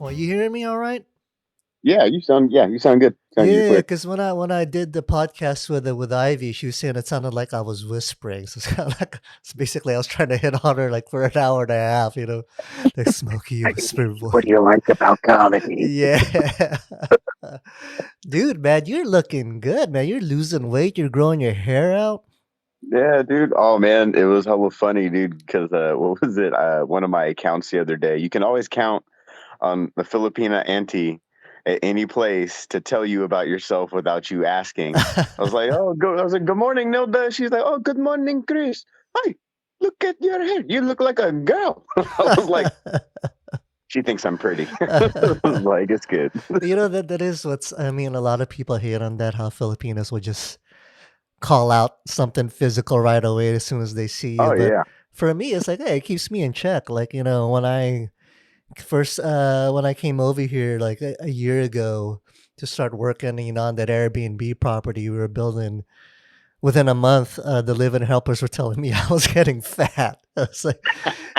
Well, you hearing me all right? Yeah, you sound good. Sound you Yeah, clear. because when I did the podcast with Ivy, she was saying it sounded like I was whispering. So it's kind of like so basically I was trying to hit on her like for an hour and a half, the smoky whisper voice. What do you like about comedy? Yeah, dude, man, you're looking good, man. You're losing weight. You're growing your hair out. Yeah, dude. Oh man, it was hella funny, dude. Because what was it? One of my accounts the other day. You can always count on the Filipina auntie at any place to tell you about yourself without you asking. I was like, I was like, good morning, Nilda. She's like, oh, good morning, Chris. Hi, look at your hair. You look like a girl. I was like, she thinks I'm pretty. I was like, it's good. That is what's. I mean, a lot of people hate on that how Filipinos would just call out something physical right away as soon as they see you. Oh But yeah, for me, it's like, hey, it keeps me in check. Like, when I came over here like a year ago to start working, on that Airbnb property we were building, within a month, the live-in helpers were telling me I was getting fat. I was like,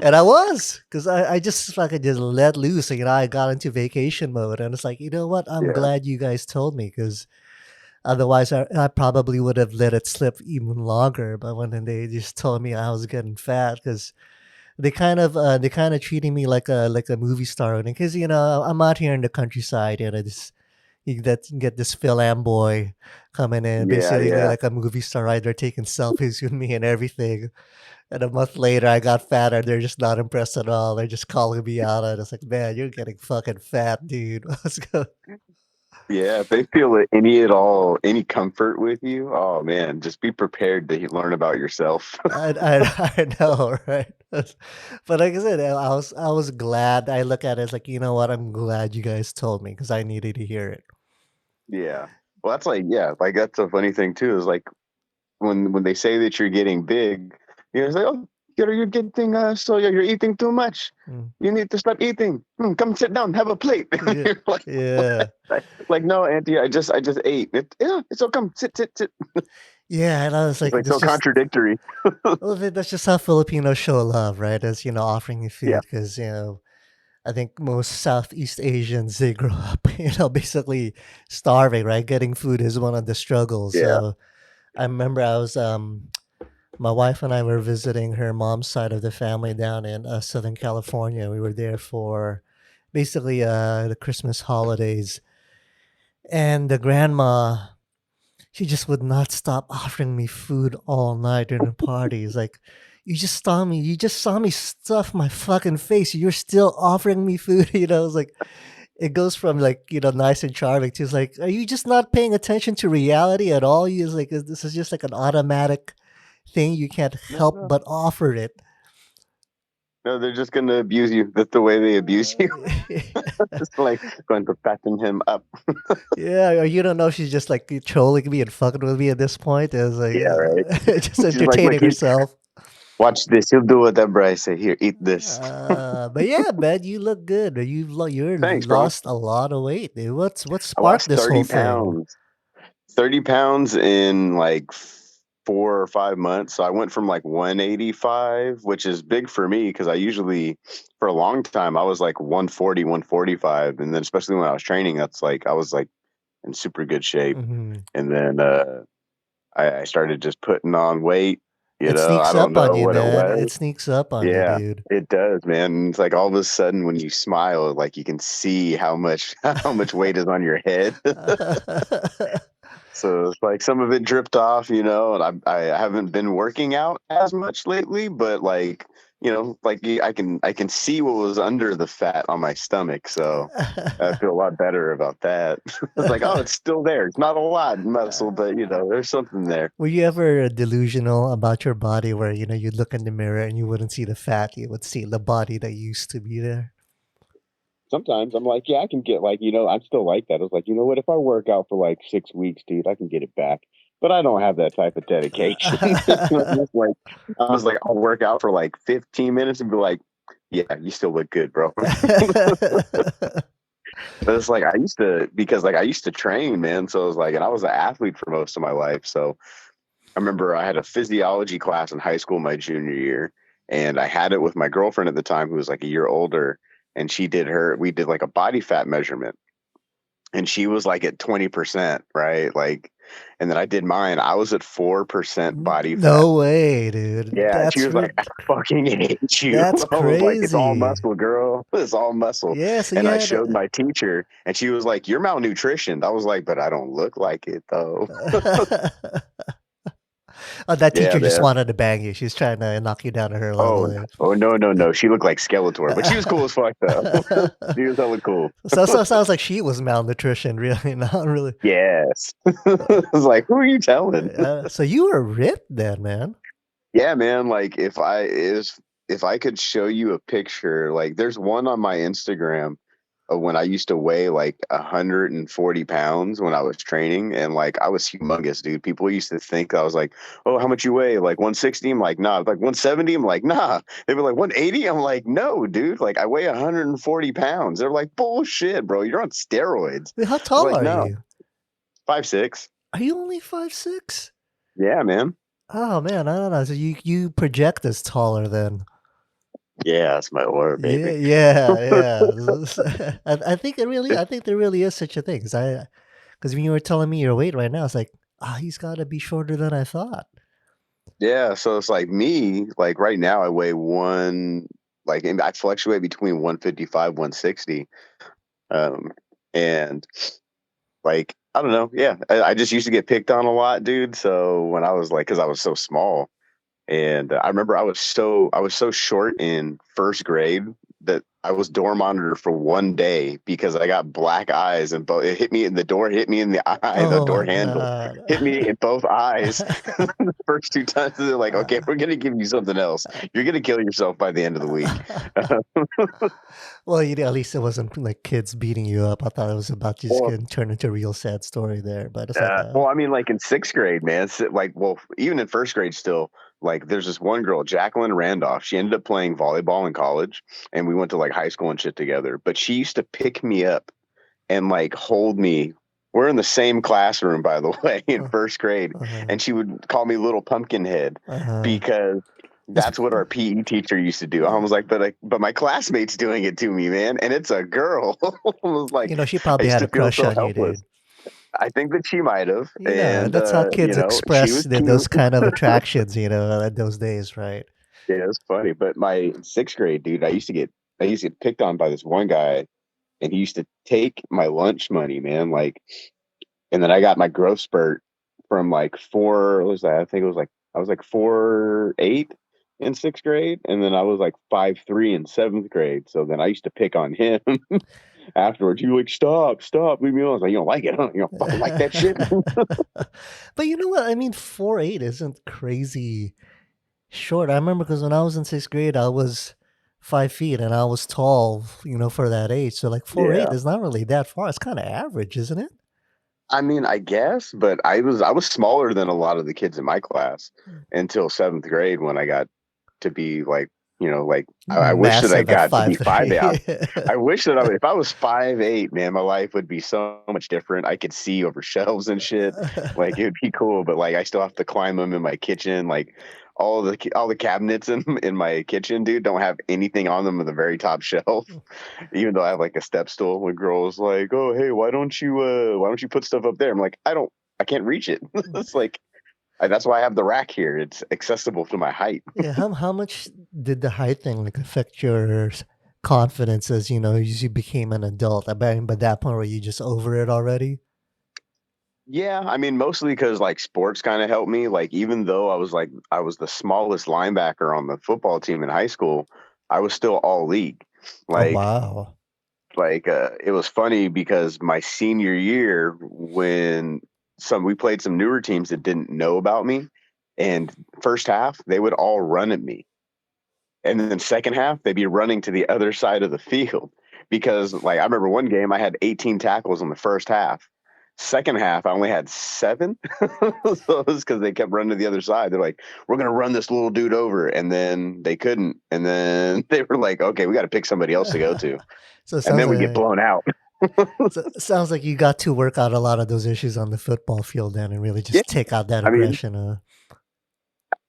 and I was, because I just fucking just let loose. I got into vacation mode, and it's like, you know what? I'm yeah. glad you guys told me, because otherwise, I probably would have let it slip even longer. But when they just told me I was getting fat, because they kind of treating me like a movie star, because I'm out here in the countryside, this you get this Phil boy coming in, Yeah, basically yeah. like a movie star, right? They're taking selfies with me and everything. And a month later, I got fatter. They're just not impressed at all. They're just calling me out, and it's like, man, you're getting fucking fat, dude. Let's go. Yeah, if they feel any at all, any comfort with you, oh man, just be prepared to learn about yourself. I know, right? But like I said, I was glad. I look at it as like, you know what? I'm glad you guys told me, because I needed to hear it. Yeah. Well, that's like, yeah, like that's a funny thing too, is like when they say that you're getting big, it's like, oh, you're getting so you're eating too much. Mm. You need to stop eating. Come sit down, have a plate. Yeah, You're like, yeah, what? Like, no, Auntie, I just ate. Yeah, it's okay. Come sit. yeah. And I was It's like, like so this just contradictory. well, that's just how Filipinos show love, right? As offering you Yeah, food, because I think most Southeast Asians, they grow up, basically starving, right? Getting food is one of the struggles. yeah, So I remember my wife and I were visiting her mom's side of the family down in Southern California. We were there for basically the Christmas holidays, and the grandma, she just would not stop offering me food all night during the parties. Like, you just saw me stuff my fucking face. You're still offering me food. It's like it goes from like nice and charming to, it's like, are you just not paying attention to reality at all? You like, this is just like an automatic thing. You can't no, help no, but offer it. no. They're just gonna abuse you. That's the way they abuse you. It's like going to fatten him up. Yeah, or you don't know, she's just like trolling me and fucking with me at this point. It's Yeah, right. like just She's like, look, entertaining herself. watch this. He'll do whatever I say. Here, eat this. But yeah, man, you look good. You Thanks, bro. lost a lot of weight, dude. What I sparked lost this whole 30 thing? pounds. 30 pounds in like 4 or 5 months. So I went from like 185, which is big for me because I usually, for a long time, I was like 140, 145. And then, especially when I was training, that's like, I was like in super good shape. Hmm. And then I started just putting on weight. It I sneaks don't up on know you, what it man. It was. sneaks up on you, Yeah, dude. it does, man. It's like all of a sudden when you smile, like you can see how much how much weight is on your head. So it's like some of it dripped off, and I haven't been working out as much lately, but like, like I can see what was under the fat on my stomach. So I feel a lot better about that. It's like, oh, it's still there. It's not a lot of muscle, but there's something there. Were you ever delusional about your body, where you'd look in the mirror and you wouldn't see the fat, you would see the body that used to be there? Sometimes I'm like, yeah, I can get like, I'm still like that. I was like, you know what? If I work out for like 6 weeks, dude, I can get it back. But I don't have that type of dedication. I'm just like, I was like, I'll work out for like 15 minutes and be like, yeah, you still look good, bro. But it's like I used to train, man. So it was like, and I was an athlete for most of my life. So I remember I had a physiology class in high school my junior year, and I had it with my girlfriend at the time, who was like a year older. and we did like a body fat measurement, and she was like at 20%, right? Like, and then I did mine. I was at 4% body fat. No way, dude. Yeah, she was like, "I fucking hate you." That's I was like, "It's all crazy. muscle, girl. It's all muscle." Yeah, so you And I had showed my teacher, and she was like, "You're malnutritioned." I was like, "But I don't look like it, though." oh, that Yeah, teacher just man. wanted to bang you. She's trying to knock you down to her level Oh, there. oh no, no, no. She looked like Skeletor, but she was cool as fuck, though. She was hella cool. So sounds like she was malnutrition, really, not really. Yes. I was like, "Who are you telling?" So you were ripped then, man. Yeah, man. Like, if I could show you a picture, like, there's one on my Instagram of when I used to weigh like 140 pounds when I was training, and like I was humongous, dude. People used to think I was like, "Oh, how much you weigh?" Like 160. I'm like, "Nah." Like 170. I'm like, "Nah." They were like 180. I'm like, "No, dude. Like I weigh 140 pounds." They're like, "Bullshit, bro. You're on steroids." Wait, how I was tall like, are "No, you? 5'6". Are you only 5'6"? Yeah, man. Oh man, I don't know. So you project as taller then. Yeah, that's my word, Yeah, baby. yeah, yeah. I think there really is such a thing. Because when you were telling me your weight right now, it's like, ah, he's got to be shorter than I thought. Yeah, so it's like me, like right now I weigh and I fluctuate between 155, 160. Um, and like, I don't know. Yeah, I just used to get picked on a lot, dude. So when I was like, cause I was so small, and I remember I was so short in first grade that I was door monitor for one day because I got black eyes, and it hit me in the door, hit me in the eye, the Oh door my handle god. hit me in both eyes. The first two times they're like, "Okay, we're gonna give you something else. You're gonna kill yourself by the end of the week." Well, you know, at least it wasn't like kids beating you up. I thought it was about to just Well, get turn into a real sad story there, but it's like, well, I mean, like in sixth grade, man. Like, well, even in first grade, still, like, there's this one girl, Jacqueline Randolph. She ended up playing volleyball in college, and we went to like high school and shit together. But she used to pick me up and like hold me. We're in the same classroom, by the way, in uh, first grade, uh-huh, and she would call me Little Pumpkinhead uh-huh. because It's, that's what our PE teacher used to do. I was like, but my classmate's doing it to me, man, and it's a girl. I was you like, know, she I probably used had to a feel crush so on you, helpless. dude. I think that she might have, You know, and that's how kids she express was cute. those kind of attractions, you know, at those days, right? Yeah, it's funny. But my sixth grade, dude, I used to get picked on by this one guy, and he used to take my lunch money, man. Like, and then I got my growth spurt from like what was that? I think it was like I was like 4'8" in sixth grade, and then I was like 5'3" in seventh grade. So then I used to pick on him afterwards. You were like, "Stop, stop, leave me alone." I was like, "You don't like it, huh? You don't fucking like that shit." But you know what? I mean, 4'8" isn't crazy short. I remember because when I was in sixth grade, I was 5 feet and I was tall, you know, for that age. So like 4'8" Yeah. is not really that far. It's kind of average, isn't it? I mean, I guess, but I was smaller than a lot of the kids in my class until seventh grade when I got to be like, like I wish that I Massive at got to be five 5'8". three. I wish that if I was 5'8", man, my life would be so much different. I could see over shelves and shit. Like it would be cool, but like I still have to climb them in my kitchen. Like all the cabinets in my kitchen, dude, don't have anything on them at the very top shelf. Even though I have like a step stool, when girls like, "Oh, hey, why don't you put stuff up there?" I'm like, I can't reach it. It's like that's why I have the rack here. It's accessible to my height. Yeah, how much did the height thing like affect your confidence as as you became an adult? I bet by that point were you just over it already? Yeah, I mean, mostly because like sports kind of helped me. Like, even though I was the smallest linebacker on the football team in high school, I was still all league. Oh Like, wow. it was funny because my senior year, when we played some newer teams that didn't know about me, and first half they would all run at me, and then second half they'd be running to the other side of the field because like I remember one game I had 18 tackles in the first half. Second half I only had 7. So it was because they kept running to the other side. They're like, "We're gonna run this little dude over," and then they couldn't, and then they were like, "Okay, we got to pick somebody else to go to," So it and sounds then we get like blown out. you got to work out a lot of those issues on the football field then and really Yeah, just take out that I mean, aggression.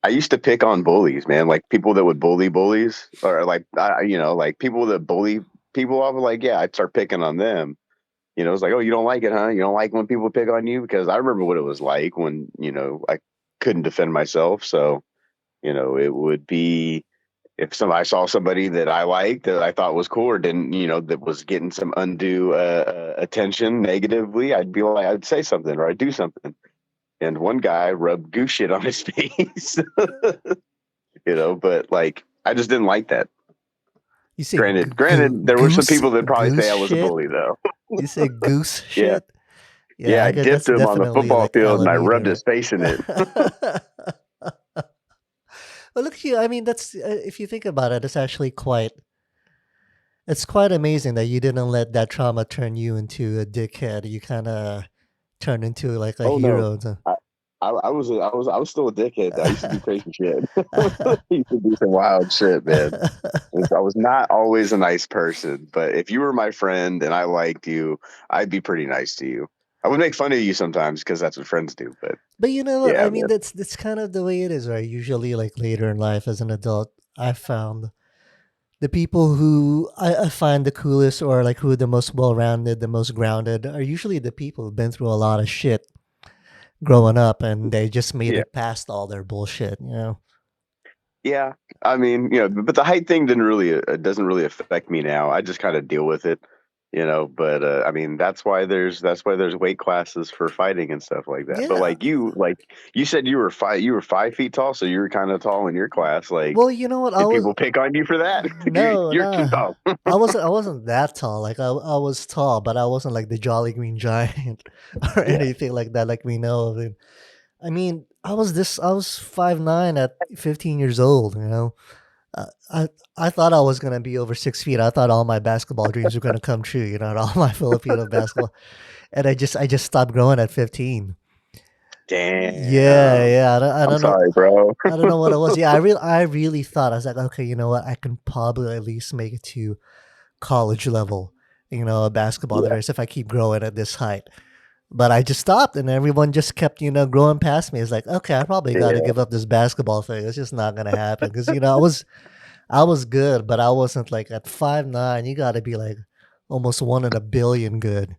I used to pick on bullies, man, like people that would bully bullies, or like like people that bully people off, like, yeah, I'd start picking on them. It's like, oh, you don't like it, huh? You don't like when people pick on you? Because I remember what it was like when, I couldn't defend myself. So, it would be if I saw somebody that I liked that I thought was cool or didn't, that was getting some undue attention negatively, I'd say something or I'd do something. And one guy rubbed goose shit on his face, but like I just didn't like that. You say Granted, there were some goose people that probably goose say I was a shit? bully though. You say goose Yeah. shit? Yeah, Yeah, I I get that's dipped him on the definitely football like field and I rubbed elevated. his face in it. Well, look at you. I mean, that's if you think about it, it's quite amazing that you didn't let that trauma turn you into a dickhead. You kind of turned into like a Oh no. hero. I, I was still a dickhead. I used to do crazy shit. I used to do some wild shit, man. I was not always a nice person, but if you were my friend and I liked you, I'd be pretty nice to you. I would make fun of you sometimes because that's what friends do. But But you know what? yeah, I mean, man. that's kind of the way it is, right? Usually, like later in life, as an adult, I found the people who I find the coolest or like who are the most well-rounded, the most grounded, are usually the people who've been through a lot of shit growing up, and they just made Yeah. it past all their bullshit. You know. Yeah, I mean, but the height thing didn't really doesn't really affect me now. I just kind of deal with it, But I mean, that's why there's weight classes for fighting and stuff like that. But Yeah. like you said, you were 5 feet tall, so you were kind of tall in your class. Like, Well, you know what? did people pick on you for that? you're No, you're too no. tall. I wasn't that tall. Like I was tall, but I wasn't like the Jolly Green Giant or Yeah. anything like that. Like we know of. And I mean, I was 5'9" at 15 years old. You know, I thought I was gonna be over 6 feet. I thought all my basketball dreams were gonna come true. You know, all my Filipino basketball, and I just stopped growing at 15. Yeah, Damn. yeah. I I'm don't know. sorry, bro. I don't know what it was. Yeah, I really thought I was like, okay, you know what? I can probably at least make it to college level, basketball the Yeah. rest if I keep growing at this height. But I just stopped and everyone just kept, growing past me. It's like, okay, I probably got to Yeah. give up this basketball thing. It's just not going to happen because I was good, but I wasn't like at 5'9". You got to be like almost 1 in a billion good.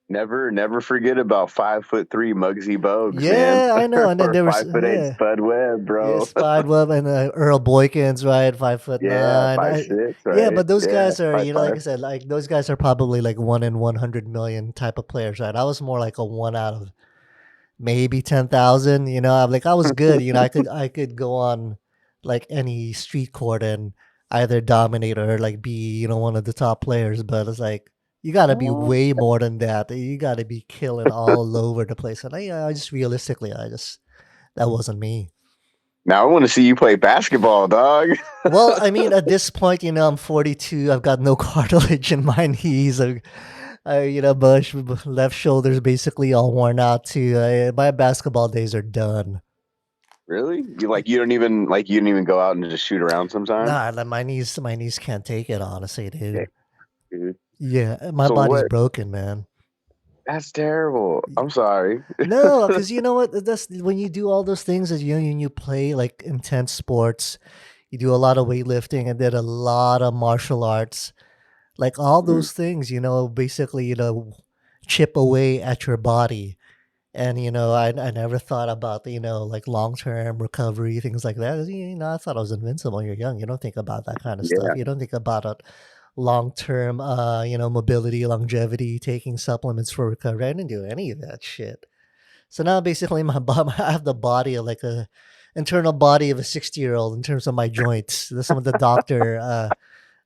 Never forget about 5'3" Muggsy Bogues, man, Yeah, I know. And then or there was 5'8" yeah, Spud Webb, yeah, bro. Spideweb and Earl Boykins, right? 5 foot Yeah, nine. 5'6", Yeah, right? but those Yeah, guys are, 5'5". like I said, like those guys are probably like 1 in 100 million type of players, right? I was more like a one out of maybe 10,000. I'm like I was good. I could go on like any street court and either dominate or like be one of the top players. But it's like you got to be way more than that. You got to be killing all over the place. And I just realistically, that wasn't me. Now I want to see you play basketball, dog. Well, I mean, at this point, I'm 42. I've got no cartilage in my knees. Bush left shoulder's basically all worn out too. My basketball days are done. Really? You don't even go out and just shoot around sometimes? Nah, like, my knees can't take it. Honestly, Yeah, dude. dude. Yeah, my So body's what? broken, man. That's terrible. I'm sorry. No, because you know what? That's when you do all those things as you play like intense sports. You do a lot of weightlifting and did a lot of martial arts. Like all Mm, those things, basically, chip away at your body. And, I never thought about, like long term recovery, things like that. I thought I was invincible when you're young. You don't think about that kind of stuff. yeah. You don't think about it long term, mobility, longevity, taking supplements for recovery. I didn't do any of that shit. So now basically my body, I have the body of like a internal body of a 60-year-old in terms of my joints. This one, the doctor, I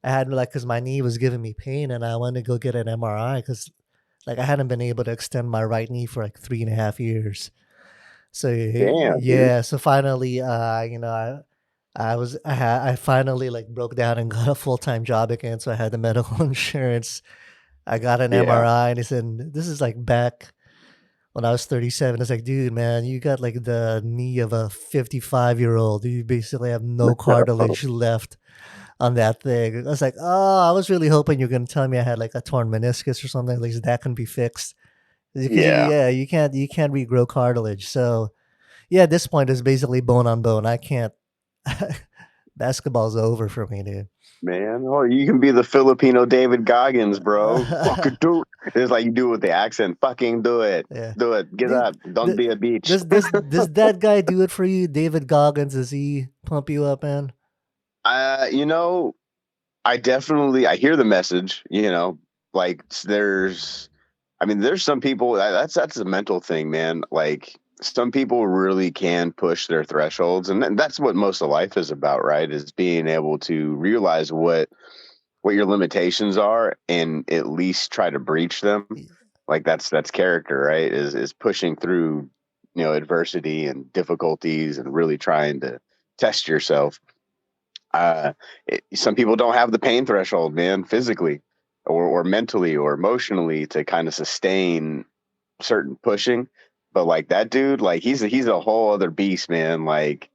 had like, cause my knee was giving me pain and I wanted to go get an MRI cause like I hadn't been able to extend my right knee for like 3.5 years. So Damn, dude. yeah, so finally, I finally like broke down and got a full-time job again. So I had the medical insurance. I got an Yeah. MRI and he said, this is like back when I was 37. It's like, dude, man, you got like the knee of a 55-year-old. You basically have no cartilage left on that thing. I was like, oh, I was really hoping you're gonna tell me I had like a torn meniscus or something. At least that can be fixed. Because Yeah. yeah, you can't regrow cartilage. So yeah, at this point it's basically bone on bone. I can't. Basketball's over for me, dude. man. Oh, you can be the Filipino David Goggins, bro. Fucking do it. It's like you do it with the accent. Fucking do it. Yeah, Do it. Get dude. up. Don't be a beach. Does that guy do it for you, David Goggins? Does he pump you up, man? You know, I hear the message, like there's some people that's a mental thing, man. Like some people really can push their thresholds, and that's what most of life is about, right? Is being able to realize what your limitations are and at least try to breach them. Like that's character, right? Is pushing through, adversity and difficulties and really trying to test yourself. uh, some people don't have the pain threshold, man, physically or mentally or emotionally to kind of sustain certain pushing. But like that dude, like he's a whole other beast, man. Like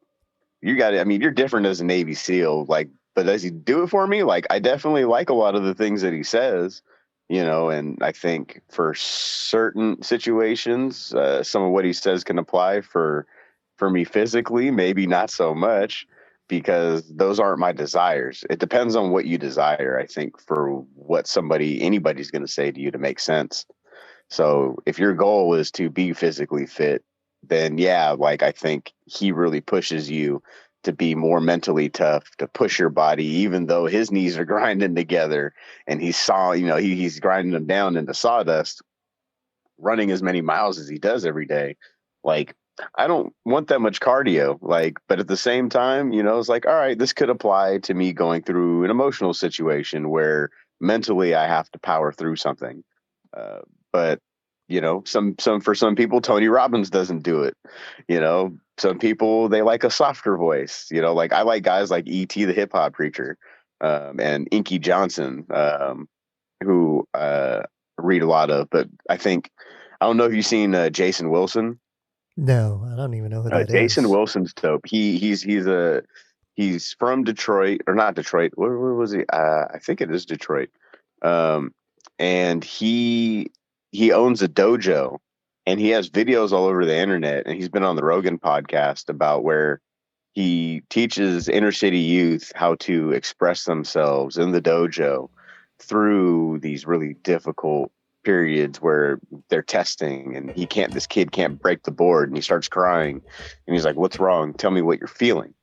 you got it. I mean, you're different as a Navy SEAL, like, but does he do it for me? Like, I definitely like a lot of the things that he says, and I think for certain situations, some of what he says can apply for me physically, maybe not so much because those aren't my desires. It depends on what you desire, I think, for what anybody's going to say to you to make sense. So if your goal is to be physically fit, then yeah, like I think he really pushes you to be more mentally tough, to push your body, even though his knees are grinding together and he's grinding them down into sawdust, running as many miles as he does every day. Like, I don't want that much cardio. Like, but at the same time, it's like, all right, this could apply to me going through an emotional situation where mentally I have to power through something. Uh, but some for some people, Tony Robbins doesn't do it. Some people they like a softer voice. Like I like guys like E.T. the hip hop preacher, and Inky Johnson, who read a lot of. But I don't know if you've seen Jason Wilson. No, I don't even know who that Jason is. Wilson's dope. He's from Detroit or not Detroit. Where was he? I think it is Detroit. Um, and he owns a dojo, and he has videos all over the internet. And he's been on the Rogan podcast about where he teaches inner city youth how to express themselves in the dojo through these really difficult periods where they're testing and this kid can't break the board and he starts crying and he's like, "What's wrong? Tell me what you're feeling."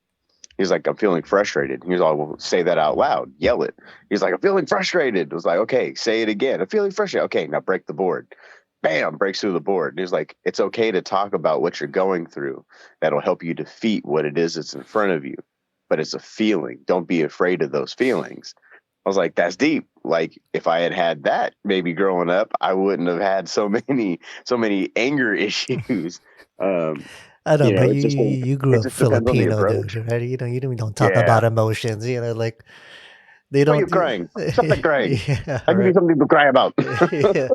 He's like, "I'm feeling frustrated." He's like, "Well, say that out loud, yell it." He's like, "I'm feeling frustrated." It was like, "Okay, say it again. I'm feeling frustrated." "Okay, now break the board." Bam, breaks through the board. And he's like, "It's okay to talk about what you're going through. That'll help you defeat what it is that's in front of you. But it's a feeling. Don't be afraid of those feelings." I was like, "That's deep." Like if I had had that maybe growing up, I wouldn't have had so many anger issues. Um, I know, but it just you grew it up just depends on the Filipino, approach. dude, right? You don't talk Yeah. about emotions. Like they Why are you don't. crying? Stop crying. Yeah, I'll give you right. something to cry about. Yeah.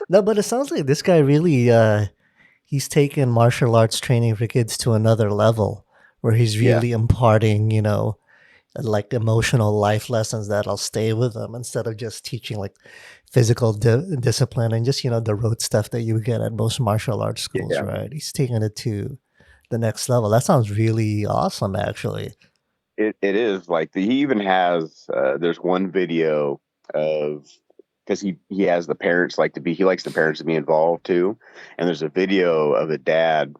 No, but it sounds like this guy really he's taken martial arts training for kids to another level where he's Yeah. really imparting, like emotional life lessons that'll stay with them instead of just teaching like physical discipline and just, the rote stuff that you get at most martial arts schools, Yeah. right? He's taking it to the next level. That sounds really awesome, actually. It is like he even has there's one video of because he has the parents like to be he likes the parents to be involved too. And there's a video of a dad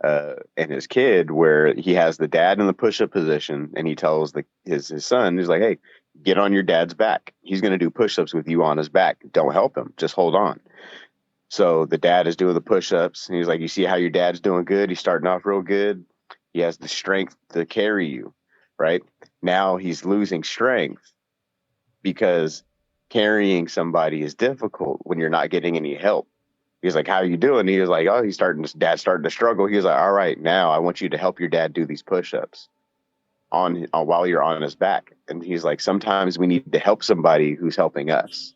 and his kid where he has the dad in the push-up position and he tells his son, he's like, "Hey, get on your dad's back. He's going to do push-ups with you on his back. Don't help him. Just hold on." So the dad is doing the push-ups and he's like, "You see how your dad's doing good? He's starting off real good. He has the strength to carry you, right?" Now he's losing strength because carrying somebody is difficult when you're not getting any help. He's like, "How are you doing?" He was like, "Oh, dad's starting to struggle." He was like, "All right, now I want you to help your dad do these push-ups on while you're on his back." And he's like, "Sometimes we need to help somebody who's helping us."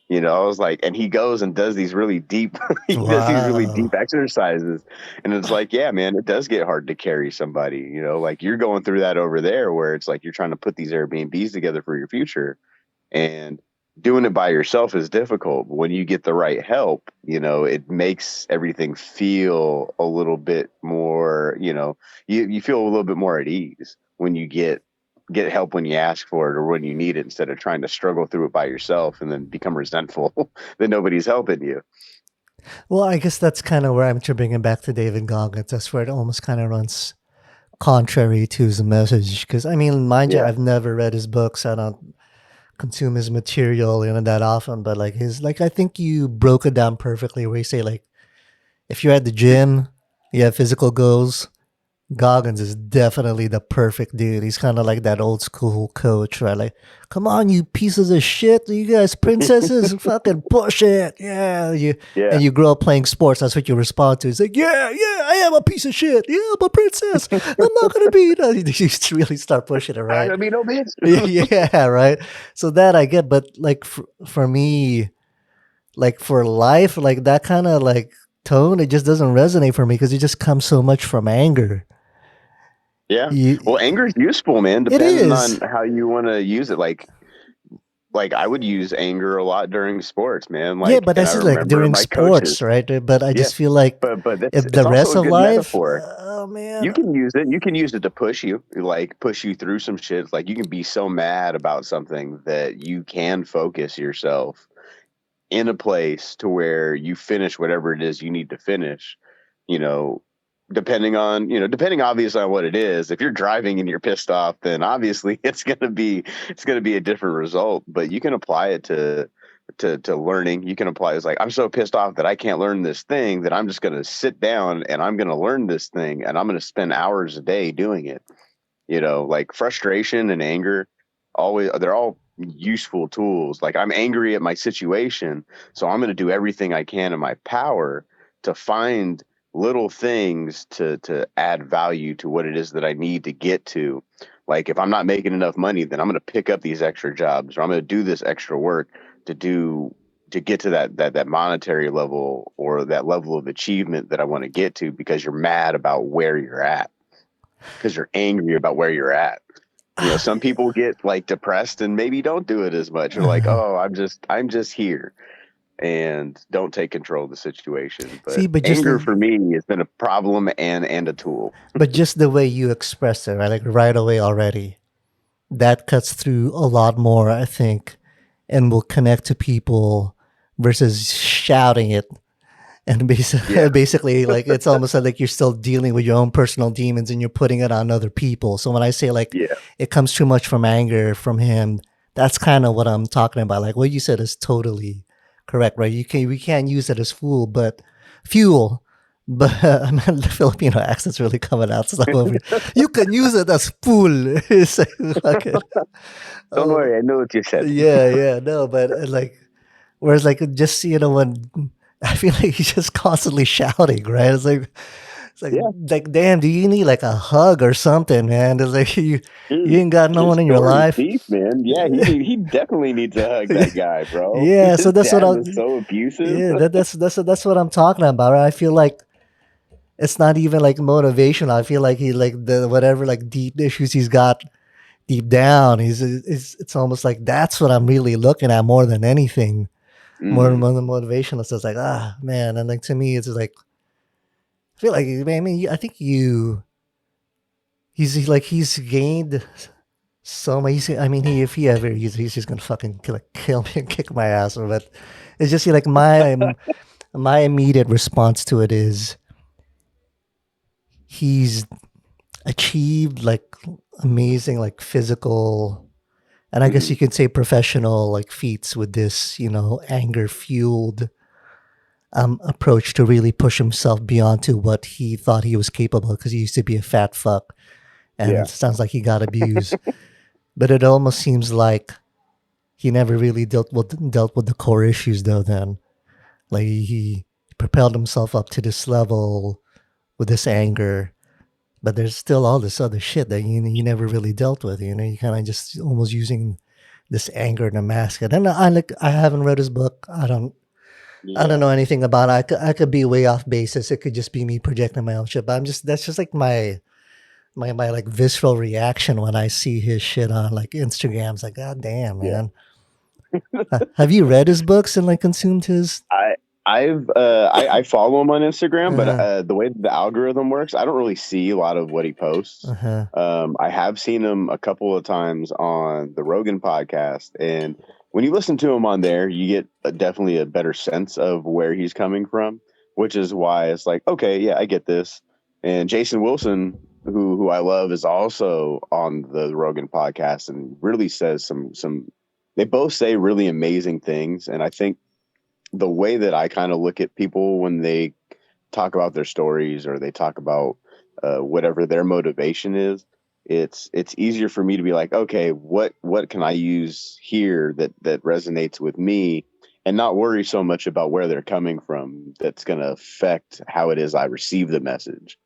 I was like, and he goes and does these really deep, he does these really deep Wow. exercises. And it's like, yeah, man, it does get hard to carry somebody, like you're going through that over there where it's like you're trying to put these Airbnbs together for your future. And doing it by yourself is difficult. But when you get the right help, it makes everything feel a little bit more, you feel a little bit more at ease when you get get help when you ask for it or when you need it, instead of trying to struggle through it by yourself and then become resentful that nobody's helping you. Well, I guess that's kind of where I'm to bring it back to David Goggins. That's where it almost kind of runs contrary to his message. Because I mean, mind you, Yeah. I've never read his books. I don't consume his material, that often. But like I think you broke it down perfectly. Where you say like, if you're at the gym, you have physical goals. Goggins is definitely the perfect dude. He's kind of like that old school coach, right? Like, come on, you pieces of shit, you guys, princesses, fucking push it, yeah. Yeah. And you grow up playing sports. That's what you respond to. It's like, yeah, yeah, I am a piece of shit. Yeah, I'm a princess. I'm not gonna be. You really start pushing it, I'm not right? gonna be no bitch. Yeah, right. So that I get, but like for me, like for life, like that kind of like tone, it just doesn't resonate for me because it just comes so much from anger. Yeah. You, Well, anger is useful, man, it depending on is. how you want to use it. Like I would use anger a lot during sports, man. Yeah, Like, but and I that's just like remember during my coaches. sports, right? But I Yeah. just feel like But if it's the also rest a of good life, metaphor. oh man, You can use it. You can use it to push you, like push you through some shit. Like you can be so mad about something that you can focus yourself in a place to where you finish whatever it is you need to finish, you know, depending obviously on what it is. If you're driving and you're pissed off, then obviously it's going to be a different result, but you can apply it to learning. You can apply it's like, I'm so pissed off that I can't learn this thing that I'm just going to sit down and I'm going to learn this thing and I'm going to spend hours a day doing it. Like frustration and anger, always they're all useful tools. Like I'm angry at my situation, so I'm going to do everything I can in my power to find little things to add value to what it is that I need to get to. Like if I'm not making enough money, then I'm going to pick up these extra jobs, or I'm going to do this extra work to do to get to that monetary level or that level of achievement that I want to get to, because you're mad about where you're at, because you're angry about where you're at. Some people get like depressed and maybe don't do it as much. Or like, oh, I'm just here, and don't take control of the situation. see, But anger for me has been a problem and a tool. but just the way you express it, right? Like right away already, that cuts through a lot more, I think, and will connect to people versus shouting it. And Yeah, basically, like it's almost like you're still dealing with your own personal demons and you're putting it on other people. So when I say like yeah, it comes too much from anger from him, that's kind of what I'm talking about. Like what you said is totally correct, right? We can't use it as fuel, but I mean, the Filipino accent's really coming out. So you can use it as fuel. It's like, fucking, don't oh, worry, I know what you said. yeah, yeah, no, but like whereas like just when I feel like he's just constantly shouting, right? It's like Yeah, damn, do you need like a hug or something, man? It's like you dude, ain't got no his one in your story is life. deep, man. Yeah, he definitely needs a hug, that guy, bro. Yeah, so His that's what dad I was so abusive. yeah, that's what I'm talking about. Right? I feel like it's not even like motivational. I feel like he like the whatever like deep issues he's got deep down. It's almost like that's what I'm really looking at more than anything. More than motivational. So it's like, man, and like to me, it's just like I feel like, man, I mean, I think he's gained so much. I mean, if he ever, he's just gonna fucking kill me and kick my ass. But it's just like my immediate response to it is he's achieved like amazing like physical and I guess Mm-hmm. you can say professional like feats with this, anger fueled approach to really push himself beyond to what he thought he was capable because he used to be a fat fuck and Yeah, it sounds like he got abused. But it almost seems like he never really dealt with the core issues though. Then, like he propelled himself up to this level with this anger, but there's still all this other shit that you never really dealt with. You kind of just almost using this anger to mask it. And I haven't read his book. I don't yeah, know anything about it. I could be way off basis. It could just be me projecting my own shit. But that's just like my like visceral reaction when I see his shit on like Instagram. It's like, God damn, yeah. man. Have you read his books and like consumed his? I follow him on Instagram, but Uh, the way the algorithm works, I don't really see a lot of what he posts. uh-huh. I have seen him a couple of times on the Rogan podcast, and when you listen to him on there, you get definitely a better sense of where he's coming from, which is why it's like, okay, yeah, I get this. And Jason Wilson, who I love, is also on the Rogan podcast and really says some. They both say really amazing things, and I think the way that I kind of look at people when they talk about their stories or they talk about whatever their motivation is, it's easier for me to be like, okay, what can I use here that resonates with me, and not worry so much about where they're coming from. That's going to affect how it is I receive the message.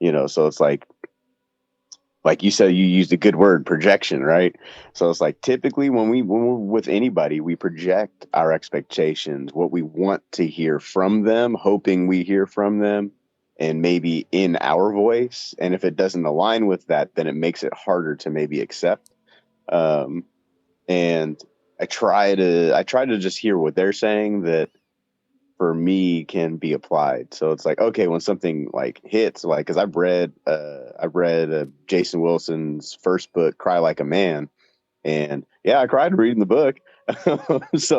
So it's like you said, you used a good word, projection, right? So it's like typically when we're with anybody, we project our expectations, what we want to hear from them, hoping we hear from them, and maybe in our voice. And if it doesn't align with that, then it makes it harder to maybe accept. Um, and I try to just hear what they're saying that for me can be applied. So it's like, okay, when something like hits, like, because I've read Jason Wilson's first book, Cry Like a Man, and yeah, I cried reading the book. It's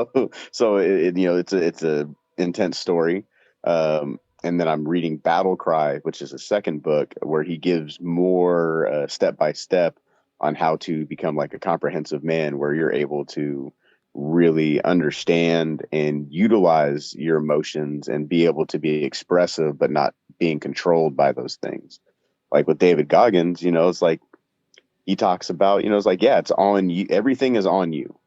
a intense story. And then I'm reading Battle Cry, which is a second book where he gives more step by step on how to become like a comprehensive man, where you're able to really understand and utilize your emotions and be able to be expressive, but not being controlled by those things. Like with David Goggins, it's like he talks about, it's like, yeah, it's on you. Everything is on you.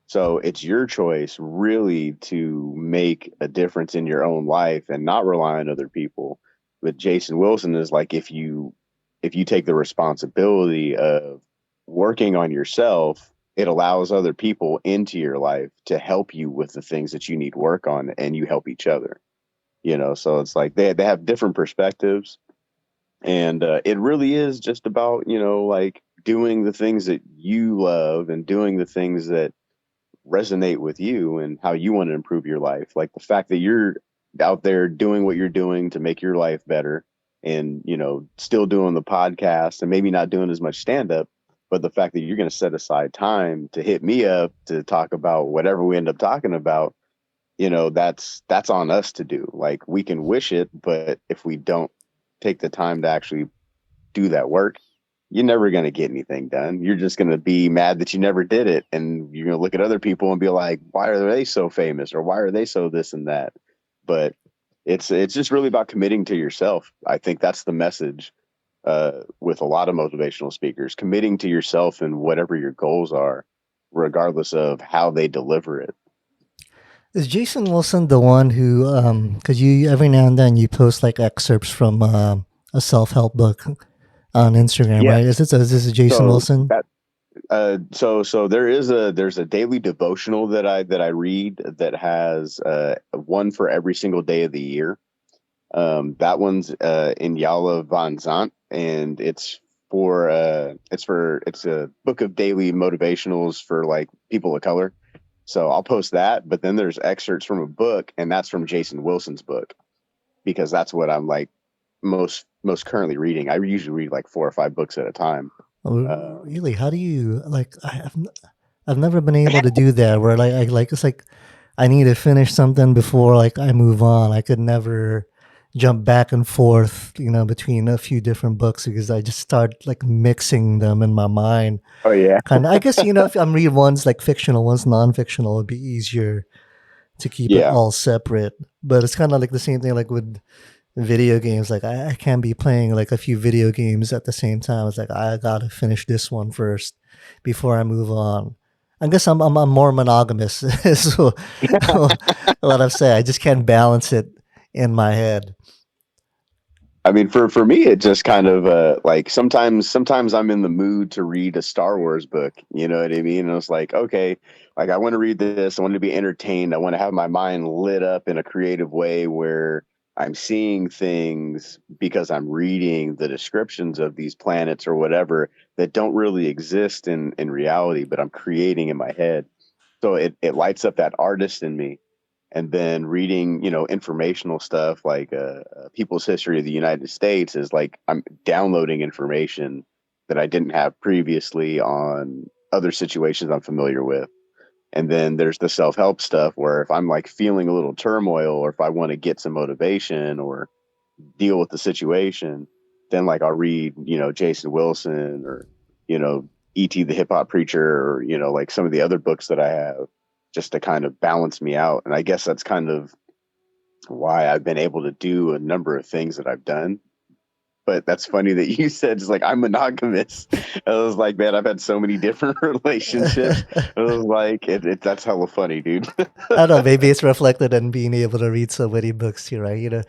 So it's your choice really to make a difference in your own life and not rely on other people. But Jason Wilson is like, if you take the responsibility of working on yourself, it allows other people into your life to help you with the things that you need work on, and you help each other. So it's like they have different perspectives, and it really is just about, like doing the things that you love and doing the things that resonate with you and how you want to improve your life. Like the fact that you're out there doing what you're doing to make your life better, and, still doing the podcast and maybe not doing as much stand up, but the fact that you're going to set aside time to hit me up to talk about whatever we end up talking about, that's on us to do. Like we can wish it, but if we don't take the time to actually do that work, you're never going to get anything done. You're just going to be mad that you never did it. And you're going to look at other people and be like, why are they so famous? Or why are they so this and that? But it's just really about committing to yourself. I think that's the message with a lot of motivational speakers, committing to yourself and whatever your goals are, regardless of how they deliver it. Is Jason Wilson the one who, because you every now and then you post like excerpts from a self help book on Instagram, Yes. right? Is this Jason So Wilson? that so there's a daily devotional that I read that has one for every single day of the year. That one's in Yala Van Zant, and it's a book of daily motivationals for like people of color. So I'll post that, but then there's excerpts from a book, and that's from Jason Wilson's book, because that's what I'm like most currently reading. I usually read like 4 or 5 books at a time. Oh, Um, really? How do you like? I've never been able to do that. Where like it's like I need to finish something before like I move on. I could never jump back and forth, between a few different books because I just start like mixing them in my mind. oh yeah, Kind of. I guess if I'm reading ones like fictional, ones non-fictional, it'd be easier to keep it yeah. all separate. But it's kind of like the same thing like with video games. Like I can't be playing like a few video games at the same time. It's like I gotta finish this one first before I move on. I guess I'm more monogamous. is what I've said. I just can't balance it in my head. I mean, for me, it just kind of like sometimes I'm in the mood to read a Star Wars book. You know what I mean? And it's like, okay, like I want to read this. I want to be entertained. I want to have my mind lit up in a creative way where I'm seeing things because I'm reading the descriptions of these planets or whatever that don't really exist in reality, but I'm creating in my head. So it lights up that artist in me. And then reading, informational stuff like People's History of the United States is like I'm downloading information that I didn't have previously on other situations I'm familiar with. And then there's the self help stuff where if I'm like feeling a little turmoil or if I want to get some motivation or deal with the situation, then like I'll read, Jason Wilson or, you know, E.T. the Hip Hop Preacher or, like some of the other books that I have just to kind of balance me out. And I guess that's kind of why I've been able to do a number of things that I've done. But that's funny that you said just like I'm monogamous. I was like, man, I've had so many different relationships. I was like, that's hella funny, dude. I don't know, maybe it's reflected in being able to read so many books too, right?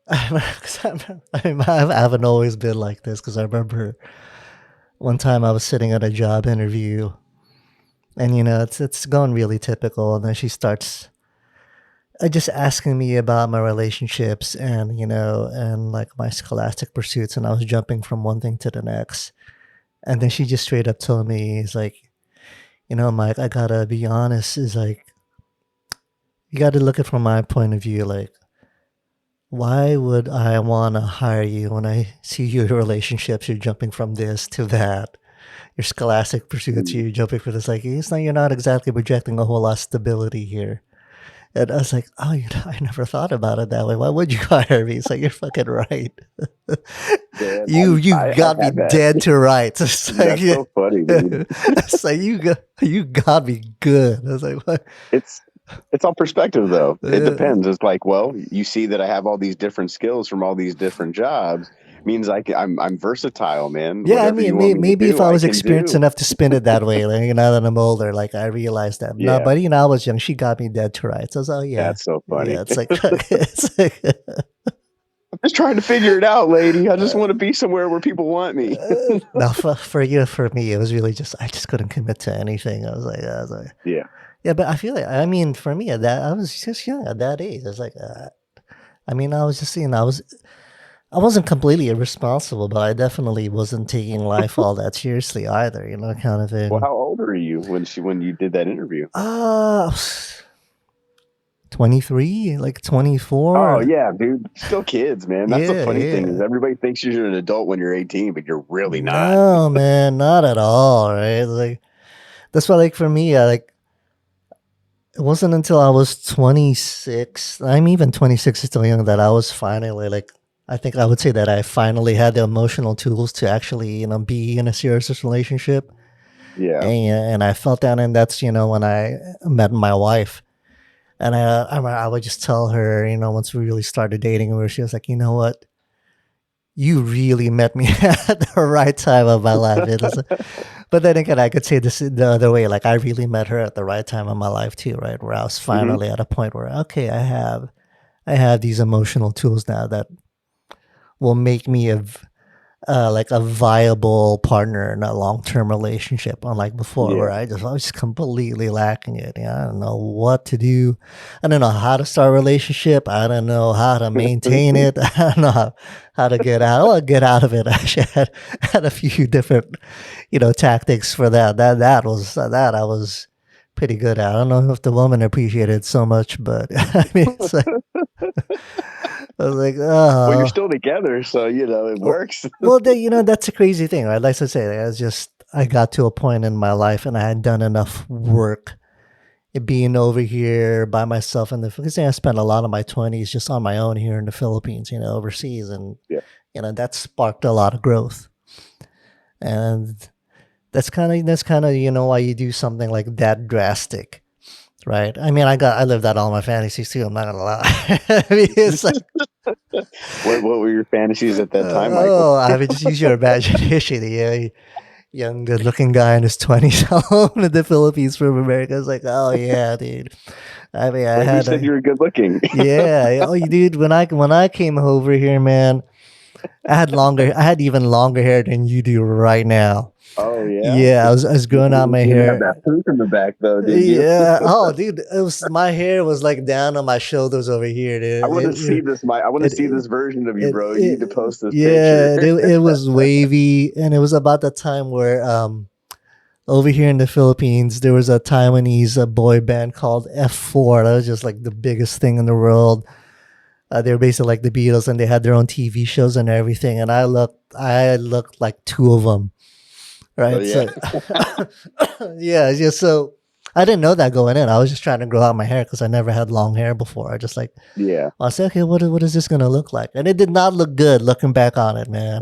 I haven't always been like this because I remember one time I was sitting at a job interview, and it's going really typical, and then she starts just asking me about my relationships and and like my scholastic pursuits, and I was jumping from one thing to the next, and then she just straight up told me, "It's like, Mike, I gotta be honest. Is like you got to look at it from my point of view, like." Why would I want to hire you when I see your relationships? You're jumping from this to that. Your scholastic pursuits, you're jumping from this. Like, it's not, you're not exactly projecting a whole lot of stability here. And I was like, oh, I never thought about it that way. Why would you hire me? It's like, you're fucking right. Man, you I got me had that. dead to rights. It's like, That's so funny, dude. it's like you got me good. I was like, what? It's it's all perspective though. It depends. It's like, well, you see that I have all these different skills from all these different jobs. Means I'm versatile, man. Yeah, I Whatever you mean, want me to maybe if do, I I was can experienced do. enough to spin it that way, like now that I'm older, like I realized that. No, Yeah, but I was young. She got me dead to rights. I was, oh yeah, that's so yeah. funny. It's like, it's like I'm just trying to figure it out, lady. I just want to be somewhere where people want me. no, for me, it was really just I just couldn't commit to anything. I was like, Yeah. yeah, but I feel like I mean, for me at that, I was just young at that age. I was like, I mean, I was just seeing, I wasn't completely irresponsible, but I definitely wasn't taking life all that seriously either. Kind of Well, thing. how old are you when you did that interview? Uh, 23, like Oh 24. yeah, dude. Still kids, man. That's the Yeah, funny thing is yeah. everybody thinks you're an adult when you're 18, but you're really not. No, man, not at all, right? Like that's why, like for me, like it wasn't until I was 26. I'm even 26 is still young that I was finally like. I think I would say that I finally had the emotional tools to actually, be in a serious relationship, Yeah. and I felt that, and that's when I met my wife. And I would just tell her, once we really started dating, where she was like, you know what, you really met me at the right time of my life. But then again, I could say this the other way. Like I really met her at the right time of my life too, right? Where I was Hmm. finally at a point where okay, I have these emotional tools now that will make me like a viable partner in a long term relationship, unlike before Yeah. where I was just completely lacking it. I don't know what to do. I don't know how to start a relationship. I don't know how to maintain it. I don't know how to get out. Well, get out of it. I actually had a few different, tactics for that. That I was pretty good at. I don't know if the woman appreciated it so much, but I mean, it's like I was like, Well, you're oh. still together, so it Well, works. well, that's a crazy thing, right? Like I say, like, I got to a point in my life, and I had done enough work being over here by myself. And because I spent a lot of my 20s just on my own here in the Philippines, overseas, and Yeah. that sparked a lot of growth. And that's kind of why you do something like that drastic, right? I mean, I lived out all my fantasies too. I'm not gonna lie. I mean, it's like What were your fantasies at that time, Michael? oh, I mean, just use your imagination. Yeah, young, good-looking guy in his 20s home in the Philippines from America. I was like, oh yeah, dude. I mean, I Well, who had said a you were good looking? yeah. Oh, dude, when I came over here, man, I had even longer hair than you do right now. Oh yeah. Yeah, I was growing out my You didn't have hair. that poof in the back though, did you? Yeah. Oh, dude, it was my hair was like down on my shoulders over here, I dude. want to see this, Mike. I want to It, see it, this version of you, it, bro. You it need to post this picture. yeah, it was wavy, and it was about the time where over here in the Philippines, there was a Taiwanese boy band called F4. That was just like the biggest thing in the world. They were basically like the Beatles, and they had their own TV shows and everything. And I looked like two of them, So right? yeah, So, yeah, just so I didn't know that going in. I was just trying to grow out my hair because I never had long hair before. I just like yeah. I said, okay, what is this gonna look like? And it did not look good looking back on it, man.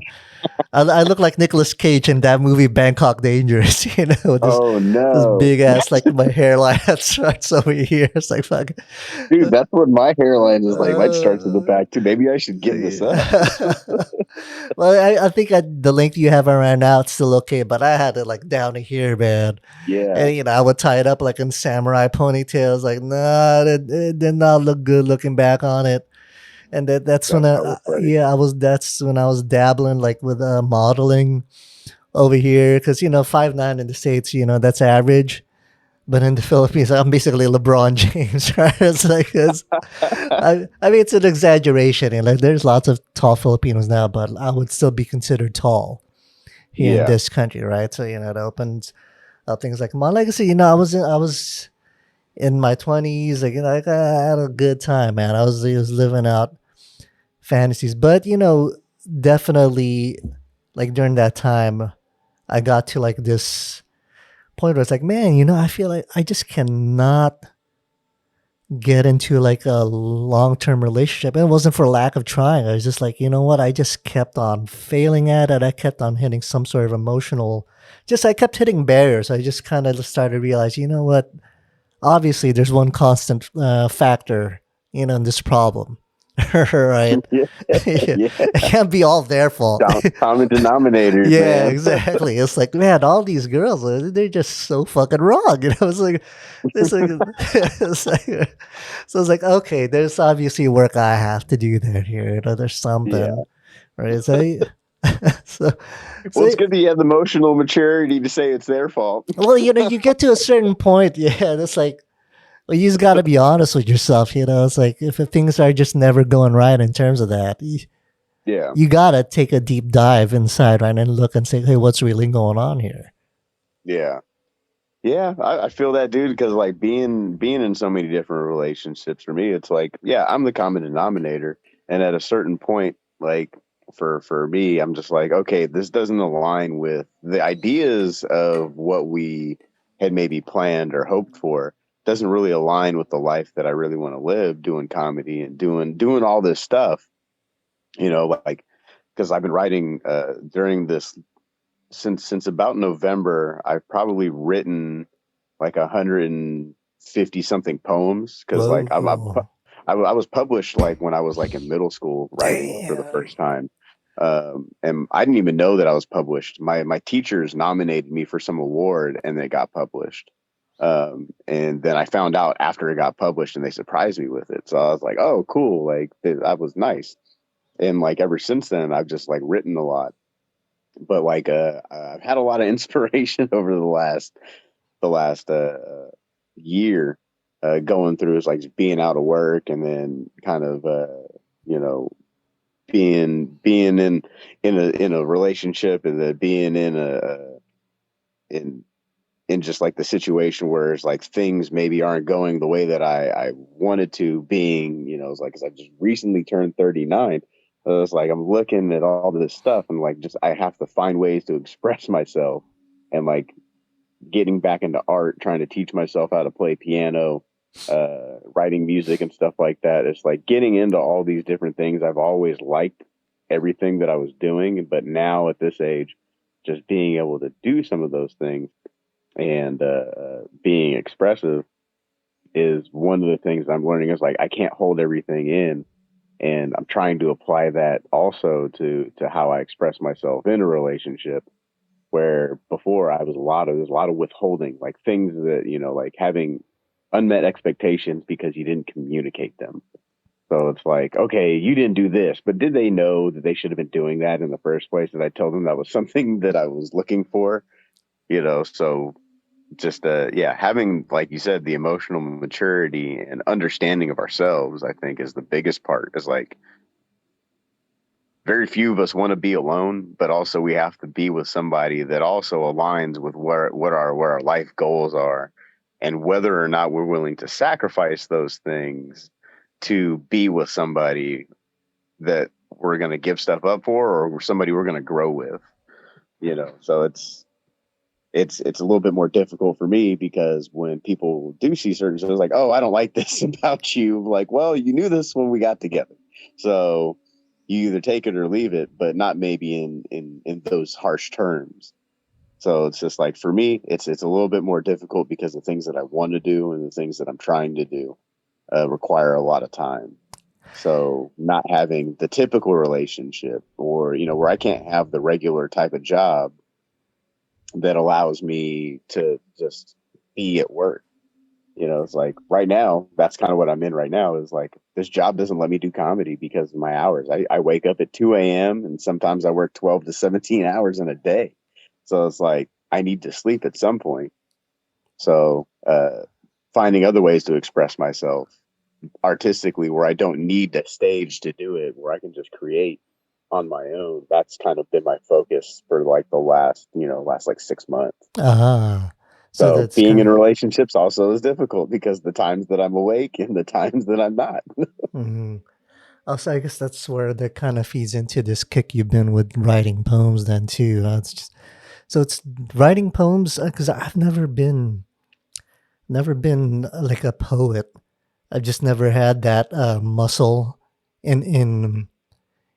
I look like Nicolas Cage in that movie Bangkok Dangerous, Oh this no, big ass like my hairline that starts over here. It's like fuck. dude, that's what my hairline is like. Mine starts in the Uh, back too. Maybe I should give this up. yeah. Well, I think the length you have around now it's still okay, but I had it like down to here, man. Yeah, And I would tie it up like in samurai ponytails. Like, nah, it did not look good looking back on it. And that's when that's hella funny. yeah, I was that's when I was dabbling like with modeling over here because 5'9" in the states, that's average. But in the Philippines, I'm basically LeBron James, right? I mean, it's an exaggeration. And like, there's lots of tall Filipinos now, but I would still be considered tall here in Yeah, this country, right? So it opens up things like my legacy. I was in my 20s, like like, I had a good time, man. I was living out fantasies, but definitely like during that time, I got to like this point where it's like, man, I feel like I just cannot get into like a long term relationship. And it wasn't for lack of trying. I was just like, you know what? I just kept on failing at it. I kept on hitting some sort of emotional, I kept hitting barriers. I just kind of started to realize, you know what? Obviously, there's one constant factor, in this problem. Right? yeah, Yeah. yeah. It can't be all their fault. Common denominators, Yeah, man. exactly. It's like, man, all these girls, they're just so fucking wrong. It's like, it's like, so it's like, okay, there's obviously work I have to do there here. There's Yeah. something, right? So, Well, so, it's good that you have the emotional maturity to say it's their fault. well, you get to a certain point, yeah. It's like, well, you just got to be honest with yourself. It's like if things are just never going right in terms of that, Yeah, you gotta take a deep dive inside, right, and look and say, hey, what's really going on here? yeah. Yeah, I feel that, dude, because like being in so many different relationships for me, it's like, yeah, I'm the common denominator. And at a certain point, like for me, I'm just like, okay, this doesn't align with the ideas of what we had maybe planned or hoped for. Doesn't really align with the life that I really want to live, doing comedy and doing all this stuff, like because I've been writing during this since about November, I've probably written like 150 something poems because like Whoa. I was published like when I was like in middle school writing for the Damn. first time. And I didn't even know that I was published. My teachers nominated me for some award and it got published. And then I found out after it got published and they surprised me with it. So I was like, oh, cool. Like that was nice. And like ever since then, I've just like written a lot, but like I've had a lot of inspiration over the last year, going through is like being out of work and then kind of you know being in a relationship and then being in in just like the situation where it's like things maybe aren't going the way that I wanted to, being, it's like, 'cause I just recently turned 39. So it's like I'm looking at all this stuff and like just I have to find ways to express myself, and like getting back into art, trying to teach myself how to play piano, writing music and stuff like that. It's like getting into all these different things. I've always liked everything that I was doing, but now at this age, just being able to do some of those things and being expressive is one of the things I'm learning. Is like I can't hold everything in, and I'm trying to apply that also to how I express myself in a relationship. Where before there's a lot of withholding, like things that like having unmet expectations because you didn't communicate them. So it's like, okay, you didn't do this, but did they know that they should have been doing that in the first place? Did I tell them that was something that I was looking for? So just yeah, having, like you said, the emotional maturity and understanding of ourselves, I think, is the biggest part. Is like very few of us want to be alone, but also we have to be with somebody that also aligns with where our life goals are, and whether or not we're willing to sacrifice those things to be with somebody that we're going to give stuff up for, or somebody we're going to grow with. So it's a little bit more difficult for me, because when people do see certain shows, like, oh, I don't like this about you, like, well, you knew this when we got together, so you either take it or leave it, but not maybe in those harsh terms. So it's just like, for me, it's a little bit more difficult, because the things that I want to do and the things that I'm trying to do require a lot of time. So not having the typical relationship, or where I can't have the regular type of job that allows me to just be at work. It's like right now, that's kind of what I'm in right now, is like, this job doesn't let me do comedy because of my hours. I wake up at 2 a.m. and sometimes I work 12 to 17 hours in a day. So it's like, I need to sleep at some point. So finding other ways to express myself artistically, where I don't need a stage to do it, where I can just create on my own. That's kind of been my focus for like the last like 6 months. Ah, so So that's being kind in of. relationships also is difficult, because the times that I'm awake and the times that I'm not. Mhm. Also, I guess that's where that kind of feeds into this kick you've been with writing poems then too. It's just, so it's writing poems because I've never been like a poet. I've just never had that muscle in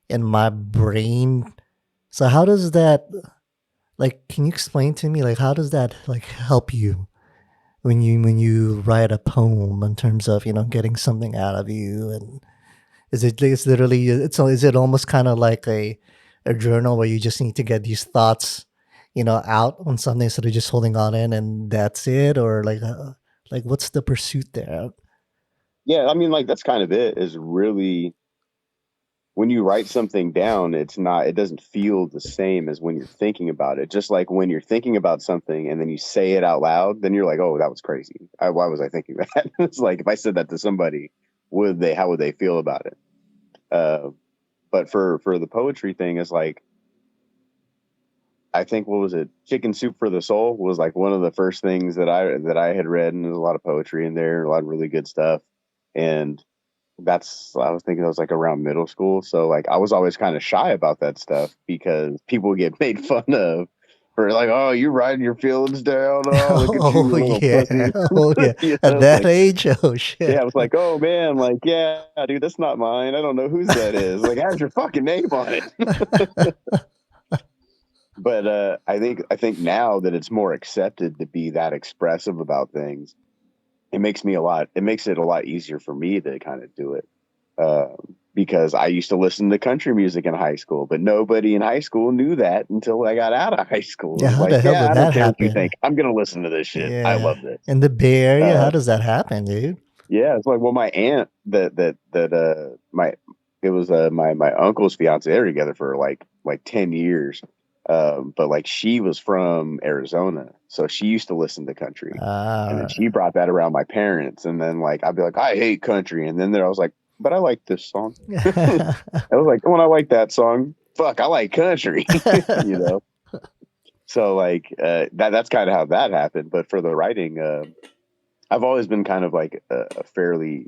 my brain. So how does that, like? Can you explain to me, like, how does that like help you when you write a poem in terms of getting something out of you? And it's literally is it almost kind of like a journal where you just need to get these thoughts out on something instead of just holding on in and that's it, or like what's the pursuit there? Yeah, I mean, like, that's kind of it, is really, when you write something down, it doesn't feel the same as when you're thinking about it. Just like when you're thinking about something and then you say it out loud, then you're like, oh, that was crazy. Why was I thinking that? It's like, if I said that to somebody, how would they feel about it? Uh, but for the poetry thing, is like, I think, what was it? Chicken Soup for the Soul was like one of the first things that I had read, and there's a lot of poetry in there, a lot of really good stuff. And I was thinking, that was like around middle school. So like, I was always kind of shy about that stuff, because people get made fun of for like, oh, you riding your feelings down. Oh, look at you, Oh you little yeah, pussy. oh yeah. At It's that like, age, oh yeah, I shit. was like, oh man, like, yeah, dude, that's not mine. I don't know whose that is. Like, it has your fucking name on it. But I think now that it's more accepted to be that expressive about things, it makes it a lot easier for me to kind of do it. Because I used to listen to country music in high school, but nobody in high school knew that until I got out of high school. Yeah, It was how like, the hell yeah, did I don't that care what you happen? think. I'm gonna listen to this shit. I Yeah, love this. in the Bay Area, how Uh, does that happen, dude? yeah, it's like, well, my aunt my it was my uncle's fiance. They were together for like 10 years. But like, she was from Arizona, so she used to listen to country, and then Ah. she brought that around my parents, and then like, I'd be like, I hate country, and then there I was like, but I like this song. I was like, when I like that song, fuck, I like country, you know. So like, that's kind of how that happened. But for the writing, I've always been kind of like a fairly,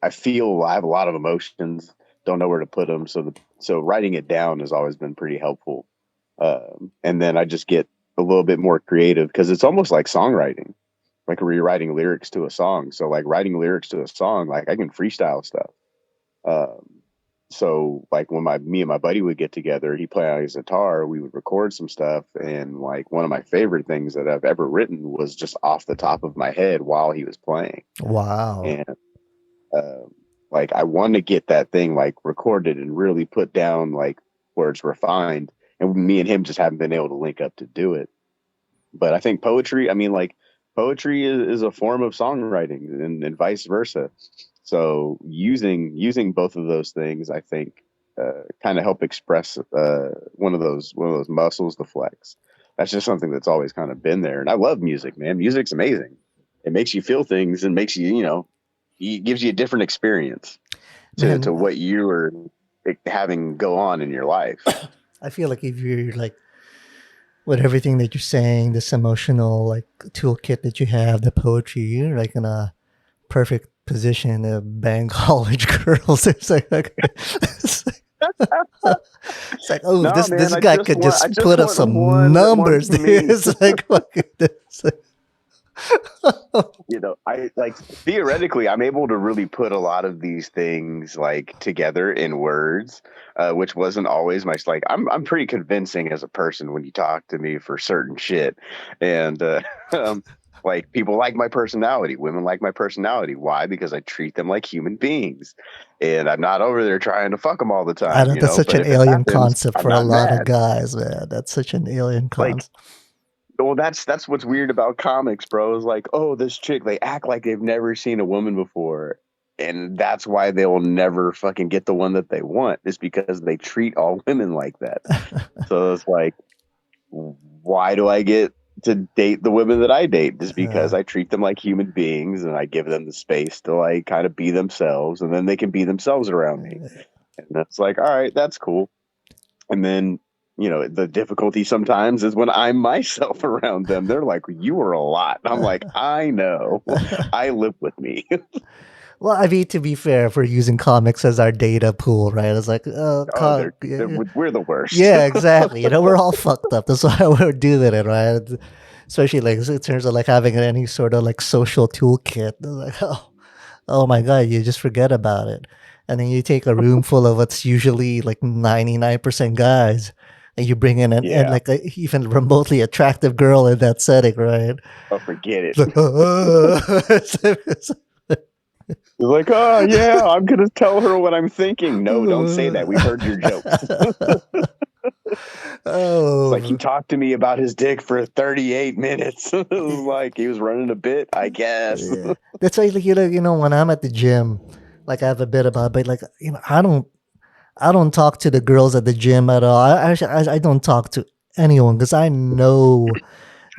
I feel I have a lot of emotions, don't know where to put them. So writing it down has always been pretty helpful. And then I just get a little bit more creative, because it's almost like songwriting, like rewriting lyrics to a song. So like, writing lyrics to a song, like, I can freestyle stuff. Um, so like, when me and my buddy would get together, he play on his guitar, we would record some stuff, and like, one of my favorite things that I've ever written was just off the top of my head while he was playing. Wow. And um, like, I want to get that thing like recorded and really put down, like, where it's refined. And me and him just haven't been able to link up to do it. But I think poetry, I mean, like, poetry is a form of songwriting, and vice versa. So using both of those things, I think, kind of help express one of those muscles, the flex. That's just something that's always kind of been there. And I love music, man. Music's amazing. It makes you feel things, and makes you, it gives you a different experience to Man, what you were. having go on in your life. I feel like if you're like with everything that you're saying, this emotional like toolkit that you have, the poetry, you're like in a perfect position to bang college girls. It's like, it's like, oh, No, this man, guy could I just just put up want some one that wants numbers, dude. me. It's like, fucking, it's like You know, I like theoretically, I'm able to really put a lot of these things like together in words, which wasn't always my like. I'm pretty convincing as a person when you talk to me for certain shit, and um, like people like my personality, women like my personality. Why? Because I treat them like human beings, and I'm not over there trying to fuck them all the I time, don't. you That's know. such But an if it alien happens, concept I'm for a not lot of mad. guys, man. That's such an alien Like, concept. well, that's what's weird about comics, bro. Is like, oh, this chick, they act like they've never seen a woman before, and that's why they will never fucking get the one that they want. Is because they treat all women like that. So it's like, why do I get to date the women that I date? Just because Uh, I treat them like human beings and I give them the space to like kind of be themselves, and then they can be themselves around me. And that's like, all right, that's cool. And then, you know, the difficulty sometimes is when I'm myself around them. They're like, you are a lot. I'm like, I know. I live with me. well, I mean, to be fair, if we're using comics as our data pool, right? It's like, Oh, we're the worst. yeah, exactly. You know, we're all fucked up. That's why we're doing it, right? Especially like in terms of like having any sort of like social toolkit. It's like, oh my god, you just forget about it, and then you take a room full of what's usually like 99% guys, and you bring in and Yeah. like a even remotely attractive girl in that setting, right? Oh, forget it. It's like, It's like, oh, yeah, I'm going to tell her what I'm thinking. No, don't say that. We've heard your jokes. It's like he oh, talked to me about his dick for 38 minutes. It was like he was running a bit, I guess. yeah. That's why, like, you know, when I'm at the gym, like I have a bit about, but like, you know, I don't talk to the girls at the gym at all. I don't talk to anyone because I know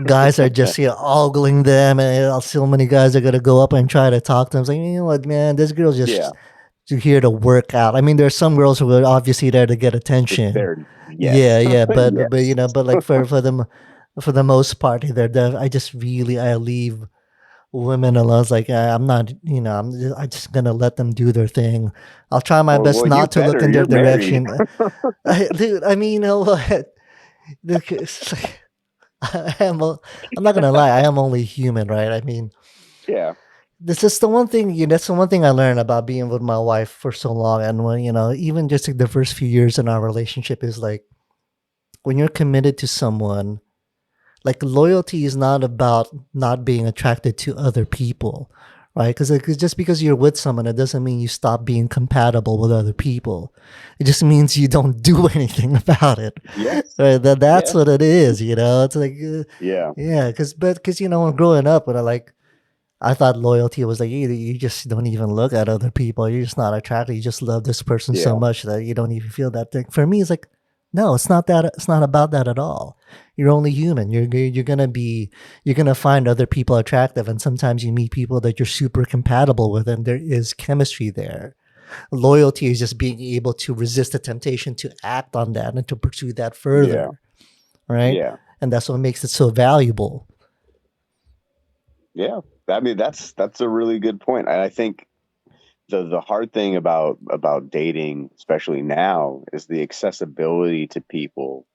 guys are just here ogling them, and so many guys are gonna go up and try to talk to them. It's like, you know what, man, this girl's Yeah. just here to work out. I mean, there's some girls who are obviously there to get Just attention. there. Yeah, Yes. yeah, but Yes. you know, but like for them, for the most part, I just really I leave women alone. It's like I'm not, you know, I just gonna let them do their thing. I'll try my best Well, you not to look better. in their You're married. direction. Dude, I mean, you know what? Look, it's like, I am. I'm not gonna lie. I am only human, right? I mean, Yeah. this is the one thing. You know, that's the one thing I learned about being with my wife for so long, and when you know, even just like the first few years in our relationship is like when you're committed to someone. Like loyalty is not about not being attracted to other people, right? Because like, just because you're with someone, it doesn't mean you stop being compatible with other people. It just means you don't do anything about it. Yes. Right? That's Yes. what it is. You know, it's like, Yeah. yeah, because you know, when growing up, when I thought loyalty was like you just don't even look at other people. You're just not attracted. You just love this person so Yeah. much that you don't even feel that thing. For me, it's like, no, it's not that. It's not about that at all. You're only human. You're gonna find other people attractive, and sometimes you meet people that you're super compatible with, and there is chemistry there. Loyalty is just being able to resist the temptation to act on that and to pursue that Yeah. further, right? Yeah. And that's what makes it so valuable. Yeah. I mean, that's a really good point. And I think the hard thing about dating, especially now, is the accessibility to people.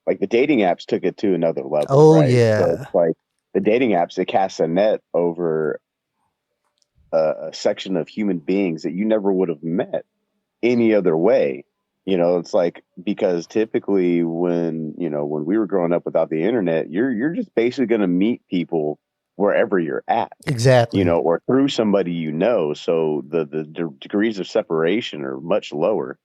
Like the dating apps took it to another level, Oh right? So yeah, it's like the dating apps, it casts a net over a section of human beings that you never would have met any other way. You know, it's like because typically when we were growing up without the internet, you're just basically going to meet people wherever you're at, you exactly. know, or through somebody you know. So the degrees of separation are much lower,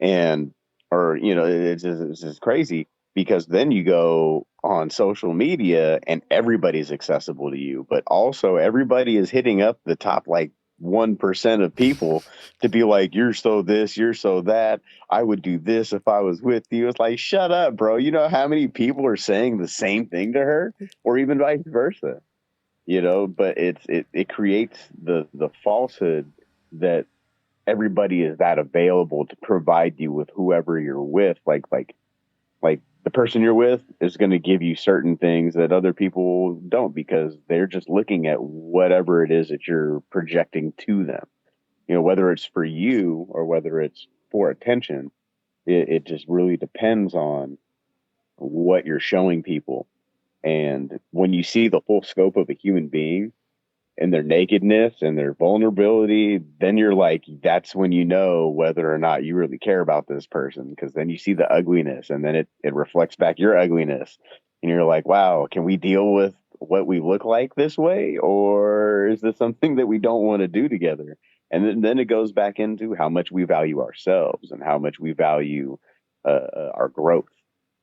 and or it's just crazy because then you go on social media and everybody's accessible to you, but also everybody is hitting up the top like 1% of people to be like, you're so this, you're so that, I would do this if I was with you. It's like, shut up, bro. You know how many people are saying the same thing to her, or even vice versa, but it creates the falsehood that everybody is that available to provide you with whoever you're with. Like the person you're with is going to give you certain things that other people don't because they're just looking at whatever it is that you're projecting to them. You know, whether it's for you or whether it's for attention, it just really depends on what you're showing people. And when you see the full scope of a human being, and their nakedness and their vulnerability, then you're like, that's when you know whether or not you really care about this person. Because then you see the ugliness and then it reflects back your ugliness. And you're like, wow, can we deal with what we look like this way? Or is this something that we don't want to do together? And then it goes back into how much we value ourselves and how much we value our growth.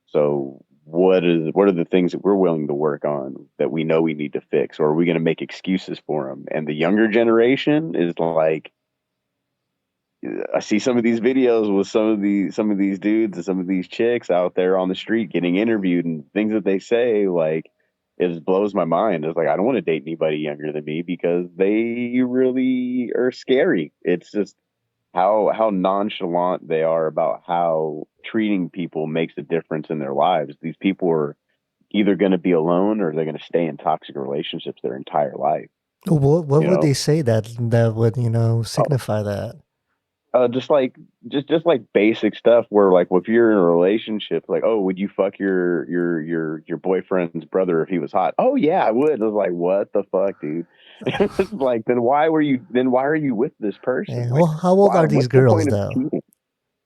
So what are the things that we're willing to work on that we know we need to fix, or are we going to make excuses for them? And the younger generation is like, I see some of these videos with some of these dudes and some of these chicks out there on the street getting interviewed, and things that they say, like, it just blows my mind. It's like, I don't want to date anybody younger than me because they really are scary. It's just how nonchalant they are about how treating people makes a difference in their lives. These people are either going to be alone or they're going to stay in toxic relationships their entire life. What You would know, they say that would oh, signify that? just like just like basic stuff where like if you're in a relationship, like, oh, would you fuck your boyfriend's brother if he was hot? Oh yeah, I would. I was like, what the fuck, dude? It's like, then why are you with this person? Yeah, Like, well, how old why, are these what's the girls point of though? cheating?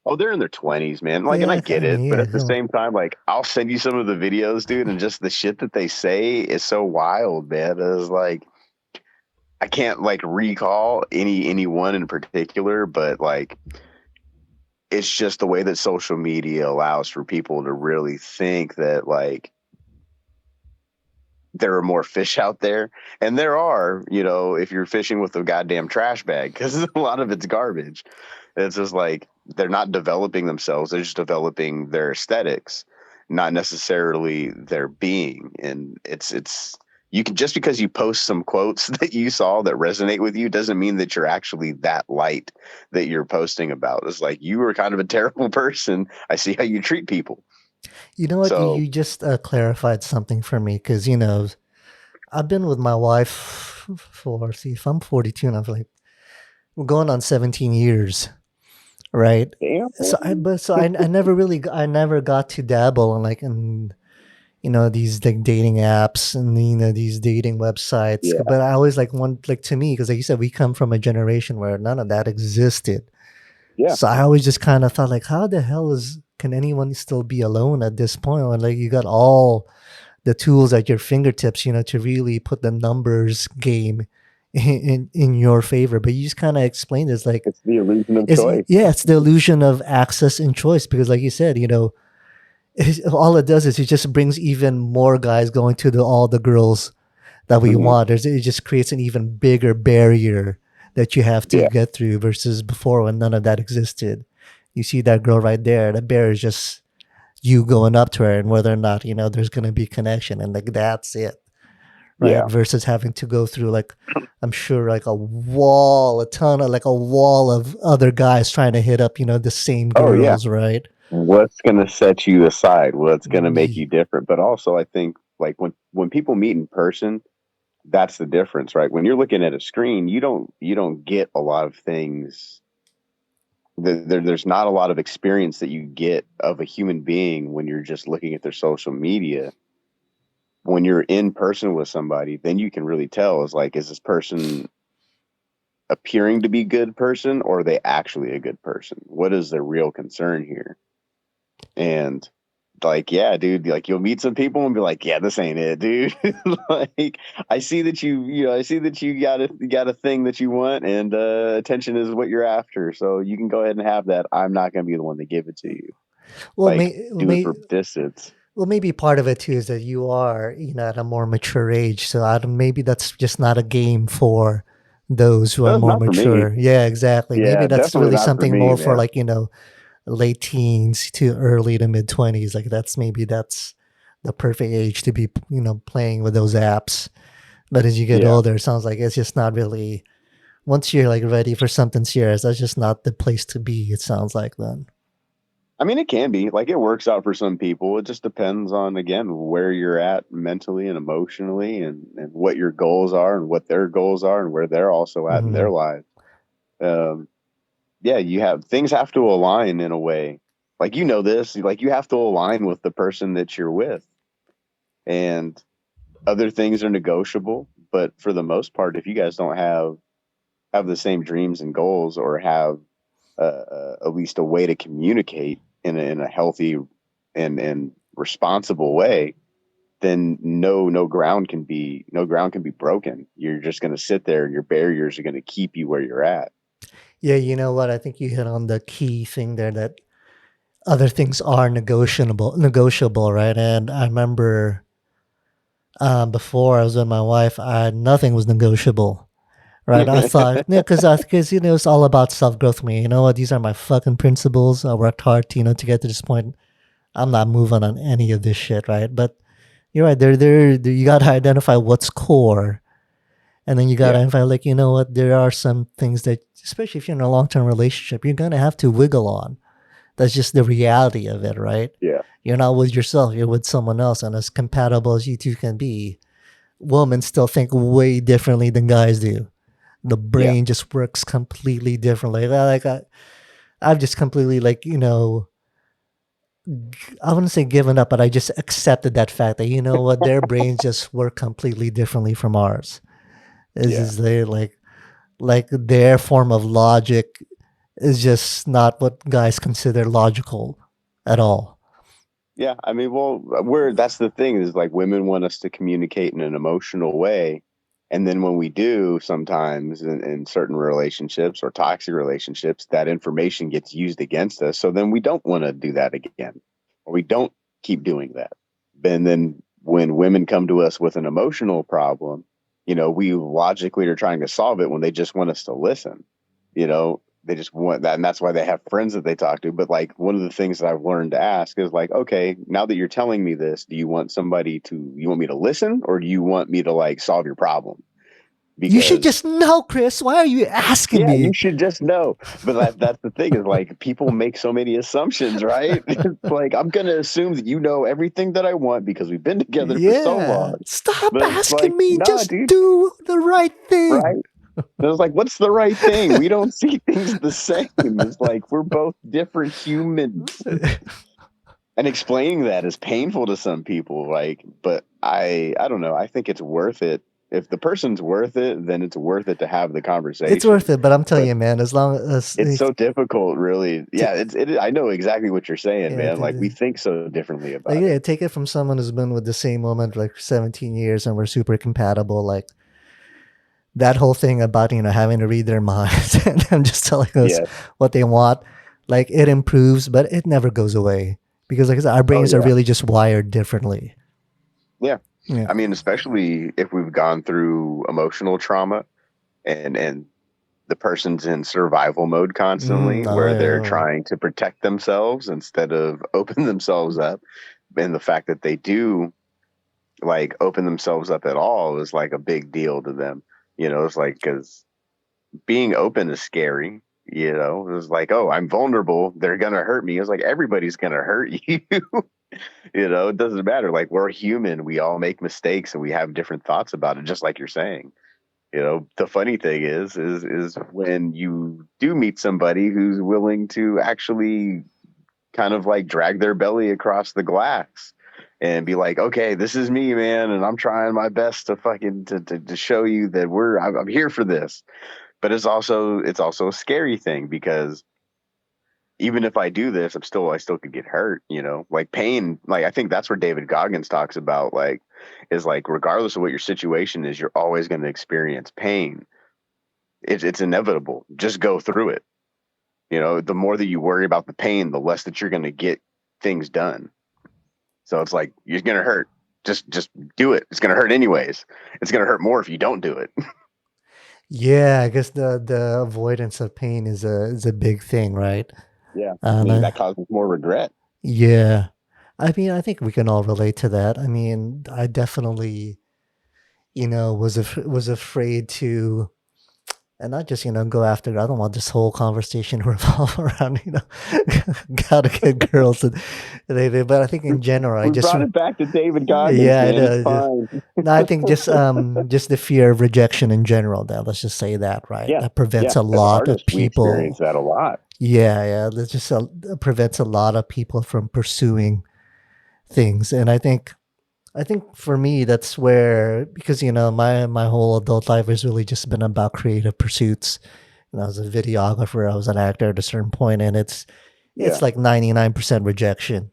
Oh, they're in their 20s, man. Like, and I Yeah, get I it, mean, but yeah, at the same time, like, I'll send you some of the videos, dude, and just the shit that they say is so wild, man. It's like I can't like recall anyone in particular, but like it's just the way that social media allows for people to really think that like there are more fish out there, and there are, if you're fishing with a goddamn trash bag, because a lot of it's garbage. It's just like they're not developing themselves; they're just developing their aesthetics, not necessarily their being. And it's you can, just because you post some quotes that you saw that resonate with you doesn't mean that you're actually that light that you're posting about. It's like, you were kind of a terrible person. I see how you treat people. you know what? So You just clarified something for me because I've been with my wife for, see, if I'm 42 and I'm like, we're going on 17 years, right? damn, I never really, I never got to dabble in like, in, these like dating apps and, these dating websites. yeah, But I always like want, like to me, because like you said, we come from a generation where none of that existed. yeah. So I always just kind of thought like, how the hell can anyone still be alone at this point? When like you got all the tools at your fingertips, to really put the numbers game in your favor. But you just kind of explained this like, It's the illusion of it's, choice. yeah, it's the illusion of access and choice because like you said, all it does is it just brings even more guys going to all the girls that we Hmm. want. It just creates an even bigger barrier that you have to Yeah, get through versus before when none of that existed. You see that girl right there, the barrier is just you going up to her and whether or not, there's going to be connection and like that's it. Right. yeah. Versus having to go through like, I'm sure like a wall, a ton of like a wall of other guys trying to hit up, the same Oh yeah. girls. Right. What's gonna set you aside? What's gonna make you Ye- different? But also, I think like when people meet in person, that's the difference, right? When you're looking at a screen, you don't get a lot of things. There's not a lot of experience that you get of a human being when you're just looking at their social media. When you're in person with somebody, then you can really tell, is like, is this person appearing to be a good person, or are they actually a good person? What is their real concern here? And like, yeah, dude, like you'll meet some people and be like, yeah, this ain't it, dude. Like, I see that you got a thing that you want, and attention is what you're after. So you can go ahead and have that. I'm not gonna be the one to give it to you. Well, Like, do it for distance. well, maybe part of it too is that you are, at a more mature age. So maybe that's just not a game for those who are That's more not for me. mature. Yeah, exactly. Maybe Yeah, that's definitely really not for something me, more for man. like, late teens to early to mid 20s. Like that's the perfect age to be, playing with those apps. But as you get Yeah, older, it sounds like it's just not really once you're like ready for something serious, that's just not the place to be. It sounds like then. I mean, it can be like it works out for some people. It just depends on again where you're at mentally and emotionally, and what your goals are and what their goals are and where they're also at in Hmm. their lives. Um, yeah, you have things have to align in a way. Like you know this, like you have to align with the person that you're with, and other things are negotiable. But for the most part, if you guys don't have the same dreams and goals, or have at least a way to communicate in a healthy and responsible way, then no ground can be broken. You're just going to sit there, and your barriers are going to keep you where you're at. Yeah, you know what? I think you hit on the key thing there that other things are negotiable, right? And I remember before I was with my wife, nothing was negotiable, right? I thought, yeah, because it's all about self growth. Me, you know what? These are my fucking principles. I worked hard, to get to this point. I'm not moving on any of this shit, right? But you're right. You got to identify what's core, and then you got to Yeah, identify, like, you know what? There are some things that, especially if you're in a long term relationship, you're gonna have to wiggle on. That's just the reality of it, right? yeah, You're not with yourself, you're with someone else. And as compatible as you two can be, women still think way differently than guys do. The yeah. brain just works completely differently. I've just completely, like, I wouldn't say given up, but I just accepted that fact that, you know what, their brains just work completely differently from ours. Is Yeah. is they like their form of logic is just not what guys consider logical at all. Yeah, I mean, well, we're that's the thing is like women want us to communicate in an emotional way, and then when we do, sometimes in certain relationships or toxic relationships, that information gets used against us. So then we don't want to do that again, or we don't keep doing that. And then when women come to us with an emotional problem, we logically are trying to solve it when they just want us to listen. They just want that, and that's why they have friends that they talk to. But like one of the things that I've learned to ask is like, okay, now that you're telling me this, you want me to listen, or do you want me to like solve your problem? You should Because just know, Chris. Why are you asking yeah, me? you should just know. But that's the thing is like people make so many assumptions, right? It's like I'm gonna assume that you know everything that I want because we've been together for so Yeah. long. Stop But it's like, asking me. nah, Just dude, do the right right? thing. And I was like, what's the right thing? We don't see things the same. It's like we're both different humans. And explaining that is painful to some people, like, but I don't know. I think it's worth it. If the person's worth it, then it's worth it to have the It's worth conversation. it, but I'm telling But you, man, as long as it's so difficult, really. Yeah, I know exactly what you're saying, yeah, man. Like we think so differently like, about it. yeah, take it from someone who's been with the same woman like 17 years and we're super compatible. Like that whole thing about, having to read their minds and them just telling us Yeah. what they want, like it improves, but it never goes away because, like I said, our Oh brains are yeah. really just wired differently. Yeah. Yeah. I mean, especially if we've gone through emotional trauma, and the person's in survival mode constantly, Oh where they're yeah. trying to protect themselves instead of open themselves up. And the fact that they do like open themselves up at all is like a big deal to them. It's like because being open is scary. It's like, oh, I'm vulnerable. They're gonna hurt me. It's like everybody's gonna hurt you. It doesn't matter. Like we're human. We all make mistakes and we have different thoughts about it, just like you're saying. The funny thing is when you do meet somebody who's willing to actually kind of like drag their belly across the glass and be like, okay, this is me, man, and I'm trying my best to fucking to show you that I'm here for this. But it's also a scary thing because even if I do this, I still could get hurt. Like pain, like I think that's where David Goggins talks about, like, is like, regardless of what your situation is, you're always going to experience pain. It's inevitable. Just go through it. The more that you worry about the pain, the less that you're going to get things done. So it's like, you're going to hurt. Just do it. It's going to hurt anyways. It's going to hurt more if you don't do it. Yeah, I guess the avoidance of pain is a big thing, right? Yeah. I And mean, that causes more regret. yeah, I mean, I think we can all relate to that. I mean, I definitely, was afraid to and not just go after. I don't want this whole conversation to revolve around gotta get girls. But I think in general, I We just brought it back to David Goggins, yeah, I man. It's know. fine. No, I think just the fear of rejection in general. That let's just say that, right? Yeah, That prevents yeah. a As lot of artists, we experience people. that a lot. Yeah, yeah. That just prevents a lot of people from pursuing things, and I think for me that's where, because my whole adult life has really just been about creative pursuits. I was a videographer, I was an actor at a certain point, and it's Yeah, like 99% rejection,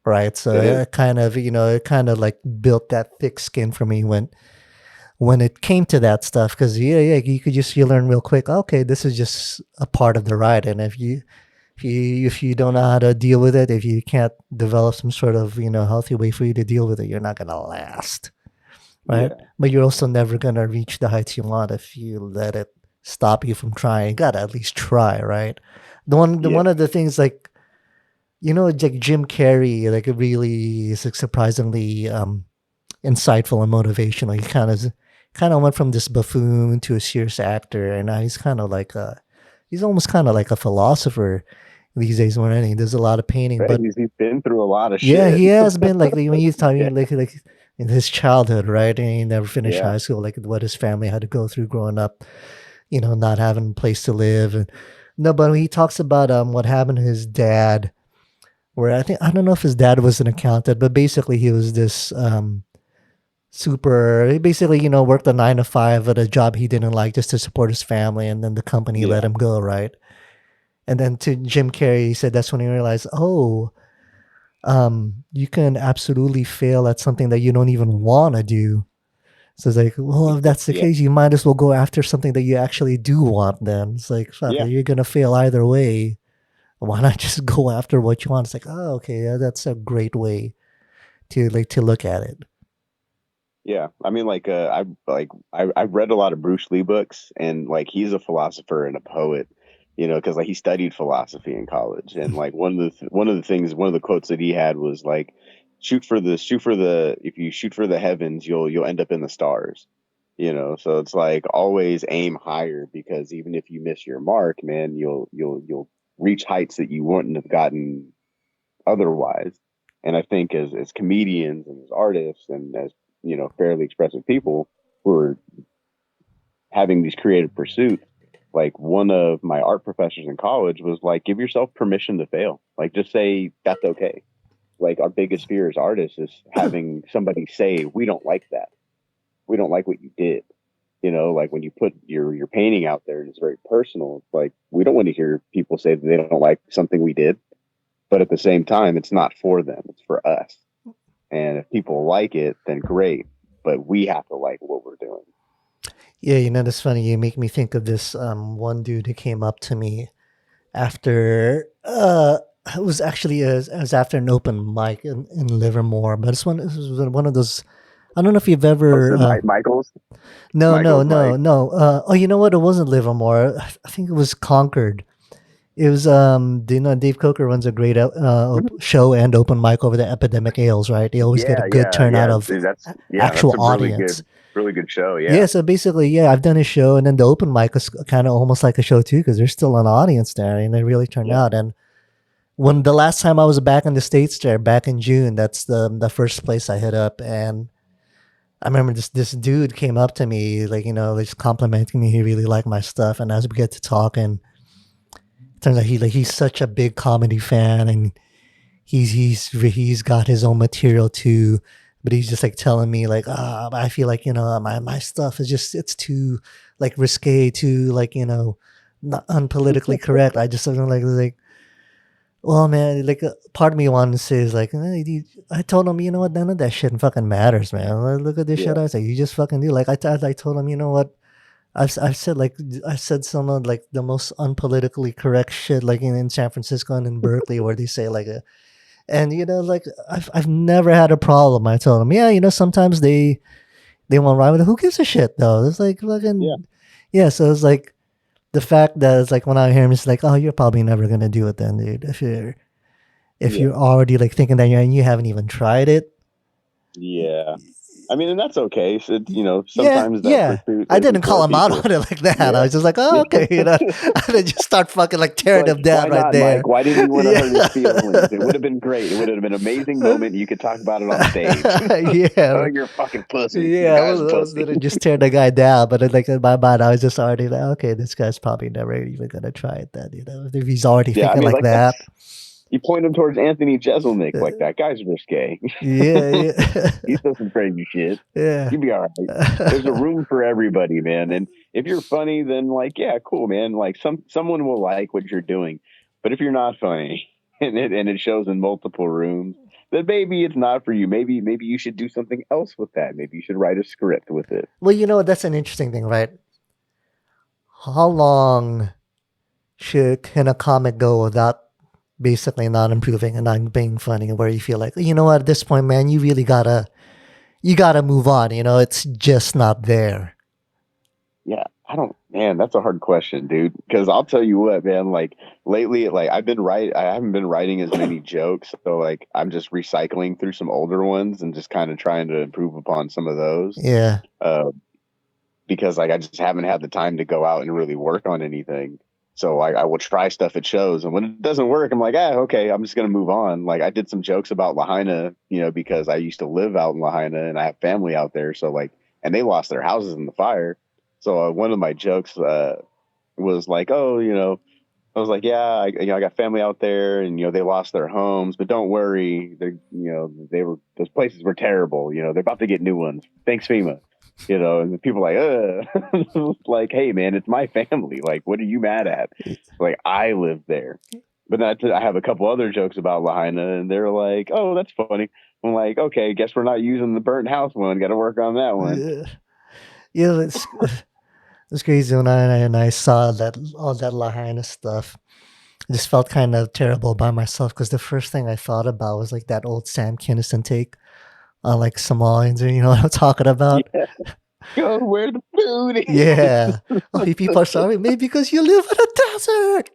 right? So it is. it kind of like built that thick skin for me when it came to that stuff, because yeah, you learn real quick. Okay, this is just a part of the ride, and if you don't know how to deal with it, if you can't develop some sort of healthy way for you to deal with it, you're not gonna last, right? Yeah, But you're also never gonna reach the heights you want if you let it stop you from trying. You gotta at least try, right? yeah. One of the things, like like Jim Carrey, like it really is like surprisingly insightful and motivational. He kind of went from this buffoon to a serious actor, and now he's almost kind of like a philosopher these days more than anything. He does a lot of painting, Right. but He's been through a lot of yeah, shit. he has been like when you tell me Yeah, like in his childhood, right? And he never finished yeah, high school, like what his family had to go through growing up, not having a place to live. And no, but he talks about what happened to his dad, where I don't know if his dad was an accountant, but basically he was this super he basically worked a 9 to 5 at a job he didn't like just to support his family, and then the company let yeah, him go, right? And then to Jim Carrey, he said that's when he realized, oh, you can absolutely fail at something that you don't even want to do. So it's like, well, if that's the yeah, case, you might as well go after something that you actually do want. Then it's like, fuck yeah, it, you're gonna fail either way. Why not just go after what you want? It's like, oh, okay, yeah, that's a great way to look at it. yeah. I mean, I read a lot of Bruce Lee books, and like he's a philosopher and a poet, because like he studied philosophy in college, and like one of the things, one of the quotes that he had was like, shoot for the if you shoot for the heavens, you'll end up in the stars. So it's like always aim higher, because even if you miss your mark, man, you'll reach heights that you wouldn't have gotten otherwise. And I think as comedians and as artists and as fairly expressive people who are having these creative pursuits, like one of my art professors in college was like, give yourself permission to fail. Like just say that's okay. Like our biggest fear as artists is having somebody say, we don't like that. We don't like what you did. Like when you put your painting out there and it's very personal, it's like we don't want to hear people say that they don't like something we did. But at the same time, it's not for them, it's for us. And if people like it, then great. But we have to like what we're doing. Yeah, that's funny. You make me think of this one dude who came up to me after it was actually as after an open mic in Livermore, but this was one of those. I don't know if you've Oh, ever so Michael's no, no, Michael's no, Mike. no. Oh, you know what? It wasn't Livermore. I think it was Concord. It was Dave Coker runs a great Mhm. show and open mic over the Epidemic Ales, right? They always get a Yeah, good yeah, turnout yeah. of Dude, that's actual a audience. really good show. Yeah, Yeah, so basically, yeah, I've done a show, and then the open mic was kind of almost like a show too, because there's still an audience there, and they really turn yeah. out. And when the last time I was back in the states there, back in June, that's the first place I hit up, and I remember this dude came up to me, like just complimenting me. He really liked my stuff, and as we get to talking, it turns out he's such a big comedy fan, and he's got his own material too. But he's just like telling me like, I feel like my stuff is just it's too like risque, too like not unpolitically correct. I just sort of like, well, man, like part of me wanted to say is like, hey, dude, I told him, you know what, none of that shit fucking matters, man. Like, look at this shit Yeah, I say. You just fucking do. Like I told him, you know what, I've said like I said some of like the most unpolitically correct shit like in San Francisco and in Berkeley, where they say like and like I've never had a problem. I told him, yeah, sometimes they won't ride with it. Who gives a shit though? It's like yeah, fucking yeah. So it's like the fact that it's like when I hear him, it's like, oh, you're probably never gonna do it then, dude. If yeah, you're already like thinking that you haven't even tried it, yeah. I mean, and that's okay. So, Yeah, sometimes that yeah. pursuit I isn't didn't call for him out people. on it like that. I Yeah. was just like, oh, okay, and then just start fucking like tearing Like, him down why right not, there. Mike? Why didn't you want to Yeah. hurt his feelings? It would have been great. It would have been an amazing moment. You could talk about it on stage. Oh, Yeah, you're a fucking pussy. The yeah. guy's a I was pussy. gonna just tear the guy down, but then, like in my mind, I was just already like, okay, this guy's probably never even gonna try it. Then if he's already Yeah, I thinking mean, like like that's that. you point him towards Anthony Jeselnik, Uh, like that guy's risque. Yeah, He yeah, does some crazy shit. yeah. You'll be all right. There's a room for everybody, man. And if you're funny, then like, yeah, cool, man. Like someone will like what you're doing. But if you're not funny and it shows in multiple rooms, then maybe it's not for you. Maybe you should do something else with that. Maybe you should write a script with it. Well, that's an interesting thing, right? How long can a comic go without basically not improving and not being funny, where you feel like, what, at this point, man, you gotta move on. It's just not there. Yeah, I don't, man, that's a hard question, dude. Because I'll tell you what, man, like lately, like I haven't been writing as many jokes. So like I'm just recycling through some older ones and just kind of trying to improve upon some of those. Yeah. Uh, because like I just haven't had the time to go out and really work on anything. So I will try stuff at shows, and when it doesn't work, I'm like, okay, I'm just gonna move on. Like I did some jokes about Lahaina, because I used to live out in Lahaina and I have family out there. So like, and they lost their houses in the fire. So one of my jokes was like, oh, I was like, yeah, I got family out there, and they lost their homes, but don't worry, those places were terrible. They're about to get new ones. Thanks, FEMA. And the people are like, like, hey, man, it's my family. Like, what are you mad at? Like, I live there. But I have a couple other jokes about Lahaina, and they're like, oh, that's funny. I'm like, okay, guess we're not using the burnt house one. Got to work on that one. Yeah. Yeah, it's crazy when I saw that all that Lahaina stuff. I just felt kind of terrible by myself because the first thing I thought about was like that old Sam Kinison take on like Somalians, or you know what I'm talking about? Yeah, go where the food Yeah. is. Oh, you people are sorry, maybe because you live in a desert.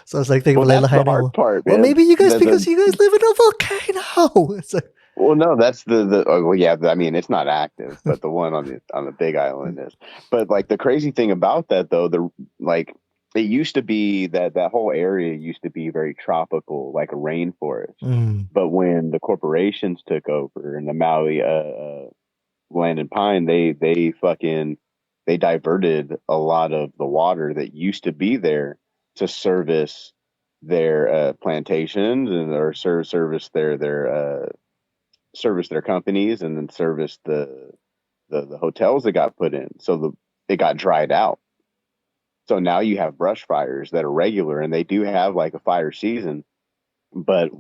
So I was like thinking Well, of that's the Lahaina. hard part, Well, man. maybe you guys, The because you guys live in a volcano. It's like, Well, no, that's the well, yeah. I mean, it's not active, but the one on the Big Island is. But like the crazy thing about that, though, like it used to be that whole area used to be very tropical, like a rainforest. mm, But when the corporations took over and the Maui land and pine, they diverted a lot of the water that used to be there to their plantations and or service their companies and then service the hotels that got put in. So it got dried out. So now you have brush fires that are regular and they do have like a fire season, but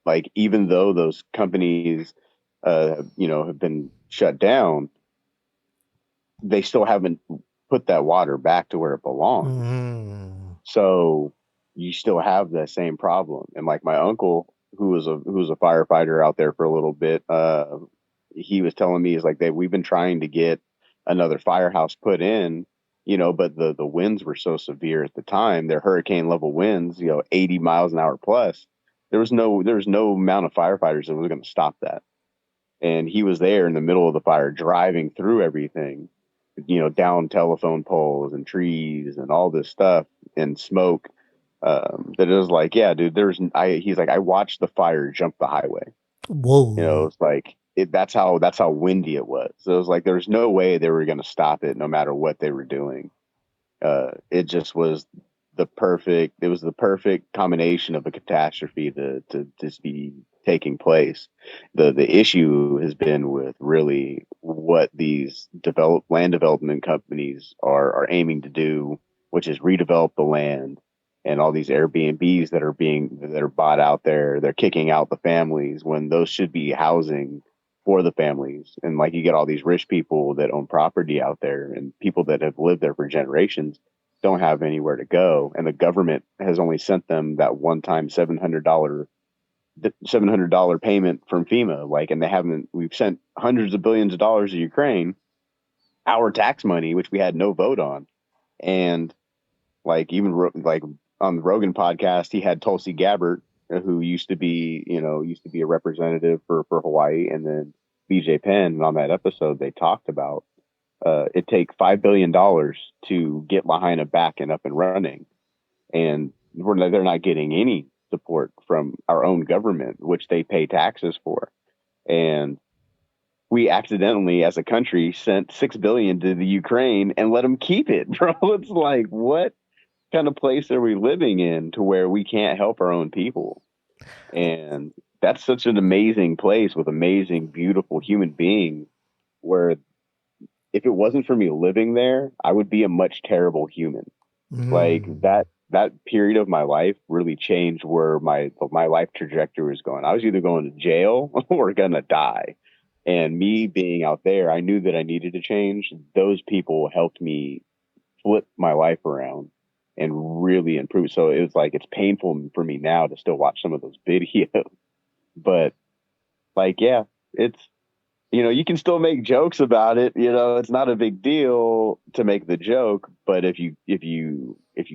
like even though those companies have been shut down, they still haven't put that water back to where it belongs. mm, So you still have the same problem. And like my uncle, who was a firefighter out there for a little bit, he was telling me is like we've been trying to get another firehouse put in, but the winds were so severe at the time. They're hurricane level winds, 80 miles an hour plus. There was no amount of firefighters that was going to stop that. And he was there in the middle of the fire, driving through everything, down telephone poles and trees and all this stuff and smoke. That it was like, yeah, dude, he's like, I watched the fire jump the highway. whoa. It's like that's how windy it was. So it was like, there's no way they were going to stop it no matter what they were doing. It just was it was the perfect combination of a catastrophe to just be taking place. The issue has been with really what these land development companies are aiming to do, which is redevelop the land, and all these Airbnbs that are bought out there. They're kicking out the families when those should be housing for the families. And like you get all these rich people that own property out there and people that have lived there for generations don't have anywhere to go. And the government has only sent them that one time $700 payment from FEMA. Like, and we've sent hundreds of billions of dollars to Ukraine, our tax money, which we had no vote on. And like, even like on the Rogan podcast, he had Tulsi Gabbard, who used to be a representative for Hawaii, and then BJ Penn, and on that episode they talked about it take $5 billion to get Lahaina back and up and running, and they're not getting any support from our own government, which they pay taxes for, and we accidentally, as a country, sent 6 billion to the Ukraine and let them keep it, bro. It's like, what kind of place are we living in to where we can't help our own people? And that's such an amazing place with amazing, beautiful human beings. Where if it wasn't for me living there, I would be a much terrible human. Like Mm. that period of my life really changed where my life trajectory was going. I was either going to jail or gonna die. And me being out there, I knew that I needed to change. Those people helped me flip my life around and really improve. So it was like it's painful for me now to still watch some of those videos. But like, yeah, it's you can still make jokes about it. It's not a big deal to make the joke, but if you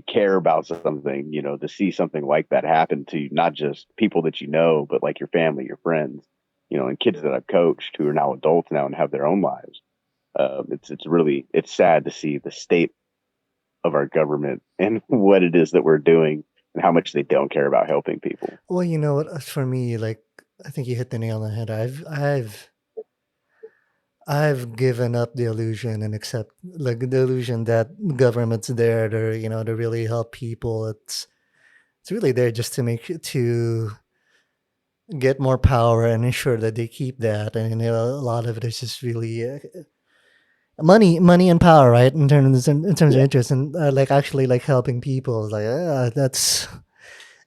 care about something, to see something like that happen to not just people that you know, but like your family, your friends, and kids that I've coached who are now adults now and have their own lives. It's sad to see the state of our government and what it is that we're doing and how much they don't care about helping people. Well, you know what? For me, like, I think you hit the nail on the head. I've given up the illusion and accept like the illusion that government's there to to really help people. It's really there just to make to get more power and ensure that they keep that. And a lot of it is just really money and power, right? In terms of Yeah, interest and like actually like helping people. Like that's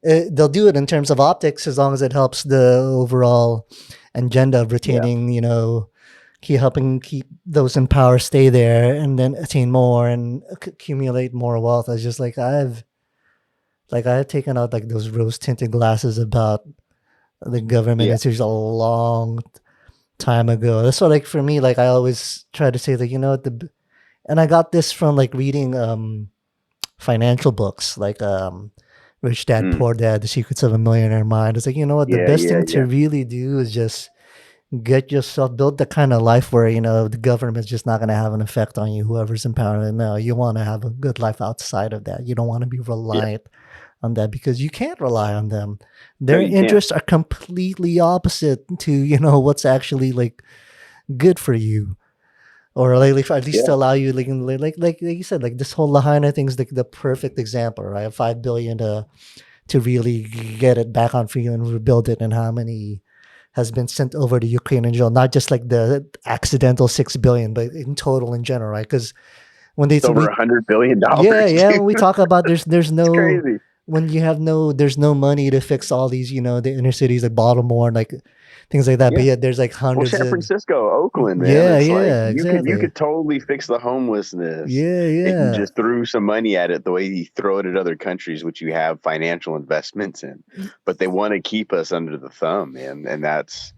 they'll do it in terms of optics as long as it helps the overall agenda of yeah, retaining, keep helping keep those in power stay there and then attain more and accumulate more wealth. I just I've taken out like those rose tinted glasses about the government. yeah. It's just a long time ago. That's why like for me, like I always try to say like, and I got this from like reading financial books like Rich Dad Mm, Poor Dad, The Secrets of a Millionaire Mind. It's like, you know what, the yeah, best yeah, thing to yeah. really do is just get yourself build the kind of life where the government's just not going to have an effect on you, whoever's in power. No, you want to have a good life outside of that. You don't want to be Yeah. reliant on that because you can't rely on them. No, Their you can't. interests are completely opposite to what's actually like good for you, or like at least Yeah. to allow you like you said, like this whole Lahaina thing is like the perfect example, right? 5 billion to really get it back on feet and rebuild it, and how many has been sent over to Ukraine and jail, not just like the accidental 6 billion, but in total in general, right? Because when they It's over we yeah, $100 billion, yeah, dude. when we talk about there's It's no crazy. when you have there's no money to fix all these the inner cities like Baltimore and like things like that, but Yeah. yet there's like Well, hundreds San of Francisco, Oakland, man. yeah, It's like yeah, you exactly, could totally fix the homelessness yeah, if you yeah. just threw some money at it the way you throw it at other countries, which you have financial investments in. But they want to keep us under the thumb, man. And that's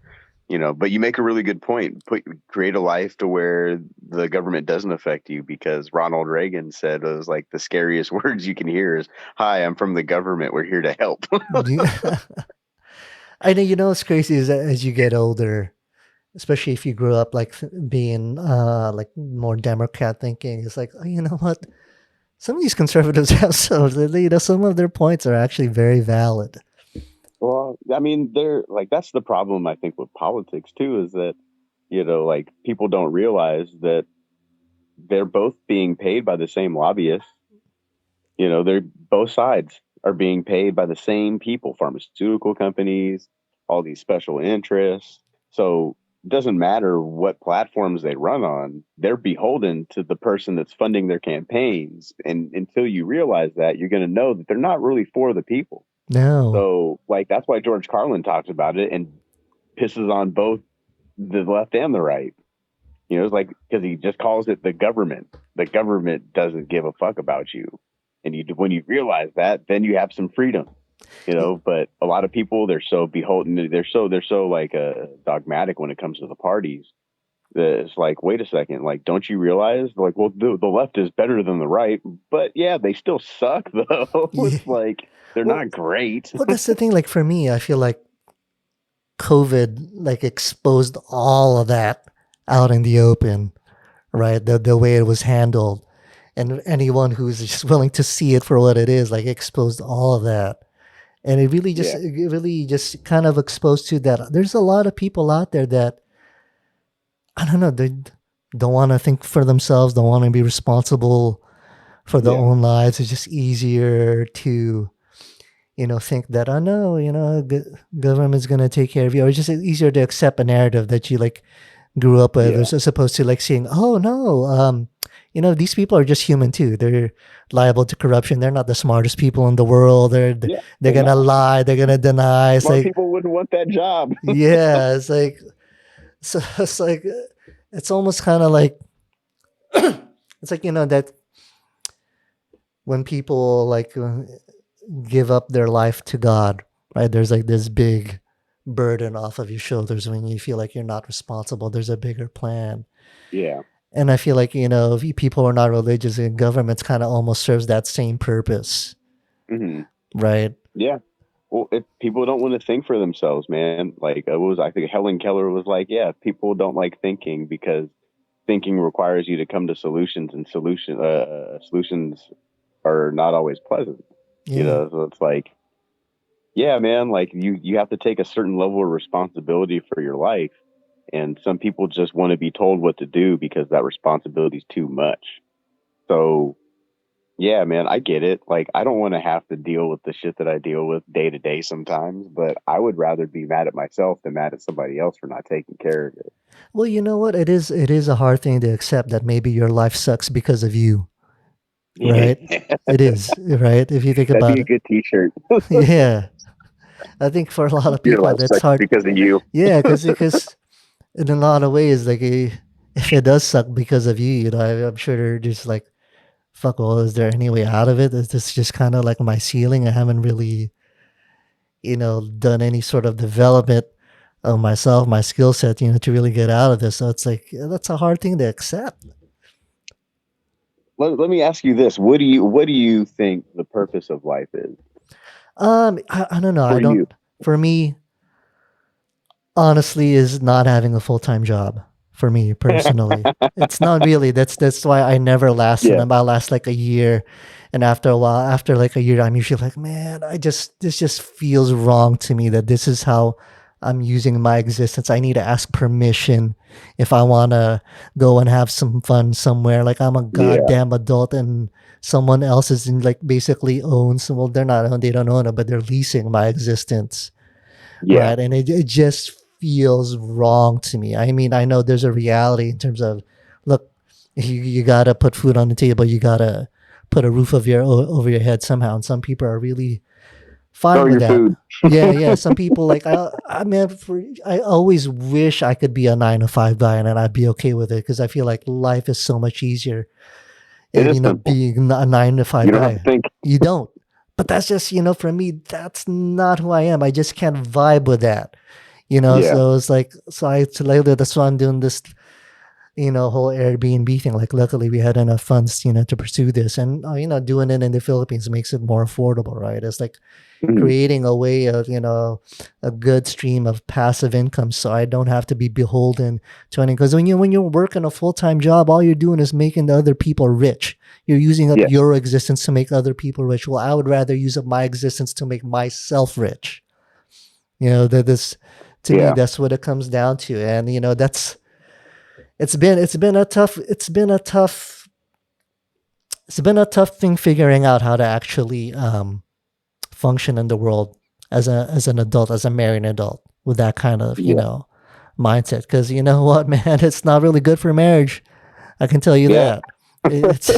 but you make a really good point. Create a life to where the government doesn't affect you, because Ronald Reagan said it was like the scariest words you can hear is, "Hi, I'm from the government. We're here to help." Yeah. I know, what's crazy is that as you get older, especially if you grew up like being like more Democrat thinking, it's like, oh, you know what? Some of these conservatives have some of their points are actually very valid. Well, I mean, they're like that's the problem I think with politics too, is that like people don't realize that they're both being paid by the same lobbyists. They're both sides are being paid by the same people, pharmaceutical companies, all these special interests. So it doesn't matter what platforms they run on, they're beholden to the person that's funding their campaigns. And until you realize that, you're going to know that they're not really for the people. No, So, like, that's why George Carlin talks about it and pisses on both the left and the right. It's like because he just calls it the government. The government doesn't give a fuck about you, and when you realize that, then you have some freedom. But a lot of people, they're so beholden. They're so like dogmatic when it comes to the parties. That it's like, wait a second, like, don't you realize? Like, well, the left is better than the right, but yeah, they still suck though. yeah. It's like they're Well, not great. well, that's the thing. Like for me, I feel like COVID like exposed all of that out in the open, right? The way it was handled, and anyone who's just willing to see it for what it is, like exposed all of that. And Yeah. it really just kind of exposed to that. There's a lot of people out there that I don't know, they don't want to think for themselves, don't want to be responsible for their Yeah. own lives. It's just easier to think that I know, government's gonna take care of you, or it's just easier to accept a narrative that you like grew up with, Yeah. as opposed to like seeing, oh no, these people are just human too. They're liable to corruption. They're not the smartest people in the world. Yeah. They're They're gonna not. lie. They're gonna deny. It's Smart like, people wouldn't want that job. yeah, it's like, so it's like, it's almost kind of like, it's like that when people like give up their life to God, right? There's like this big burden off of your shoulders when you feel like you're not responsible. There's a bigger plan. Yeah. And I feel like, if people are not religious, and governments kind of almost serves that same purpose, Hmm. right? Yeah. Well, if people don't want to think for themselves, man, like what was I think Helen Keller was like, yeah, people don't like thinking because thinking requires you to come to solutions, and solutions are not always pleasant. Yeah. So it's like, yeah, man, like you have to take a certain level of responsibility for your life, and some people just want to be told what to do because that responsibility is too much. So yeah, man, I get it. Like, I don't want to have to deal with the shit that I deal with day to day sometimes, but I would rather be mad at myself than mad at somebody else for not taking care of it. Well, you know what? It is a hard thing to accept that maybe your life sucks because of you, right? Yeah, It is, right? If you think that'd about be a it. good T-shirt. Yeah. I think for a lot of Your people life that's sucks hard. because of you. Yeah, because in a lot of ways, like if it does suck because of you, I'm sure they're just like, fuck, well, is there any way out of it? Is this just kind of like my ceiling? I haven't really, done any sort of development of myself, my skill set, to really get out of this. So it's like, that's a hard thing to accept. Let me ask you this: what do you think the purpose of life is I don't know. I for don't, you? for me, honestly, is not having a full-time job for me personally. It's not really. That's why I never lasted. Yeah, I last like a year, and after a while, after like a year, I'm usually like, man, this just feels wrong to me that this is how I'm using my existence. I need to ask permission if I want to go and have some fun somewhere. Like I'm a yeah, goddamn adult and someone else is in, like basically owns. Well, they don't own it, but they're leasing my existence, yeah, right? And it just feels wrong to me. I mean, I know there's a reality in terms of, look, you gotta put food on the table. You gotta put a roof over your head somehow. And some people are really fine throw with your that. food. Yeah, yeah. Some people like I mean, I always wish I could be a 9 to 5 guy and I'd be okay with it because I feel like life is so much easier. It And is simple. being a 9 to 5 You don't have to guy, think. you don't. But that's just for me. That's not who I am. I just can't vibe with that. Yeah, So it's like, so lately that's why I'm doing this, whole Airbnb thing. Like, luckily we had enough funds, to pursue this, and doing it in the Philippines makes it more affordable, right? It's like mhm, creating a way of, a good stream of passive income, so I don't have to be beholden to any. Because when you're working a full time job, all you're doing is making the other people rich. You're using up yes, your existence to make other people rich. Well, I would rather use up my existence to make myself rich. That this, to me, yeah, that's what it comes down to. And that's it's been a tough thing figuring out how to actually function in the world as an adult, as a married adult, with that kind of yeah, mindset. Because you know what, man, it's not really good for marriage. I can tell you yeah. that. It's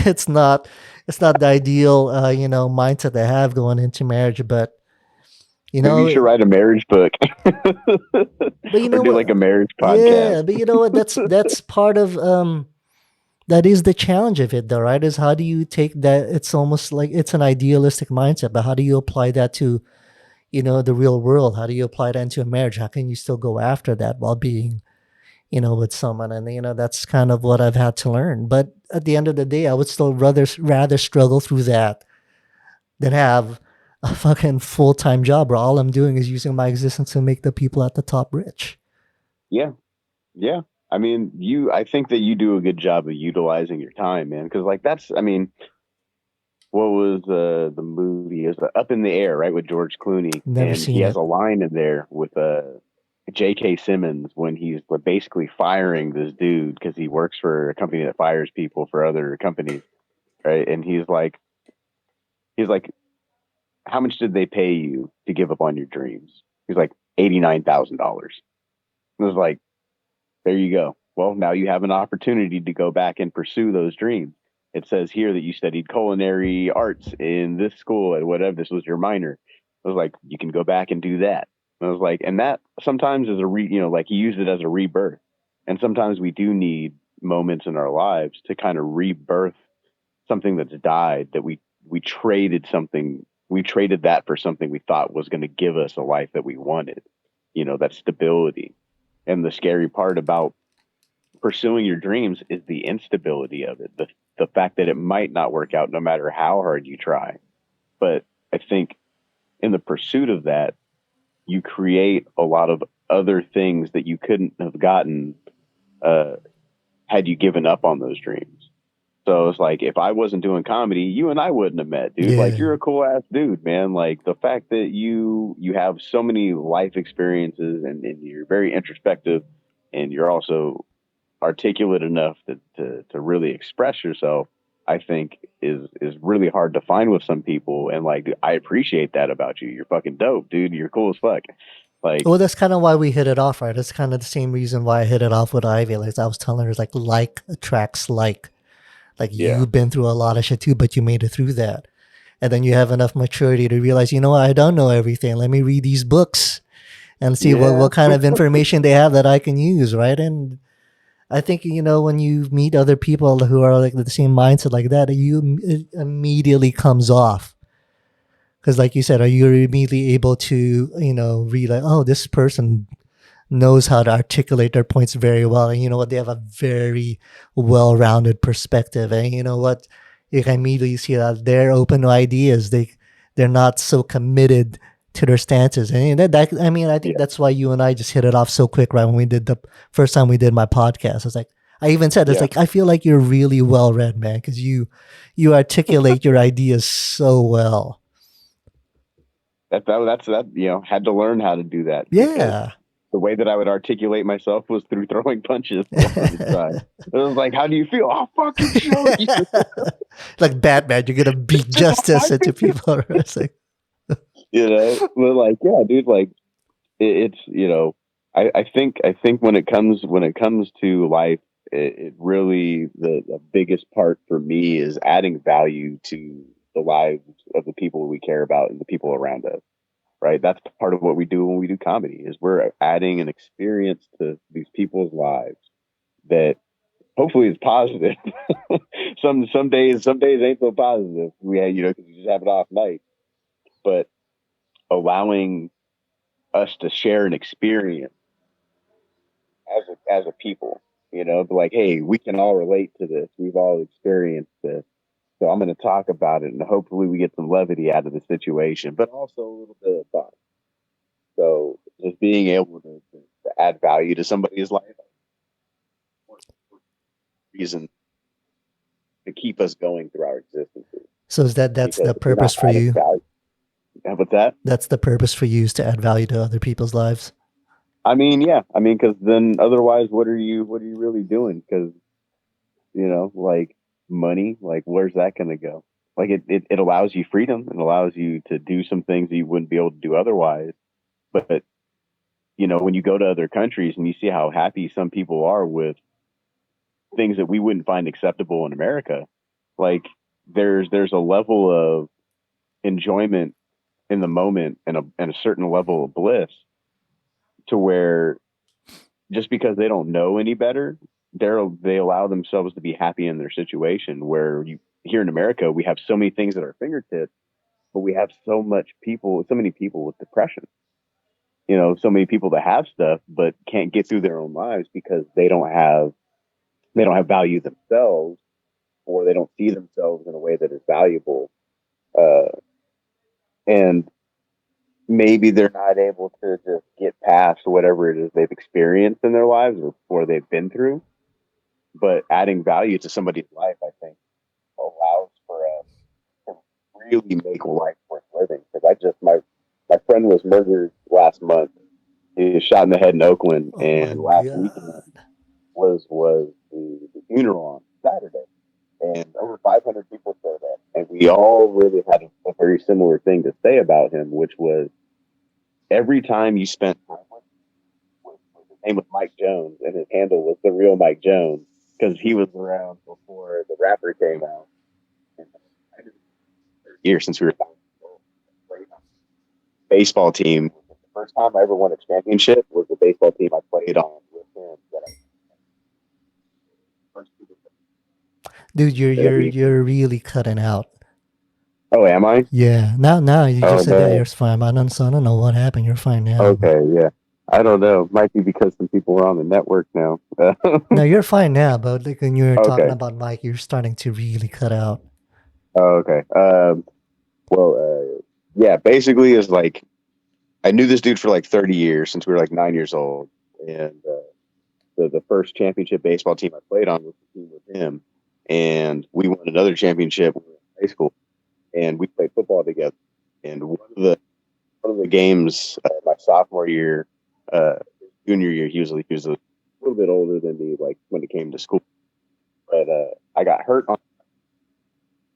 it's not it's not the ideal mindset to have going into marriage, but you Maybe you know should write a marriage book but you or know do like what, a marriage podcast. yeah, but you know what, that's part of that is the challenge of it though, right? Is how do you take that? It's almost like it's an idealistic mindset, but how do you apply that to the real world? How do you apply that into a marriage? How can you still go after that while being with someone? And that's kind of what I've had to learn. But at the end of the day, I would still rather struggle through that than have a fucking full-time job where all I'm doing is using my existence to make the people at the top rich. Yeah, yeah. I mean, I think that you do a good job of utilizing your time, man. Because like I mean, what was the movie? Is Up in the Air, right, with George Clooney, Never and he seen has it. a line in there with J.K. Simmons when he's basically firing this dude because he works for a company that fires people for other companies, right? And he's like, how much did they pay you to give up on your dreams? He's like $89,000. It was like, there you go. Well, now you have an opportunity to go back and pursue those dreams. It says here that you studied culinary arts in this school and whatever this was your minor. I was like, you can go back and do that. And I was like, and that sometimes is like he used it as a rebirth. And sometimes we do need moments in our lives to kind of rebirth something that's died that we traded that for something we thought was going to give us a life that we wanted, that stability. And the scary part about pursuing your dreams is the instability of it, the fact that it might not work out no matter how hard you try. But I think in the pursuit of that, you create a lot of other things that you couldn't have gotten uh, had you given up on those dreams. So it's like if I wasn't doing comedy, you and I wouldn't have met, dude. Like Yeah. you're a cool ass dude, man. Like the fact that you have so many life experiences and you're very introspective and you're also articulate enough to really express yourself, I think is really hard to find with some people. And like I appreciate that about you. You're fucking dope, dude. You're cool as fuck. Like, Well, that's kind of why we hit it off, right? That's kind of the same reason why I hit it off with Ivy. Like I was telling her, like attracts like. Like yeah, you've been through a lot of shit too, but you made it through that. And then you have enough maturity to realize, you know what, I don't know everything. Let me read these books and see yeah, what kind of information they have that I can use, right? And I think, when you meet other people who are like the same mindset like that, it immediately comes off. Because, like you said, are you immediately able to, read like, oh, this person knows how to articulate their points very well. And you know what? They have a very well rounded perspective. And you know what? You can immediately see that they're open to ideas. They're not so committed to their stances. And I mean, I think yeah, that's why you and I just hit it off so quick, right? When we did the first time we did my podcast. It's like, I even said, it's yeah. like, I feel like you're really well read, man, because you articulate your ideas so well. That's that had to learn how to do that because Yeah. the way that I would articulate myself was through throwing punches a lot of the time. It was like, how do you feel? I'll fucking show you. Like Batman, you're gonna This beat is how I justice into feel. people. It's like, But like, yeah, dude, like it's I think when it comes to life, it really the biggest part for me is adding value to the lives of the people we care about and the people around us. Right, that's part of what we do when we do comedy is we're adding an experience to these people's lives that hopefully is positive. Some days ain't so positive. We had, because you just have an off night, but allowing us to share an experience as a people, but like, hey, we can all relate to this. We've all experienced this. So I'm going to talk about it, and hopefully we get some levity out of the situation, but also a little bit of thought. So just being able to add value to somebody's life, reason to keep us going through our existences. so is that's Because the if you're not purpose for adding you? value, with that, That's the purpose for you, is to add value to other people's lives. I mean, yeah, I mean, because then otherwise, what are you really doing? Because like money, like where's that going to go? Like it allows you freedom and allows you to do some things that you wouldn't be able to do otherwise. But when you go to other countries and you see how happy some people are with things that we wouldn't find acceptable in America, like there's a level of enjoyment in the moment and a certain level of bliss to where just because they don't know any better, they allow themselves to be happy in their situation. Where you here in America, we have so many things at our fingertips, but we have so many people with depression. So many people that have stuff but can't get through their own lives because they don't have value themselves, or they don't see themselves in a way that is valuable. Uh, and maybe they're not able to just get past whatever it is they've experienced in their lives or they've been through. But adding value to somebody's life, I think, allows for us to really make life worth living. Because my friend was murdered last month. He was shot in the head in Oakland, Oh my and last weekend god. was the funeral on Saturday, and over 500 people showed up, and we all really had a very similar thing to say about him, which was every time you spent time with his name was Mike Jones, and his handle was the real Mike Jones because he was around before the rapper came out. And years since we were baseball team. The first time I ever won a championship was the baseball team I played on with him. Dude, you're That you're we, you're really cutting out. oh, am I? Yeah. Now you Oh just said that no. you're fine. I don't know what happened. You're fine now, but Okay, yeah. I don't know. Might be because some people are on the network now. no, you're fine now. But like when you're talking Okay. about Mike, you're starting to really cut out. Oh, okay. Well, yeah. Basically, is like I knew this dude for like 30 years since we were like 9 years old, and the first championship baseball team I played on was the team with him, and we won another championship when we were in high school, and we played football together. And one of the games my sophomore year, uh, junior year, he was a little bit older than me, like when it came to school. But I got hurt on,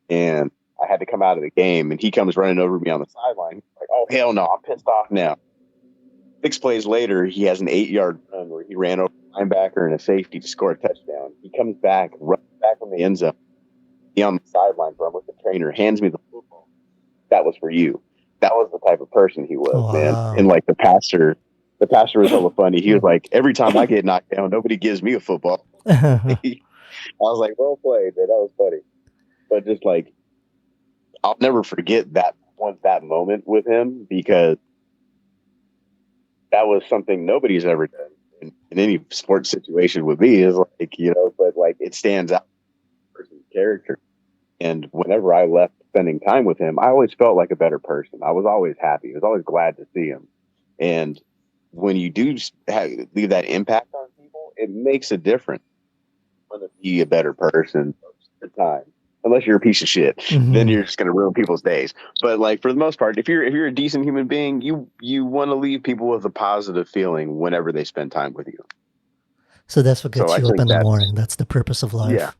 and I had to come out of the game, and he comes running over me on the sideline. He's like, "Oh hell no, I'm pissed off now." 6 plays later, he has an 8 yard run where he ran over a linebacker and a safety to score a touchdown. He comes back, runs back from the end zone, he on the sideline, bro, with the trainer, hands me the football. That was for you. That was the type of person he was, man. And Wow. like the pastor was hella funny. He was like, every time I get knocked down, nobody gives me a football. I was like, well played, man. That was funny. But just like, I'll never forget that moment with him because that was something nobody's ever done in any sports situation with me. Is like, but like it stands out in person's character. And whenever I left spending time with him, I always felt like a better person. I was always happy. I was always glad to see him. And when you do leave that impact on people, it makes a difference. Want to be a better person most of the time. Unless you're a piece of shit, then Hmm. you're just gonna ruin people's days. But like for the most part, if you're a decent human being, you want to leave people with a positive feeling whenever they spend time with you. So that's what So gets I you up think in the that's morning. That's the purpose of yeah, life.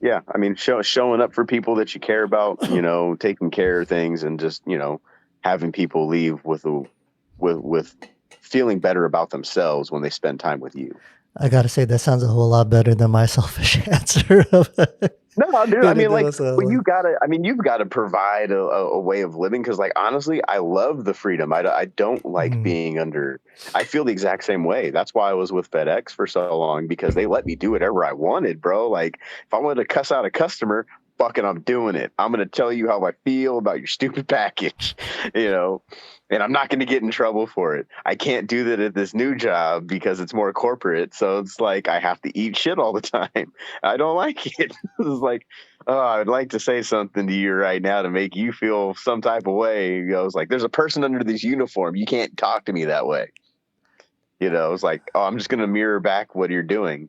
yeah. I mean, showing up for people that you care about, taking care of things, and just having people leave with feeling better about themselves when they spend time with you. I gotta say that sounds a whole lot better than my selfish answer. No, dude. I You mean, like, know, so well, like, you gotta. I mean, you've got to provide a way of living because, like, honestly, I love the freedom. I don't like mm, being under. I feel the exact same way. That's why I was with FedEx for so long because they let me do whatever I wanted, bro. Like, if I wanted to cuss out a customer, fucking, I'm doing it. I'm gonna tell you how I feel about your stupid package, you know, and I'm not gonna get in trouble for it. I can't do that at this new job because it's more corporate, so it's like I have to eat shit all the time. I don't like it. It's like, oh, I'd like to say something to you right now to make you feel some type of way. He goes like, there's a person under this uniform. You can't talk to me that way. It's like, oh, I'm just going to mirror back what you're doing.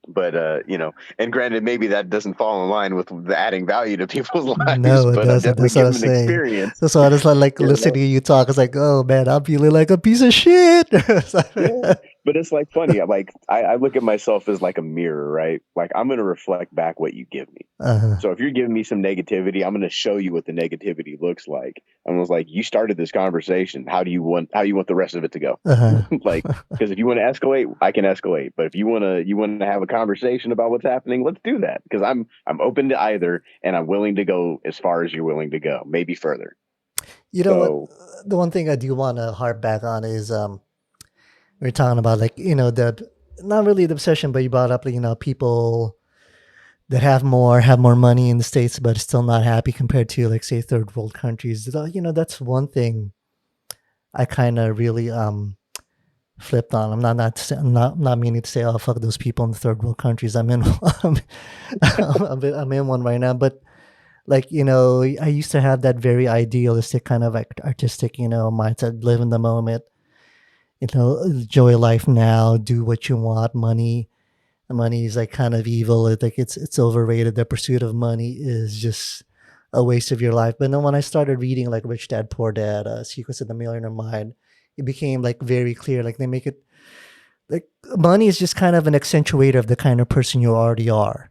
But, and granted, maybe that doesn't fall in line with the adding value to people's lives, no, it but I'm doesn't. definitely That's what I giving was an saying. experience, That's why I was like you listening know? to you talk. It's like, oh man, I'm feeling like a piece of shit. Yeah, but it's like funny. I look at myself as like a mirror, right? Like I'm going to reflect back what you give me. uh-huh. So if you're giving me some negativity, I'm going to show you what the negativity looks like. I was like, you started this conversation. How you want the rest of it to go? Uh-huh. Like, because if you want to escalate, I can escalate. But if you want to have a conversation about what's happening, let's do that. Because I'm open to either, and I'm willing to go as far as you're willing to go, maybe further. You know what? So The one thing I do want to harp back on is we're talking about like the not really the obsession, but you brought up like, people that have more money in the states, but still not happy compared to like say third world countries. That's one thing I kind of really flipped on. I'm not meaning to say, oh fuck those people in the third world countries. I'm in I'm in one right now, but like, I used to have that very idealistic kind of like artistic, mindset, live in the moment, enjoy life now, do what you want. Money is like kind of evil. Like it's overrated. The pursuit of money is just a waste of your life. But then when I started reading like Rich Dad Poor Dad, Secrets of the Millionaire Mind, it became like very clear. Like they make it like money is just kind of an accentuator of the kind of person you already are,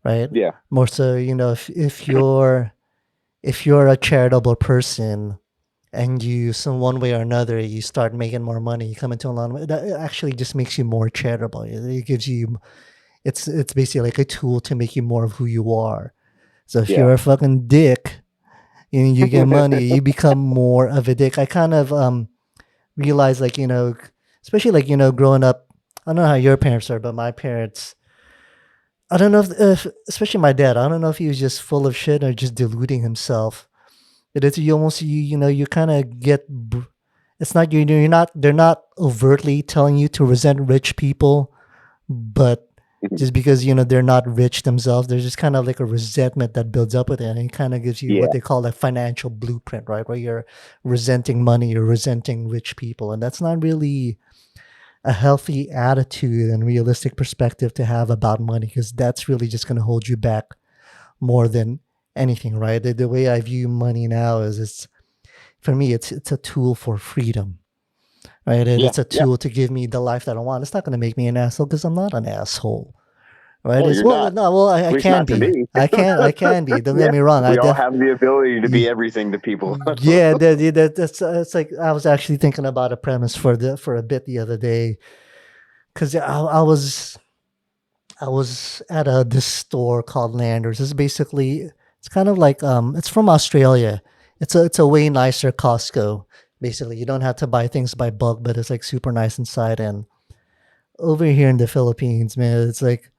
right? Yeah. More so, if you're a charitable person and you some one way or another you start making more money, you come into a lot of money, that actually just makes you more charitable. It gives you it's basically like a tool to make you more of who you are. So if Yeah. you're a fucking dick and you get money, you become more of a dick. I kind of realized like, especially like, growing up, I don't know how your parents are, but my parents, I don't know if especially my dad, I don't know if he was just full of shit or just deluding himself. It's you almost you kind of it's not you're not they're not overtly telling you to resent rich people, but Mhm. just because they're not rich themselves, there's just kind of like a resentment that builds up with it, and it kind of gives you what Yeah. they call a financial blueprint, right? Where you're resenting money, you're resenting rich people, and that's not really a healthy attitude and realistic perspective to have about money, because that's really just going to hold you back more than anything, right? The way I view money now is it's for me it's a tool for freedom, right? And Yeah. it's a Yeah. tool to give me the life that I want. It's not going to make me an asshole because I'm not an asshole, right? Well, It's you're well, not. no, well, I At least can not to be. me. I can be. Don't Yeah. get me wrong. We all have the ability to be everything to people. Yeah, that's it's like I was actually thinking about a premise for a bit the other day, because I was at this store called Landers. It's basically it's kind of like it's from Australia. It's a way nicer Costco. Basically, you don't have to buy things by bulk, but it's like super nice inside. And over here in the Philippines, man, it's like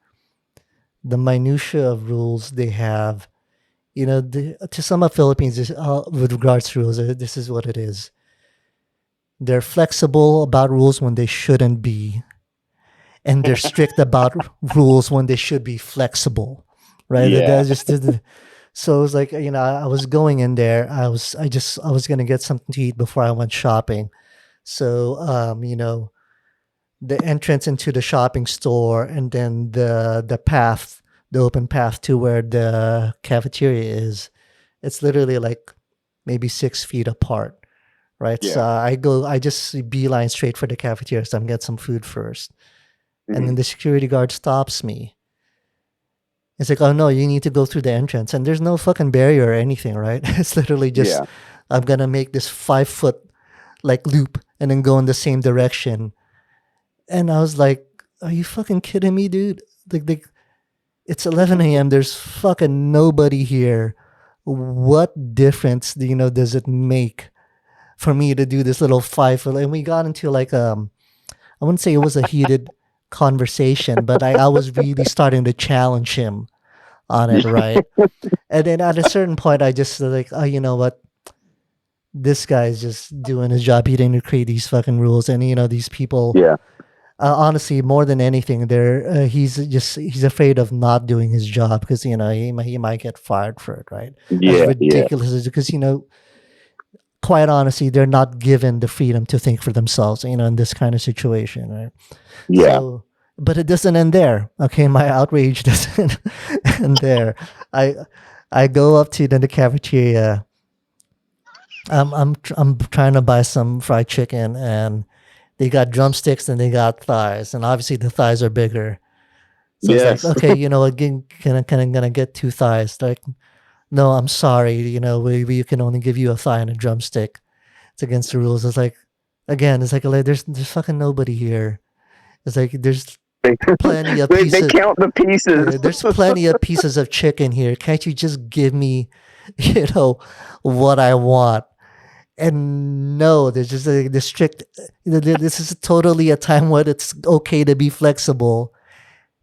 the minutia of rules they have. To some of Philippines, with regards to rules, this is what it is. They're flexible about rules when they shouldn't be, and they're strict about rules when they should be flexible, right? Yeah. That's just so it was like I was going in there. I was gonna get something to eat before I went shopping. So the entrance into the shopping store and then the open path to where the cafeteria is, it's literally like maybe 6 feet apart, right? So Yeah. I just beeline straight for the cafeteria, so I'm get some food first, and then Mhm. the security guard stops me. It's like, oh no, you need to go through the entrance, and there's no fucking barrier or anything, right? It's literally just Yeah. I'm gonna make this 5 foot like loop and then go in the same direction. And I was like, are you fucking kidding me, dude? Like it's 11 a.m. There's fucking nobody here. What difference does it make for me to do this little 5 foot? And we got into like I wouldn't say it was a heated conversation, but I was really starting to challenge him on it, right? And then at a certain point, I just like, oh, you know what? This guy's just doing his job. He didn't create these fucking rules, and these people. Yeah. Honestly, more than anything, he's afraid of not doing his job because he might get fired for it, right? As Yeah. Yeah. ridiculous as because quite honestly, they're not given the freedom to think for themselves, in this kind of situation, right? Yeah. So, but it doesn't end there. Okay, my outrage doesn't end there. I I go up to the cafeteria. I'm trying to buy some fried chicken, and they got drumsticks and they got thighs, and obviously the thighs are bigger. So it's like, Yes. okay, again, can I get two thighs? Like, no, I'm sorry. We can only give you a thigh and a drumstick. It's against the rules. It's like, again, it's like there's fucking nobody here. It's like They, plenty of they pieces. count the pieces. There's plenty of pieces of chicken here. Can't you just give me, what I want? And no, there's just the strict. This is totally a time when it's okay to be flexible,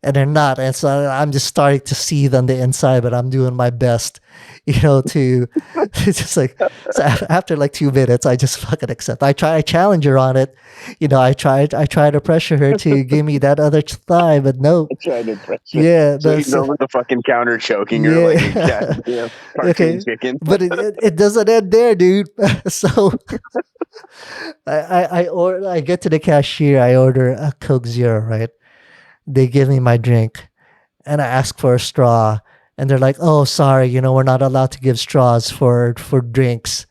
and they're not. And so I'm just starting to seethe on the inside, but I'm doing my best, to it's just like, so after like 2 minutes, I just fucking accept. I challenge her on it. I try to pressure her to give me that other thigh, but no. I tried to press it. Yeah, So that's he's over the fucking counter choking her like a yeah. goddamn cartoon Okay, chicken. but it doesn't end there, dude. So I get to the cashier. I order a Coke Zero, right? They give me my drink, and I ask for a straw, and they're like, "Oh, sorry, we're not allowed to give straws for drinks."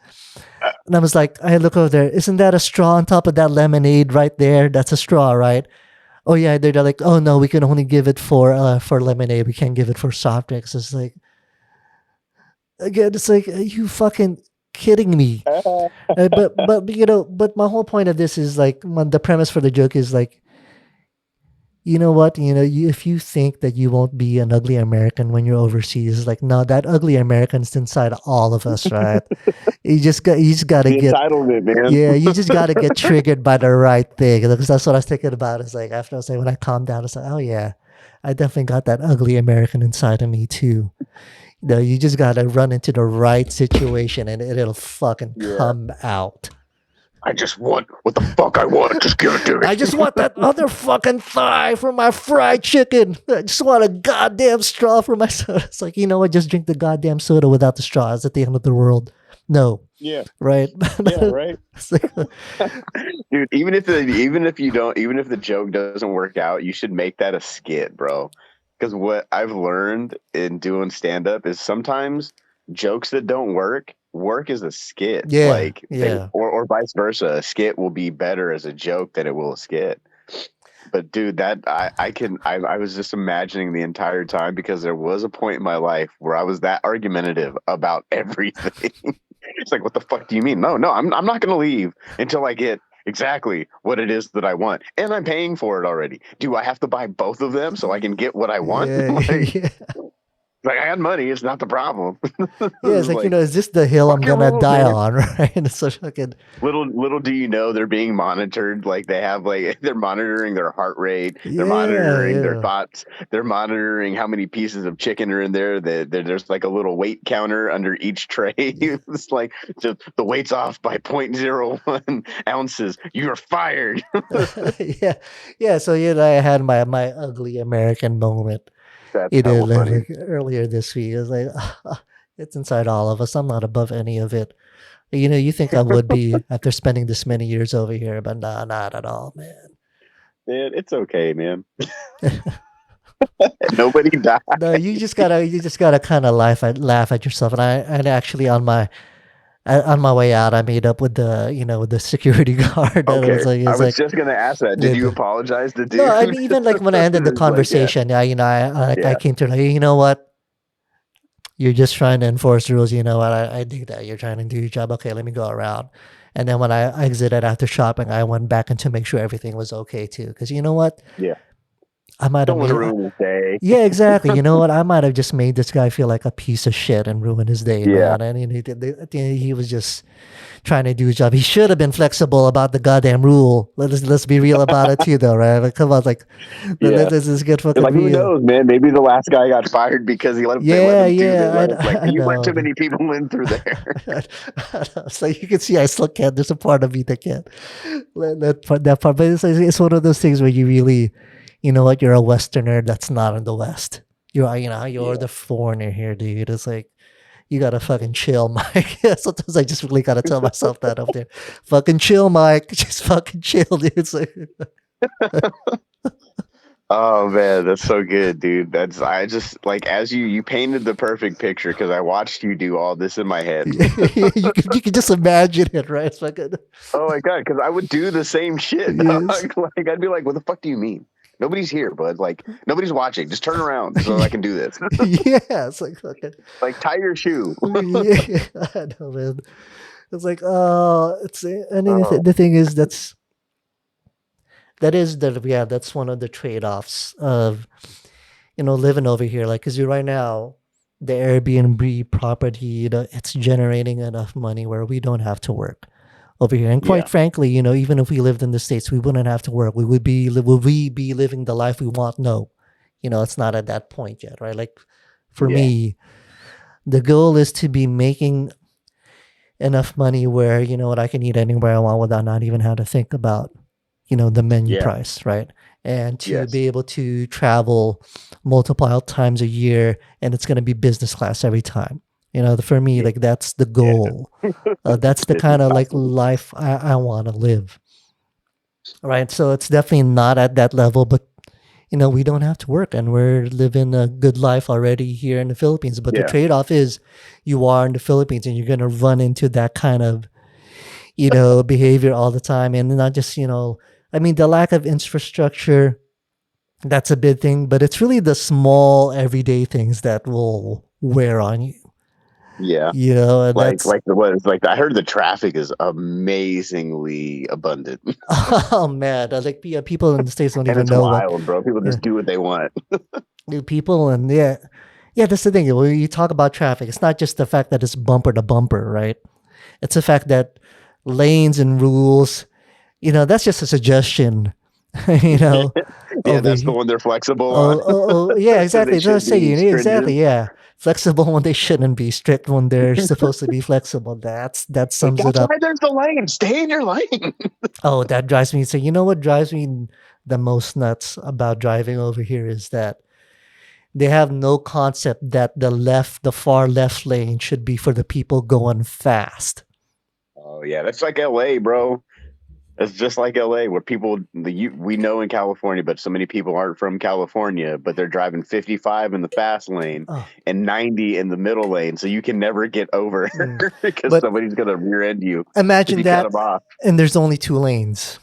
And I was like, I look over there. Isn't that a straw on top of that lemonade right there? That's a straw, right? Oh yeah. They're like, oh no, we can only give it for lemonade. We can't give it for soft drinks. It's like, again, it's like, are you fucking kidding me? But my whole point of this is like, the premise for the joke is like, you know what? If you think that you won't be an ugly American when you're overseas, it's like, no, that ugly American's inside all of us, right? You just got to The get, entitlement, man. yeah, you just got to get triggered by the right thing. Because that's what I was thinking about. It's like, after I was like, when I calmed down, it's like, oh yeah, I definitely got that ugly American inside of me too. You just got to run into the right situation, and it'll fucking Yeah. come out. I just want what the fuck I want. Just give it to me. I just want that other fucking thigh for my fried chicken. I just want a goddamn straw for my soda. It's like, you know what? Just drink the goddamn soda without the straw. It's at the end of the world. No. Yeah. Right? Yeah, right. Like, dude, even if the joke doesn't work out, you should make that a skit, bro. Because what I've learned in doing stand up is sometimes jokes that don't work as a skit. yeah. Like Yeah. or vice versa. A skit will be better as a joke than it will a skit. But dude, that I was just imagining the entire time, because there was a point in my life where I was that argumentative about everything. It's like, what the fuck do you mean? No, I'm not gonna leave until I get exactly what it is that I want, and I'm paying for it already. Do I have to buy both of them so I can get what I want? Yeah. Yeah. Like I had money, it's not the problem. Yeah, it's like, is this the hill I'm fuck your gonna rules, die man. on, right? And it's so fucking Little do you know, they're being monitored. Like they have they're monitoring their heart rate, they're yeah, monitoring their yeah. thoughts, they're monitoring how many pieces of chicken are in there. There's like a little weight counter under each tray. It's like the weight's off by 0.01 ounces. You're fired. Yeah, yeah. So I had my ugly American moment. That's hella funny. Like earlier this week. It was like, it's inside all of us. I'm not above any of it. You think I would be after spending this many years over here, but nah, not at all, man. Man, it's okay, man. Nobody died. No, you just gotta kind of laugh at yourself. And actually on my way out, I made up with the security guard. Okay, I was like, just gonna ask that. Did you apologize to dude? no, I mean, even like when I ended the It's like, conversation, I came to like, you know what? You're just trying to enforce rules. You know what? I dig that. You're trying to do your job. Okay, let me go around. And then when I exited after shopping, I went back in to make sure everything was okay too. Because you know what? yeah. I might have Don't want to made. ruin his day. Yeah, exactly. You know what? I might have just made this guy feel like a piece of shit and ruin his day, Yeah. man. And at the end, he was just trying to do his job. He should have been flexible about the goddamn rule. Let's be real about it too, though, right? Like, come on, like, Yeah. let's just get fucking Like, who real. knows, man? Maybe the last guy got fired because they let him do Yeah, this. Like, I you let know. too many people in through there. So you can see I still can't. There's a part of me that can't. That part. But it's one of those things where you really, you know what? You're a Westerner that's not in the West. You're the foreigner here, dude. It's like, you gotta fucking chill, Mike. Sometimes I just really gotta tell myself that up there. Fucking chill, Mike. Just fucking chill, dude. It's like, Oh man, that's so good, dude. I just like, as you painted the perfect picture, because I watched you do all this in my head. you can just imagine it, right? It's fucking. Oh my god, because I would do the same shit. Yes. Like I'd be like, "What the fuck do you mean? Nobody's here, bud. Like nobody's watching. Just turn around so I can do this. Yeah, it's like fucking. Like tie your shoe." Yeah, I know, man. It's like, and then Oh, the thing is, that's one of the trade-offs of living over here. Like, because right now, the Airbnb property, it's generating enough money where we don't have to work over here. And quite yeah, frankly, even if we lived in the States, we wouldn't have to work. Would we be living the life we want? No. it's not at that point yet, right? Like for Yeah. me, the goal is to be making enough money where what I can eat anywhere I want without not even having to think about the menu Yeah. price, right? And to Yes. be able to travel multiple times a year, and it's going to be business class every time. For me, Yeah. like that's the Yeah. goal. That's the Business kind of like classes. life I want to live, right? So it's definitely not at that level, but we don't have to work and we're living a good life already here in the Philippines. But the Yeah. trade off is you are in the Philippines and you're going to run into that kind of, behavior all the time. And not just, I mean, the lack of infrastructure, that's a big thing, but it's really the small everyday things that will wear on you, Yeah. and that's, Like the was like I heard the traffic is amazingly abundant. oh man, like people in the States don't And even it's know what, wild, bro. People yeah, just do what they want. new people. And yeah, yeah, that's the thing. When you talk about traffic, it's not just the fact that it's bumper to bumper, right? It's the fact that lanes and rules, that's just a suggestion, you know, Yeah, over that's the here. one they're flexible on. Oh, yeah, When they exactly. That's should what I be say. Exactly, stringent. yeah. Flexible when they shouldn't be, strict when they're supposed to be flexible. That Like sums it that's why up. there's the lane. Stay in your lane. Oh, that drives me. So you know what drives me the most nuts about driving over here is that they have no concept that the far left lane should be for the people going fast. Oh yeah, that's like LA, bro. It's just like LA, where people we know in California, but so many people aren't from California, but they're driving 55 in the fast lane Oh, and 90 in the middle lane, so you can never get over mm. because But somebody's gonna rear end you if imagine you cut that, them off. and there's only two lanes,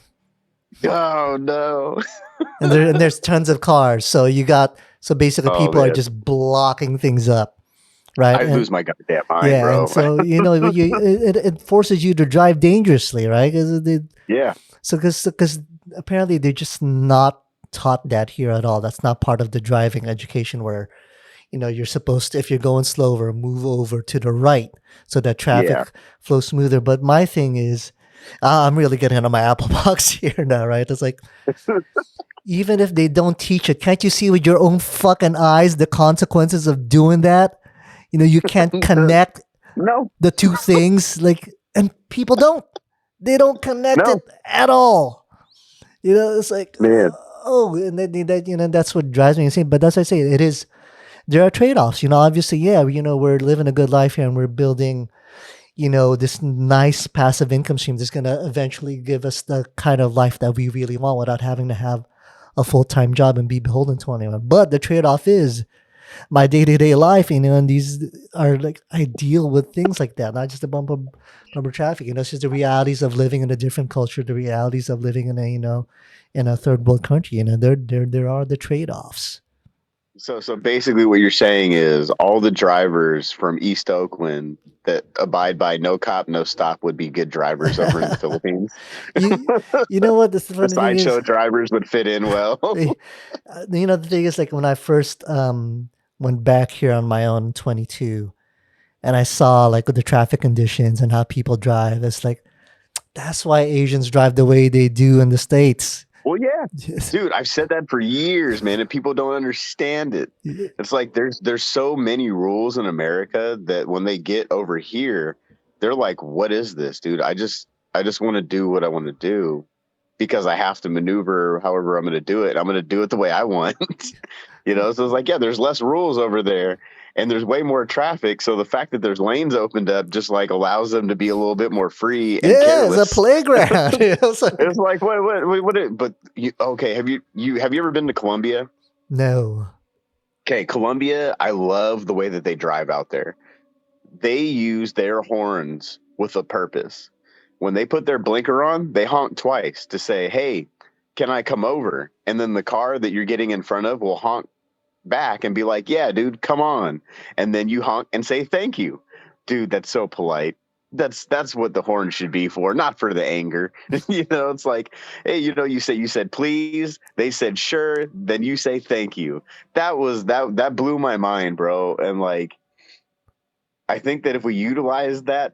Oh no! and there's tons of cars. So basically Oh people are man, just blocking things up, right? I'd And lose my goddamn mind, yeah, and bro. so it forces you to drive dangerously, right? Yeah, So because apparently they're just not taught that here at all. That's not part of the driving education where you're supposed to, if you're going slower, move over to the right so that yeah. traffic flows smoother. But my thing is, I'm really getting into my Apple box here now, right? It's like, even if they don't teach it, can't you see with your own fucking eyes the consequences of doing that? You can't connect No, the two things, like, and people don't. They don't connect it no, at all. It's like, man. oh, and that's what drives me insane. But as I say, it is, there are trade-offs. Obviously, yeah, we're living a good life here and we're building, this nice passive income stream that's going to eventually give us the kind of life that we really want without having to have a full-time job and be beholden to anyone. But the trade-off is my day-to-day life, and these are like, I deal with things like that, not just the bumper traffic. It's just the realities of living in a different culture, the realities of living in a third world country. There are the trade-offs. So basically, what you're saying is all the drivers from East Oakland that abide by no cop, no stop would be good drivers over in the Philippines. you you know what the The funny thing is? sideshow drivers would fit in well. The thing is, like, when I first went back here on my own, 22, and I saw like the traffic conditions and how people drive, it's like, that's why Asians drive the way they do in the States. Well, yeah, dude, I've said that for years, man, and people don't understand it. It's like there's so many rules in America that when they get over here, they're like, "What is this, dude? I just want to do what I want to do because I have to maneuver however I'm going to do it. I'm going to do it the way I want." So it's like, yeah, there's less rules over there and there's way more traffic. So the fact that there's lanes opened up just like allows them to be a little bit more free and Yeah, it's a careless. playground. It's like, It's like, but okay, have you ever been to Colombia? no. Okay, Colombia, I love the way that they drive out there. They use their horns with a purpose. When they put their blinker on, they honk twice to say, "Hey, can I come over?" And then the car that you're getting in front of will honk back and be like, "Yeah, dude, come on." And then you honk and say, "Thank you." Dude, that's so polite. That's what the horn should be for, not for the anger. It's like, hey, you said please, they said sure, then you say thank you. That blew my mind, bro. And like, I think that if we utilize that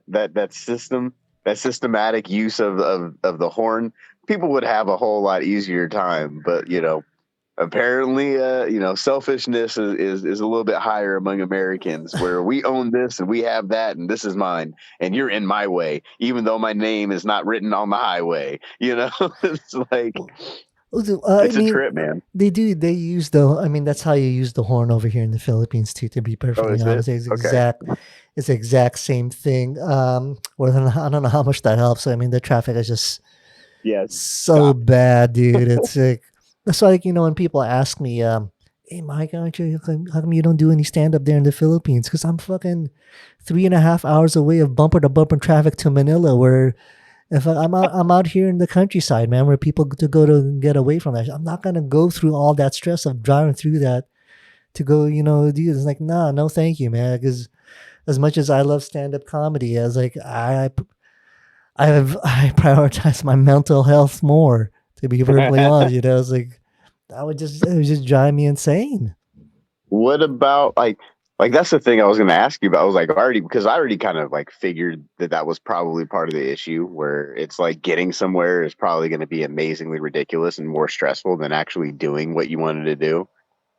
systematic use of the horn, people would have a whole lot easier time. But apparently, selfishness is a little bit higher among Americans, where we own this and we have that and this is mine and you're in my way, even though my name is not written on the highway. It's like Well, I it's a mean, trip, man. they do. They use the. I mean, that's how you use the horn over here in the Philippines too. To be Oh, perfectly is it? honest, it's Okay. exact. It's the exact same thing. Well, I don't know how much that helps. I mean, the traffic is just Yeah. so Stop. bad, dude. It's like that's like when people ask me, "Hey, Mike, how come you don't do any stand up there in the Philippines?" Because I'm fucking 3.5 hours away of bumper to bumper traffic to Manila, where if I'm out here in the countryside, man, where people to go to get away from that. I'm not gonna go through all that stress of driving through that to go, do this. Like, nah, no, thank you, man. Because as much as I love stand up comedy, as like I prioritize my mental health more. To be perfectly honest, it's like it would just drive me insane. What about like that's the thing I was going to ask you about. I was like already because I already kind of like figured that that was probably part of the issue where it's like getting somewhere is probably going to be amazingly ridiculous and more stressful than actually doing what you wanted to do.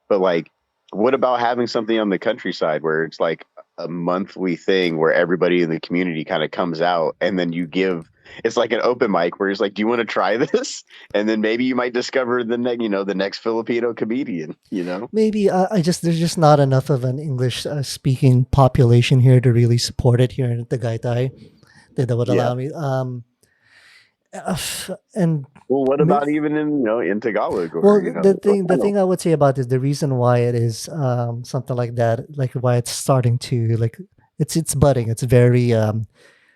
But like, what about having something on the countryside where it's like a monthly thing where everybody in the community kind of comes out and then you give it's like an open mic where it's like, do you want to try this? And then maybe you might discover the next Filipino comedian, you know? Maybe I just there's just not enough of an English speaking population here to really support it here in Tagaytay that would Yeah. allow me. And Well, what about even in Tagalog or well, the what thing the kind of thing I would say about this, the reason why it is something like that, like why it's starting to like it's budding. It's very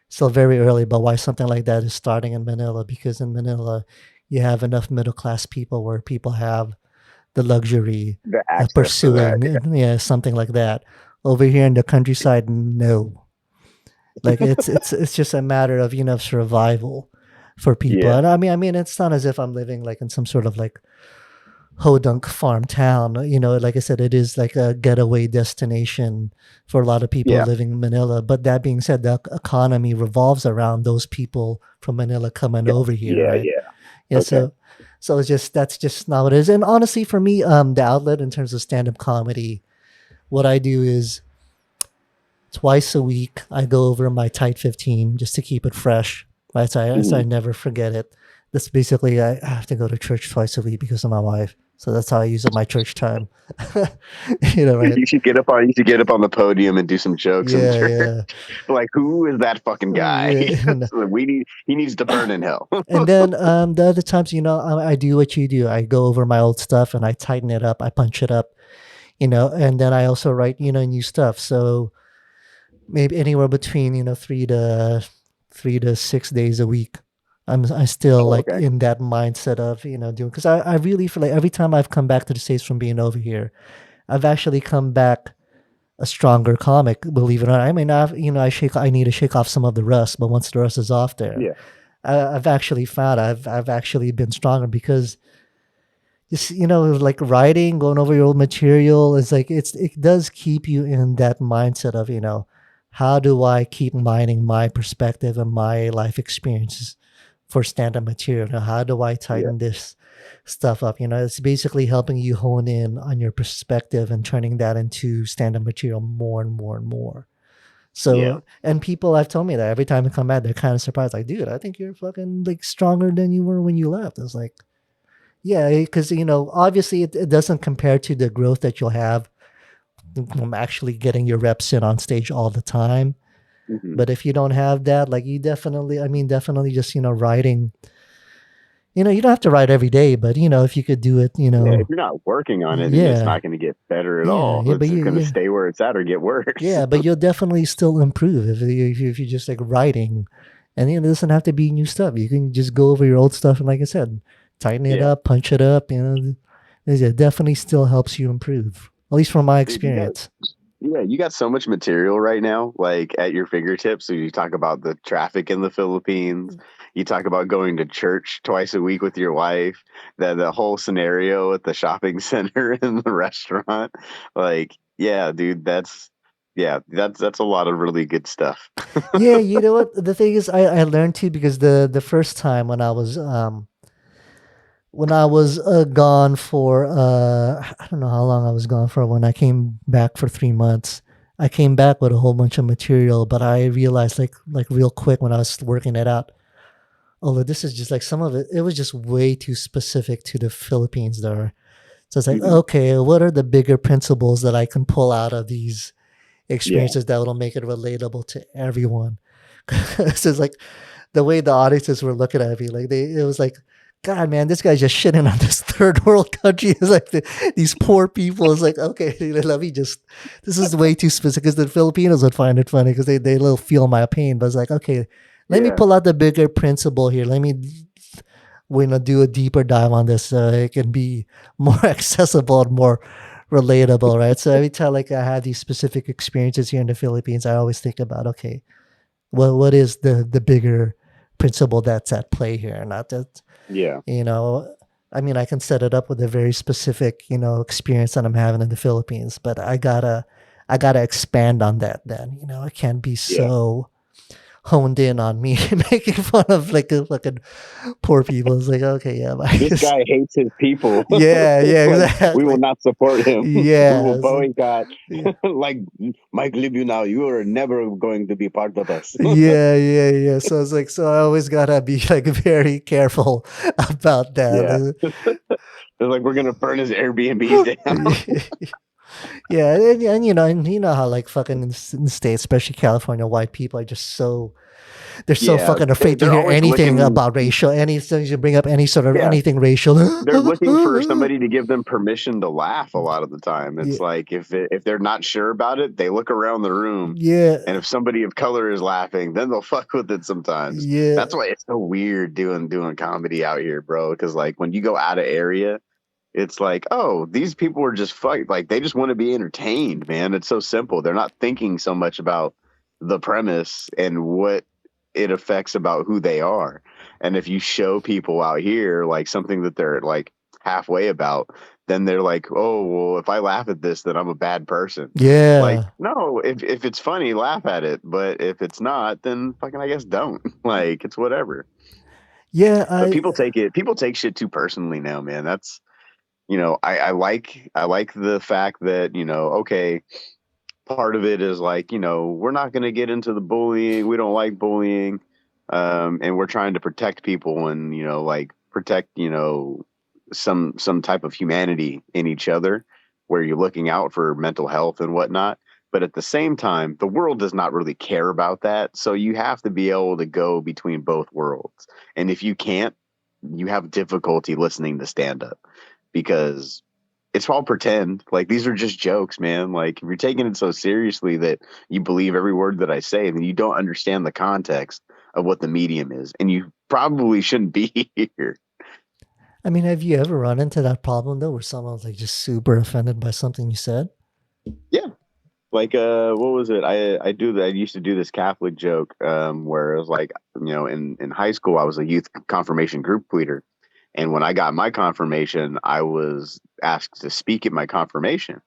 still very early, but why something like that is starting in Manila because in Manila you have enough middle class people where people have the luxury the of access to that? pursuing yeah something like that. Over here in the countryside, no. Like it's just a matter of survival for people. Yeah. And I mean, it's not as if I'm living like in some sort of like hodunk farm town. Like I said, it is like a getaway destination for a lot of people Yeah. living in Manila. But that being said, the economy revolves around those people from Manila coming Yeah. over here, Yeah. right? Yeah. Yeah, Okay. so it's just that's just not what it is. And honestly, for me, the outlet in terms of stand up comedy, what I do is twice a week I go over my tight 15 just to keep it fresh. Right, so I Mhm. never forget it. That's basically I have to go to church twice a week because of my wife. So that's how I use up my church time. Right? You should get up on the podium and do some jokes in Yeah, church. yeah. Like, who is that fucking guy? Yeah. So he needs to burn in hell. And then the other times, I do what you do. I go over my old stuff and I tighten it up. I punch it up, and then I also write, new stuff. So maybe anywhere between, 3 to 6 days a week. I still Oh, like okay. in that mindset of, doing, because I really feel like every time I've come back to the States from being over here, I've actually come back a stronger comic, believe it or not. I mean, I need to shake off some of the rust, but once the rust is off there, Yeah. I've actually found I've actually been stronger because just like writing, going over your old material is like it does keep you in that mindset of how do I keep mining my perspective and my life experiences for stand-up material? How do I Yeah. tighten this stuff up? It's basically helping you hone in on your perspective and turning that into stand-up material more and more and more. Yeah. So, and people have told me that every time I come back, they're kind of surprised. Like, dude, I think you're fucking like stronger than you were when you left. I was like, yeah, because obviously it doesn't compare to the growth that you'll have from actually getting your reps in on stage all the time. Hmm. But if you don't have that, like you definitely, I mean, definitely just writing. You don't have to write every day, but if you could do it, Yeah. If you're not working on it, then it's yeah, not going to get better at yeah, all. yeah, but It's you, just going to yeah, stay where it's at or get worse. yeah, but you'll definitely still improve if you just like writing, and it doesn't have to be new stuff. You can just go over your old stuff and, like I said, tighten it Yeah. up, punch it up. It definitely still helps you improve. At least from my Dude, you got experience. yeah, you got so much material right now, like at your fingertips. So you talk about the traffic in the Philippines. You talk about going to church twice a week with your wife. The whole scenario at the shopping center and the restaurant. Like, yeah, dude, that's a lot of really good stuff. Yeah, you know what? The thing is, I learned too because the first time when I was when I was gone for I don't know how long I was gone for. When I came back for 3 months, I came back with a whole bunch of material, but I realized like real quick when I was working it out, although this is just like some of it, it was just way too specific to the Philippines there. So it's like, Hmm. okay, what are the bigger principles that I can pull out of these Yeah, experiences that will make it relatable to everyone? So it's like the way the audiences were looking at me, like it was like, God, man, this guy's just shitting on this third world country. It's like these poor people. It's like, okay, let me just. This is way too specific because the Filipinos would find it funny because they little feel my pain. But it's like, okay, let me yeah, pull out the bigger principle here. Let me do a deeper dive on this so it can be more accessible and more relatable, right? So every time like I have these specific experiences here in the Philippines, I always think about, okay, what is the bigger principle that's at play here? Not that, yeah, you know, I mean, I can set it up with a very specific, experience that I'm having in the Philippines, but I gotta expand on that. Then, it can't be yeah. so honed in on me making fun of like a poor people. It's like, okay, yeah, I This just, guy hates his people. yeah, It's yeah, like we will exactly, not support him. We yeah, will it's like, boycott. yeah. Like Mike Libby now, you are never going to be part of us. Yeah, yeah, yeah. So it's like, so I always gotta be like very careful about Yeah, that. they're like we're gonna burn his Airbnbs down. Yeah, and you know how like fucking in the states, especially California, white people are just they're so Yeah, fucking afraid to they're hear always anything looking. about racial, anything you bring up any sort of Yeah, anything racial. they're looking for somebody to give them permission to laugh a lot of the time. Yeah, It's like if they're not sure about it, they look around the room, yeah, and if somebody of color is laughing, then they'll fuck with it sometimes. yeah, That's why it's so weird doing comedy out here, bro. Because like when you go out of area, it's like, oh, these people are just fuck like they just want to be entertained, man. It's so simple. They're not thinking so much about the premise and what it affects about who they are. And if you show people out here like something that they're like halfway about, then they're like, oh, well, if I laugh at this, then I'm a bad person. Like, yeah, no, if it's funny, laugh at it. But if it's not, then fucking I guess don't. Like, it's whatever. yeah. But I people take shit too personally now, man. That's I like the fact that, okay, part of it is like, we're not going to get into the bullying. We don't like bullying. And we're trying to protect people and, like protect, some type of humanity in each other where you're looking out for mental health and whatnot. But at the same time, the world does not really care about that. So you have to be able to go between both worlds. And if you can't, you have difficulty listening to stand up because it's all pretend. Like these are just jokes, man. Like if you're taking it so seriously that you believe every word that I say, then you don't understand the context of what the medium is, and you probably shouldn't be here. I mean, have you ever run into that problem though, where someone's like just super offended by something you said? Yeah. Like what was it? I used to do this Catholic joke where it was like, in high school I was a youth confirmation group leader. And when I got my confirmation, I was asked to speak at my confirmation.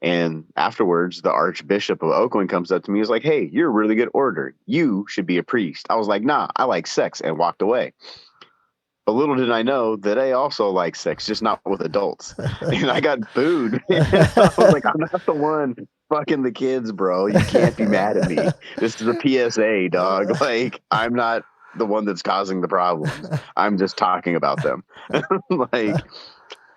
And afterwards, the Archbishop of Oakland comes up to me and is like, hey, you're a really good orator. You should be a priest. I was like, nah, I like sex, and walked away. But little did I know that I also like sex, just not with adults. And I got booed. I was like, I'm not the one fucking the kids, bro. You can't be mad at me. This is a PSA, dog. Like, I'm not the one that's causing the problems. I'm just talking about them. Like,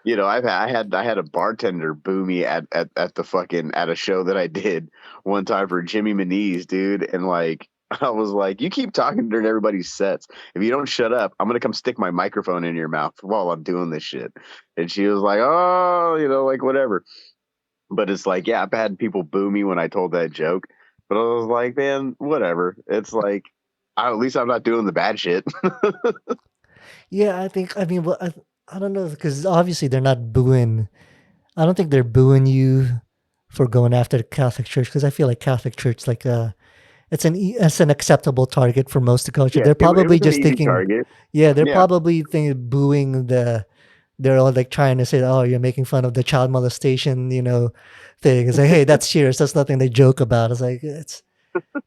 I had a bartender boo me at the fucking at a show that I did one time for Jimmy Manise, dude, and like I was like, you keep talking during everybody's sets. If you don't shut up, I'm gonna come stick my microphone in your mouth while I'm doing this shit. And she was like, oh, like whatever. But it's like, yeah, I've had people boo me when I told that joke, but I was like, man, whatever. It's like, at least I'm not doing the bad shit. Yeah, I think. I mean, well, I don't know because obviously they're not booing. I don't think they're booing you for going after the Catholic Church because I feel like Catholic Church like it's an acceptable target for most of the culture. Yeah, They're it probably was an just easy thinking, target. yeah, they're Yeah. probably thinking booing the. They're all like trying to say, oh, you're making fun of the child molestation, thing. It's like, hey, that's serious. That's nothing to joke about. It's like it's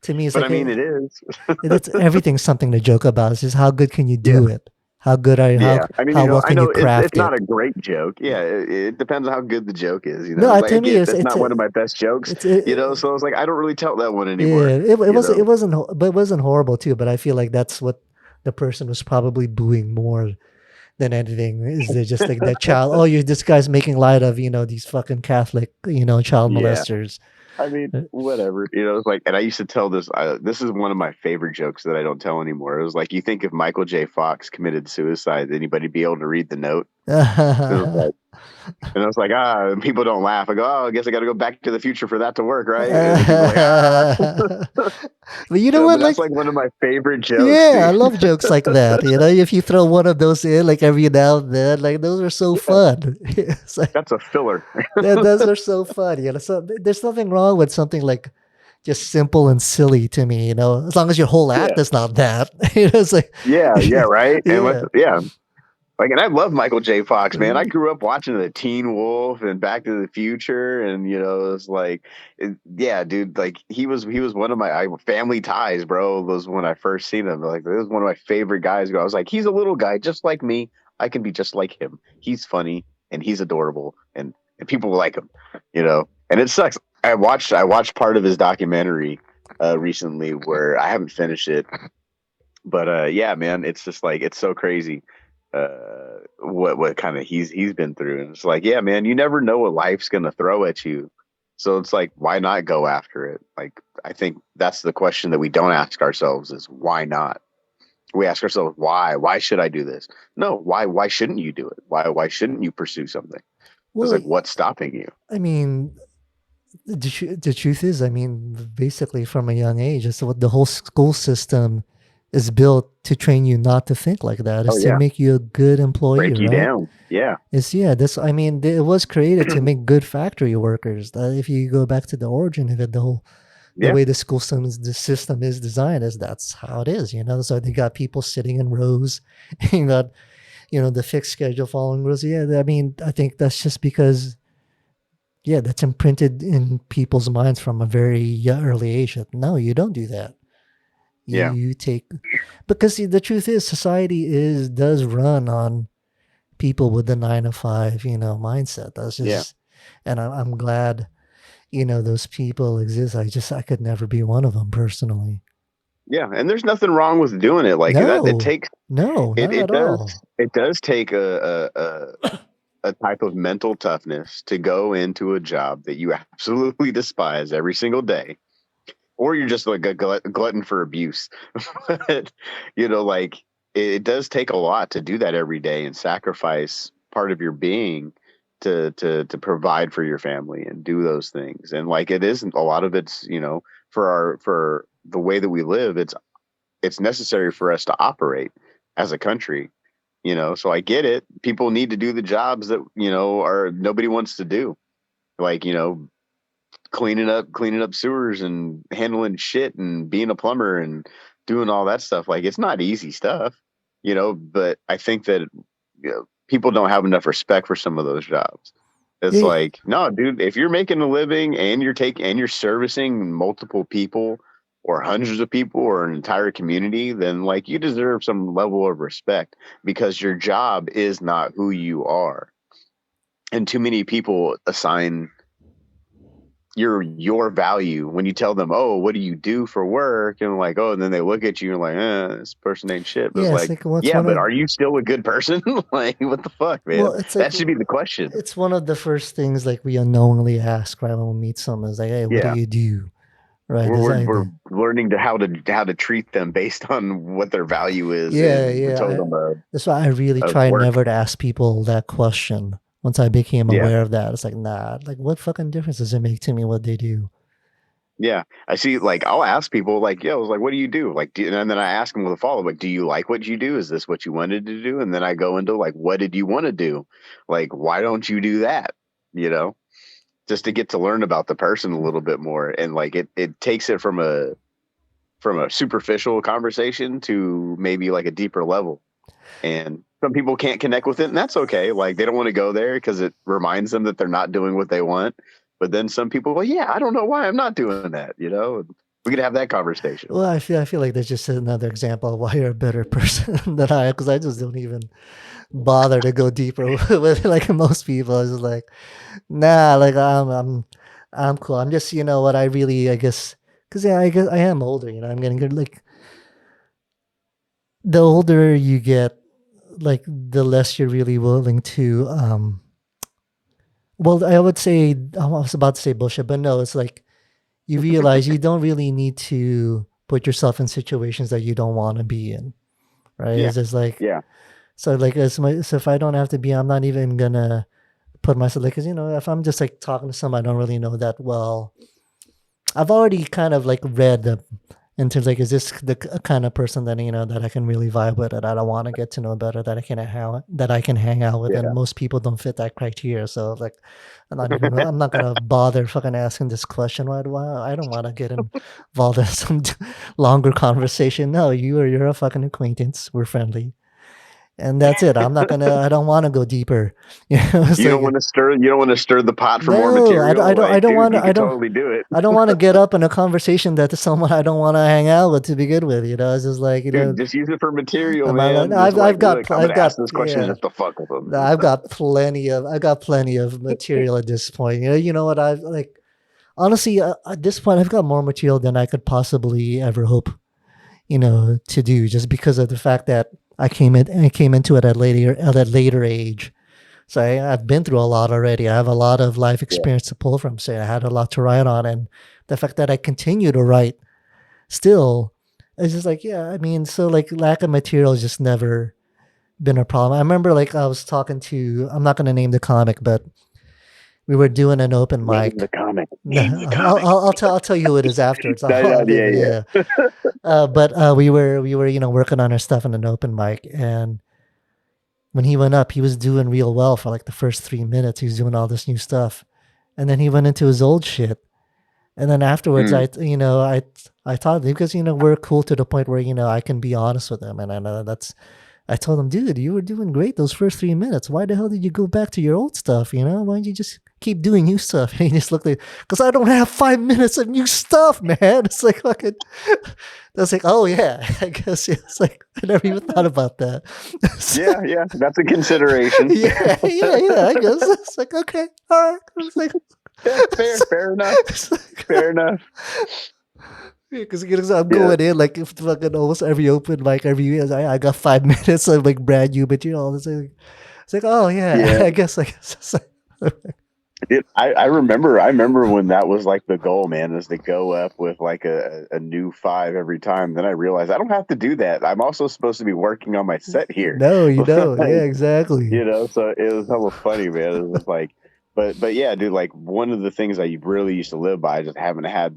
to me, it's But like I mean, it is. it's everything's something to joke about. It's just how good can you Yeah. do it? How good are you? Yeah, I mean, How you know, well I can you know it's craft not it? a great joke. Yeah, Yeah. it depends on how good the joke is. You No, know, it's like I to me, get that's not one of my best jokes. it's You know, so I was like, I don't really tell that one yeah. anymore. It You was know, but it wasn't horrible too. But I feel like that's what the person was probably booing more than anything. Is they just like that child? Oh, you this guy's making light of these fucking Catholic child yeah. molesters. I mean, Uh, whatever. You know, it's like, and I used to tell this. This is one of my favorite jokes that I don't tell anymore. It was like, you think if Michael J. Fox committed suicide, anybody be able to read the note? It was like, and I was like, and people don't laugh. I go, oh, I guess I got to go Back to the Future for that to work, right? And then people are like. but you You know know, what? but that's Like, like one of my favorite jokes, yeah, I dude. love jokes like that. If you throw one of those in, like every now and then, like those are so Yeah, fun. It's like that's a filler. those are so fun. So there's nothing wrong with something like just simple and silly to me. As long as your whole Yeah, act is not that. It's like, yeah, right. And yeah. yeah, like, and I love Michael J. Fox, man. I grew up watching the Teen Wolf and Back to the Future, and you know, it's like, yeah, dude, like he was one of my Family Ties, bro. Was when I first seen him. Like, this was one of my favorite guys. I was like, he's a little guy just like me. I can be just like him. He's funny and he's adorable, and people like him, you know. And it sucks. I watched part of his documentary recently where I haven't finished it, but yeah, man, it's just like it's so crazy what kind of he's been through, and it's like, yeah, man, you never know what life's gonna throw at you, so it's like, why not go after it? Like, I think that's the question that we don't ask ourselves is why not. We ask ourselves, why should I do this? No, why shouldn't you do it? Why shouldn't you pursue something? It's Well, like, what's stopping you? I mean, the truth is, I mean, basically from a young age, it's what the whole school system is built to train you not to think like that. Oh Is to yeah, make you a good employee, break you right? down. Yeah, It's yeah. This I mean, it was created to make good factory workers. If you go back to the origin of it, the yeah, way the system is designed is that's how it is. So they got people sitting in rows, and got the fixed schedule following rules. Yeah, I mean, I think that's just because yeah, that's imprinted in people's minds from a very early age. That no, you don't do that. yeah, You take because see, the truth is, society is does run on people with the 9 to 5, mindset. That's yeah. just, and I'm glad, those people exist. I could never be one of them personally. Yeah, and there's nothing wrong with doing it like that. It No, takes no, it not it at does all. it does take a type of mental toughness to go into a job that you absolutely despise every single day, or you're just like a glutton for abuse. But, you know, like, it does take a lot to do that every day and sacrifice part of your being to provide for your family and do those things. And like, it isn't a lot of it's, for the way that we live, it's necessary for us to operate as a country, so I get it. People need to do the jobs that are nobody wants to do, like, cleaning up sewers and handling shit and being a plumber and doing all that stuff. Like, it's not easy stuff, but I think that people don't have enough respect for some of those jobs. It's Yeah, like, no, dude, if you're making a living and you're servicing multiple people or hundreds of people or an entire community, then like, you deserve some level of respect, because your job is not who you are. And too many people assign your value when you tell them, oh, what do you do for work? And like, oh, and then they look at you and like, this person ain't shit. But it's yeah. It's like, like what's yeah, one but of are you still a good person? Like, what the fuck, well, man? it's like That should be the question. it's one of the first things like we unknowingly ask right when we meet someone. Is like, hey, what do Yeah. you do? Right? we're Is we're, I we're learning to how to treat them based on what their value is yeah, in the yeah. totem That's why I really of try work. never to ask people that question. Once I became Yeah. aware of that, it's like, nah, like what fucking difference does it make to me what they do? Yeah, I see. Like, I'll ask people, like, "Yeah, I was like, what do you do?" Like, and then I ask them with a follow up, like, "Do you like what you do? Is this what you wanted to do?" And then I go into like, "What did you want to do? Like, why don't you do that?" You know, just to get to learn about the person a little bit more, and like, it takes it from a superficial conversation to maybe like a deeper level. And some people can't connect with it, and that's okay. Like, they don't want to go there because it reminds them that they're not doing what they want. But then some people, well, yeah, I don't know why I'm not doing that. We could have that conversation. Well, I feel like that's just another example of why you're a better person than I am, because I just don't even bother to go deeper with like most people. It's just like, nah, like I'm cool. I'm just, what I really, I guess, because yeah, I guess I am older. I'm getting good. Like the older you get, like the less you're really willing to. Well, I would say I was about to say bullshit, but no, it's like you realize you don't really need to put yourself in situations that you don't want to be in, right? Yeah. It's just like Yeah. so like so if I don't have to be, I'm not even gonna put myself like, because if I'm just like talking to someone I don't really know that well, I've already kind of like read the in terms like, is this the kind of person that that I can really vibe with, that I want to get to know better, that I can hang out with, and Yeah. most people don't fit that criteria. So like, I'm not gonna bother fucking asking this question. Why I don't want to get involved in some longer conversation. No, you're a fucking acquaintance. We're friendly, and that's it. I don't want to go deeper. It's You don't like want to stir. You don't want to stir the pot for more no, material. I Like, don't dude, want you to. could totally do it, I don't want to get up in a conversation that someone I don't want to hang out with to begin with. It's just like dude. Just use it for material, am I like man. Just like, look, I'm I've gonna ask got this question yeah, just to fuck with no, them. I've got plenty of material at this point. You know what I've like honestly at this point I've got more material than I could possibly ever hope to do, just because of the fact that I came into it at a later age. So I've been through a lot already. I have a lot of life Yeah. experience to pull from. So I had a lot to write on, and the fact that I continue to write still, it's just like, yeah. I mean, so like lack of material has just never been a problem. I remember like I was talking to, I'm not going to name the comic, but we were doing an open Name mic. the comic. No, Name the comic. I'll tell you who it is afterwards. I'll Yeah, leave it. yeah. Yeah. But we were working on our stuff in an open mic, and when he went up, he was doing real well for like the first 3 minutes. He was doing all this new stuff, and then he went into his old shit. And then afterwards, Mm. I taught him, because we're cool to the point where I can be honest with him, and I know I told him, dude, you were doing great those first 3 minutes. Why the hell did you go back to your old stuff? Why don't you just keep doing new stuff? And he just looked like, because I don't have 5 minutes of new stuff, man. It's like fucking. That's like, oh yeah, I guess it's like I never even thought about that. Yeah, yeah. That's a consideration. Yeah. I guess it's like, okay, all right. It's like, Yeah, fair enough. it's like, Fair enough. because I'm Yeah, going in like if fucking almost every open mic every year, I got 5 minutes of like brand new material. It's like, oh yeah, yeah. I guess it's like, I remember when that was like the goal, man, is to go up with like a new five every time. Then I realized I don't have to do that. I'm also supposed to be working on my set here. no, Like, yeah, exactly. so it was hella funny, man. It was like, but yeah, dude, like one of the things I really used to live by, I just haven't had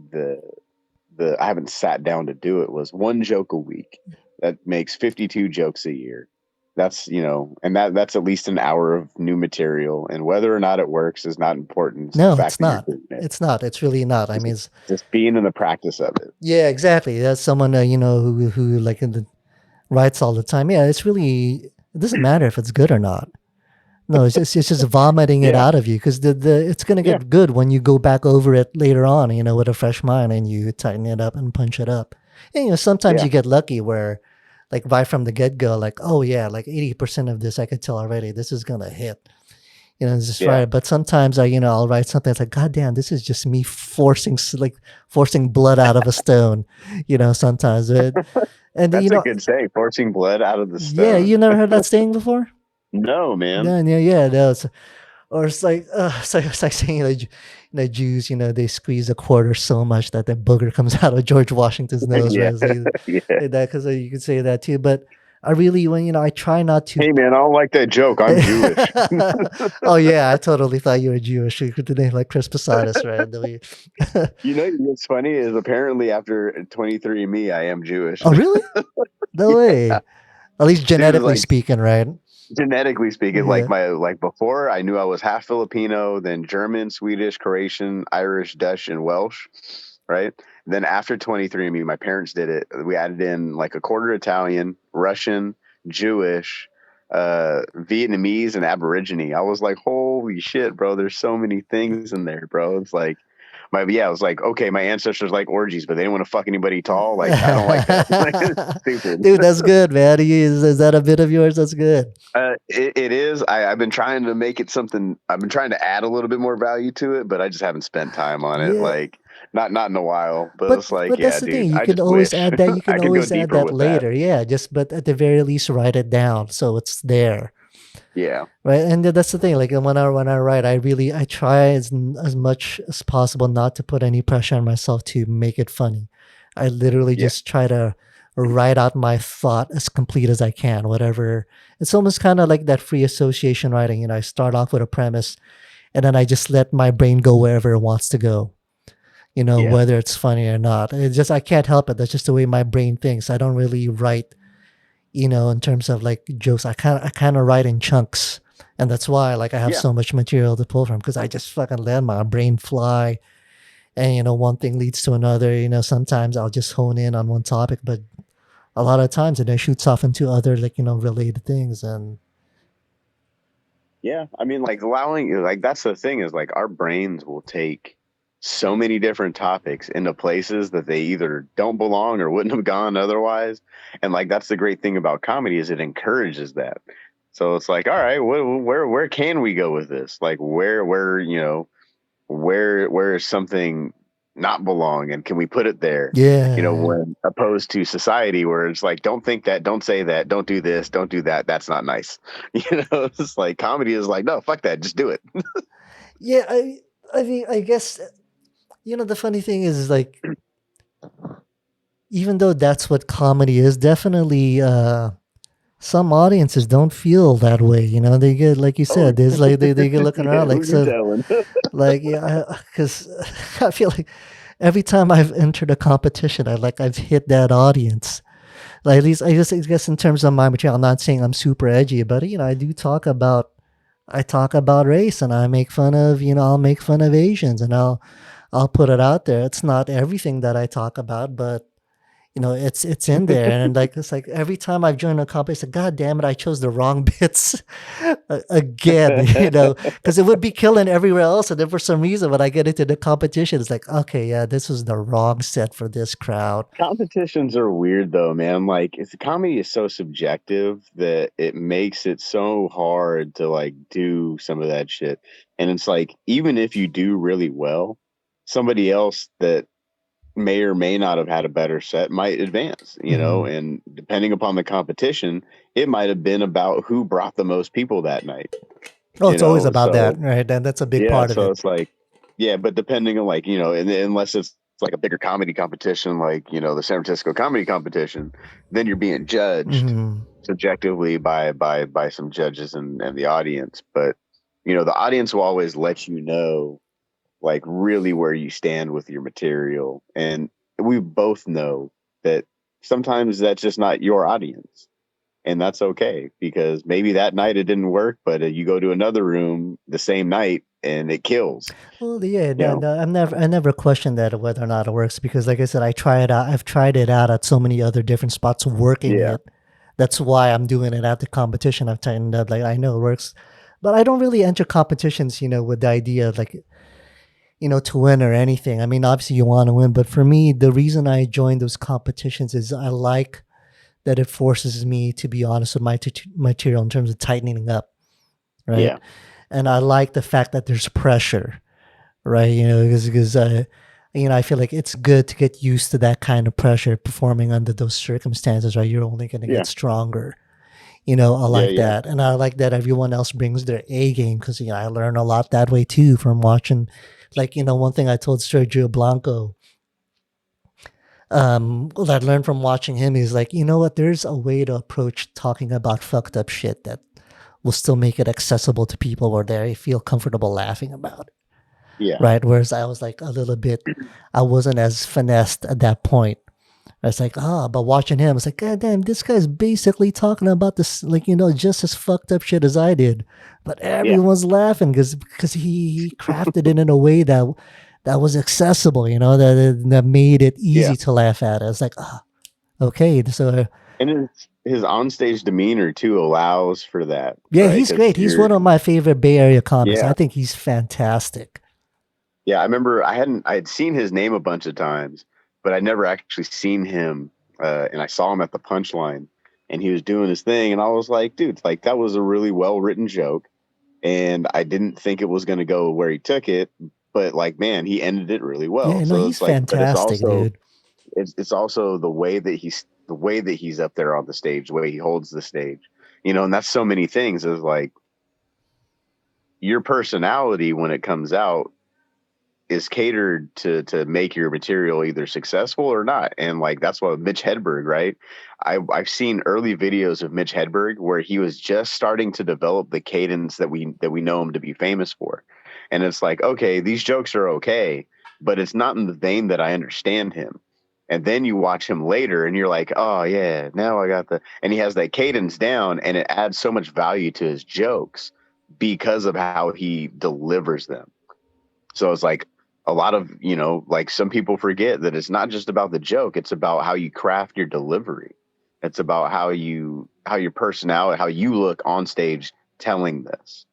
I haven't sat down to do it, was one joke a week. That makes 52 jokes a year. That's, and that's at least an hour of new material. And whether or not it works is not important. It's the No, fact it's that you're not. doing it. It's not. It's really not. I mean, Just being in the practice of it. yeah, exactly. That's someone who like writes all the time. Yeah, it's really it doesn't matter if it's good or not. No, it's just vomiting it Yeah. out of you, because the it's gonna Yeah. get good when you go back over it later on, with a fresh mind, and you tighten it up and punch it up. And sometimes Yeah. you get lucky where, like right from the get go, like, oh yeah, like 80% of this I could tell already. This is gonna hit. It's just Yeah. right. But sometimes I'll write something that's like, God damn, this is just me forcing blood out of a stone. Sometimes and That's a good saying, forcing blood out of the yeah, stone. you never heard that saying before? No, man. Yeah. No, or it's like saying Jews, they squeeze a quarter so much that the booger comes out of George Washington's nose, Yeah. right? It's like, Yeah. that, because you could say that too. But I really, when I try not to. Hey, man, I don't like that joke. I'm Jewish. Oh yeah, I totally thought you were Jewish. You could name like Chris Posadas, right? What's funny is apparently after 23andMe, I am Jewish. Oh really? No way. At least Dude, genetically like speaking, right? genetically speaking, Yeah. like before I knew I was half Filipino, then German, Swedish, Croatian, Irish, Dutch, and Welsh, right? Then after 23andMe, my parents did it. We added in like a quarter Italian, Russian, Jewish, Vietnamese, and Aborigine. I was like, holy shit, bro! There's so many things in there, bro. It's like, I was like, okay, my ancestors like orgies, but they didn't want to fuck anybody tall. Like, I don't like that. Like, it's stupid. Dude, that's good, man. Is that a bit of yours? That's good. It is. I've been trying to make it something. I've been trying to add a little bit more value to it, but I just haven't spent time on it. Yeah. Like, not in a while. But But it's like, but that's yeah, the thing. dude. You I can just always wish add that. You can I could go always add deeper that with that. later. Yeah, just but at the very least write it down so it's there. Yeah, Right? And that's the thing. Like when I write, I try as much as possible not to put any pressure on myself to make it funny. I literally yeah, just try to write out my thought as complete as I can, whatever. It's almost kind of like that free association writing. I start off with a premise and then I just let my brain go wherever it wants to go, yeah, whether it's funny or not. It's just, I can't help it. That's just the way my brain thinks. I don't really write, in terms of like jokes. I kind of write in chunks. And that's why like I have yeah, so much material to pull from because I just fucking let my brain fly. And one thing leads to another. Sometimes I'll just hone in on one topic, but a lot of times it shoots off into other like related things. And yeah. I mean, like allowing, like that's the thing is like our brains will take so many different topics into places that they either don't belong or wouldn't have gone otherwise. And like that's the great thing about comedy is it encourages that. So it's like, all right, where can we go with this? Like where is something not belong and can we put it there, yeah. when opposed to society where it's like don't think that, don't say that, don't do this, don't do that, that's not nice. It's like comedy is like no, fuck that, just do it. Yeah, I mean, I guess the funny thing is like even though that's what comedy is, definitely some audiences don't feel that way. They get like you Oh said, there's like they get looking yeah, around like who you so telling? like yeah, because I feel like every time I've entered a competition, I've hit that audience. Like at least I guess in terms of my material, I'm not saying I'm super edgy, but I talk about race and I make fun of I'll make fun of Asians and I'll put it out there. It's not everything that I talk about, but it's in there. And like it's like every time I've joined a company, it's like, God damn it, I chose the wrong bits again, because it would be killing everywhere else. And then for some reason, when I get into the competition, it's like, okay, yeah, this was the wrong set for this crowd. Competitions are weird though, man. Like it's comedy is so subjective that it makes it so hard to like do some of that shit. And it's like even if you do really well, somebody else that may or may not have had a better set might advance, Mhm. and depending upon the competition, it might have been about who brought the most people that night, Oh, it's always about So that, right? And that's a big yeah, part of so it. it's like, yeah, but depending on like, unless it's like a bigger comedy competition, like, the San Francisco comedy competition, then you're being judged Mhm. subjectively by some judges and the audience. But, the audience will always let you know like really where you stand with your material. And we both know that sometimes that's just not your audience and that's okay because maybe that night it didn't work, but you go to another room the same night and it kills. Well, yeah, You no, know? no, I never questioned that whether or not it works because, like I said, I try it out. I've tried it out at so many other different spots, working Yeah, it. That's why I'm doing it at the competition. I've tightened up. Like I know it works, but I don't really enter competitions, with the idea of like, to win or anything. I mean, obviously you want to win, but for me, the reason I join those competitions is I like that it forces me to be honest with my material in terms of tightening up, right? yeah, And I like the fact that there's pressure, right? Because I feel like it's good to get used to that kind of pressure performing under those circumstances, right? You're only going to get yeah, stronger. I yeah, like yeah, that, and I like that everyone else brings their A game because I learn a lot that way too from watching. Like one thing I told Sergio Blanco, what I learned from watching him is like, you know what? There's a way to approach talking about fucked up shit that will still make it accessible to people where they feel comfortable laughing about, yeah, right? Whereas I was like a little bit, I wasn't as finessed at that point. I was like, but watching him, it's like, God damn, this guy's basically talking about this, like, just as fucked up shit as I did. But yeah, everyone's laughing because he crafted it in a way that was accessible, that made it yeah. easy to laugh at. I was like, okay. So, And his onstage demeanor too allows for that, yeah, right? he's Because great. He's one of my favorite Bay Area comics. I yeah, think he's fantastic. Yeah, I remember I had seen his name a bunch of times, but I never actually seen him. And I saw him at the punchline, and he was doing his thing, and I was like, dude, like that was a really well written joke, and I didn't think it was going to go where he took it, but like, man, he ended it really well. Yeah, no, So he's it's like, but fantastic, dude. it's also the way that he's up there on the stage, the way he holds the stage, and that's so many things. Is like your personality when it comes out is catered to make your material either successful or not. And like that's what Mitch Hedberg, right? I've seen early videos of Mitch Hedberg where he was just starting to develop the cadence that we know him to be famous for. And it's like, okay, these jokes are okay, but it's not in the vein that I understand him. And then you watch him later and you're like, oh yeah, now I got the and he has that cadence down and it adds so much value to his jokes because of how he delivers them. So it's like a lot of, like some people forget that it's not just about the joke, it's about how you craft your delivery. It's about how your personality, how you look on stage telling this.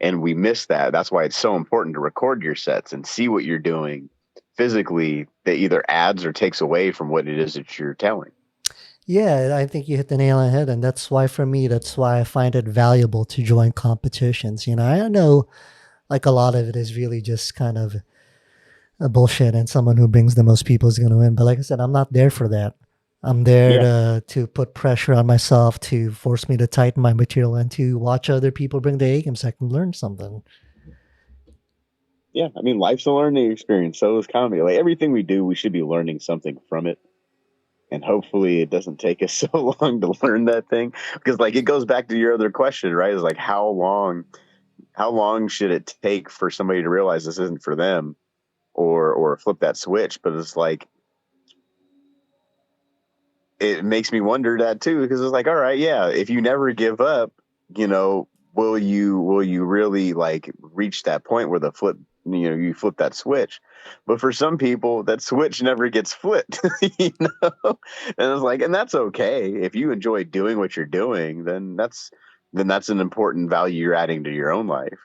And we miss that. That's why it's so important to record your sets and see what you're doing physically that either adds or takes away from what it is that you're telling. Yeah, I think you hit the nail on the head, and that's why for me, that's why I find it valuable to join competitions. I know like a lot of it is really just kind of a bullshit, and someone who brings the most people is going to win. But like I said, I'm not there for that. I'm there Yeah. to put pressure on myself, to force me to tighten my material, and to watch other people bring the A game so I can learn something. Yeah. I mean, life's a learning experience. So is comedy. Like everything we do, we should be learning something from it. And hopefully it doesn't take us so long to learn that thing, because like it goes back to your other question, right? Is like how long should it take for somebody to realize this isn't for them, or flip that switch? But it's like it makes me wonder that too, because it's like, all right, yeah, if you never give up, will you really like reach that point where the flip you flip that switch? But for some people that switch never gets flipped. And it's like, and that's okay. If you enjoy doing what you're doing, then that's an important value you're adding to your own life.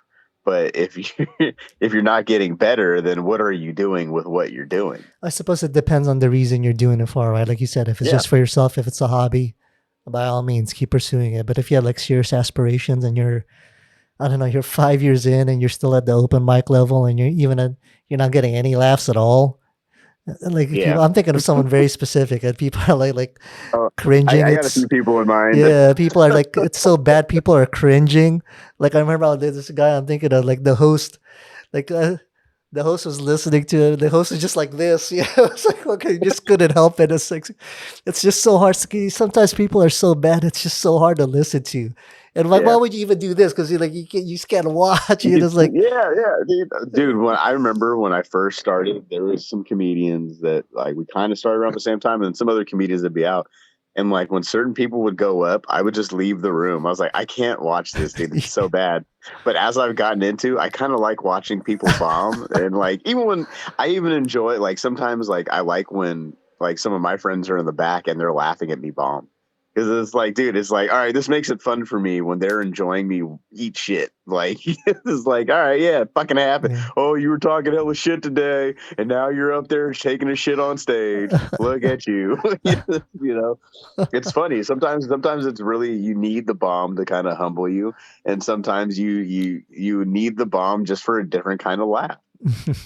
But if you if you're not getting better, then what are you doing with what you're doing? I suppose it depends on the reason you're doing it for, right? Like you said, if it's Yeah. just for yourself, if it's a hobby, by all means, keep pursuing it. But if you have like serious aspirations and I don't know, you're 5 years in and you're still at the open mic level and you're not getting any laughs at all. Like Yeah. people, I'm thinking of someone very specific, and people are like Oh, cringing. I got a few people in mind. Yeah, people are like, it's so bad. People are cringing. Like I remember there's this guy I'm thinking of, like the host, like the host was listening to it. The host was just like this. Yeah, it's like okay, you just couldn't help it. It's just so hard. Sometimes people are so bad. It's just so hard to listen to. And like, why Yeah. would you even do this? Because you just can't watch. You just like, Yeah, yeah, dude. When I remember when I first started, there was some comedians that like we kind of started around the same time, and then some other comedians that'd be out. And like when certain people would go up, I would just leave the room. I was like, I can't watch this, dude. It's so bad. But as I've gotten into, I kind of like watching people bomb, and like even when I even enjoy like sometimes like I like when like some of my friends are in the back and they're laughing at me bomb. Because it's like, dude, it's like, all right, this makes it fun for me when they're enjoying me eat shit. Like, it's like, all right, yeah, it fucking happened. yeah. Oh, you were talking hella shit today, and now you're up there taking a shit on stage. Look at you. you know, it's funny. Sometimes it's really you need the bomb to kind of humble you, and sometimes you need the bomb just for a different kind of laugh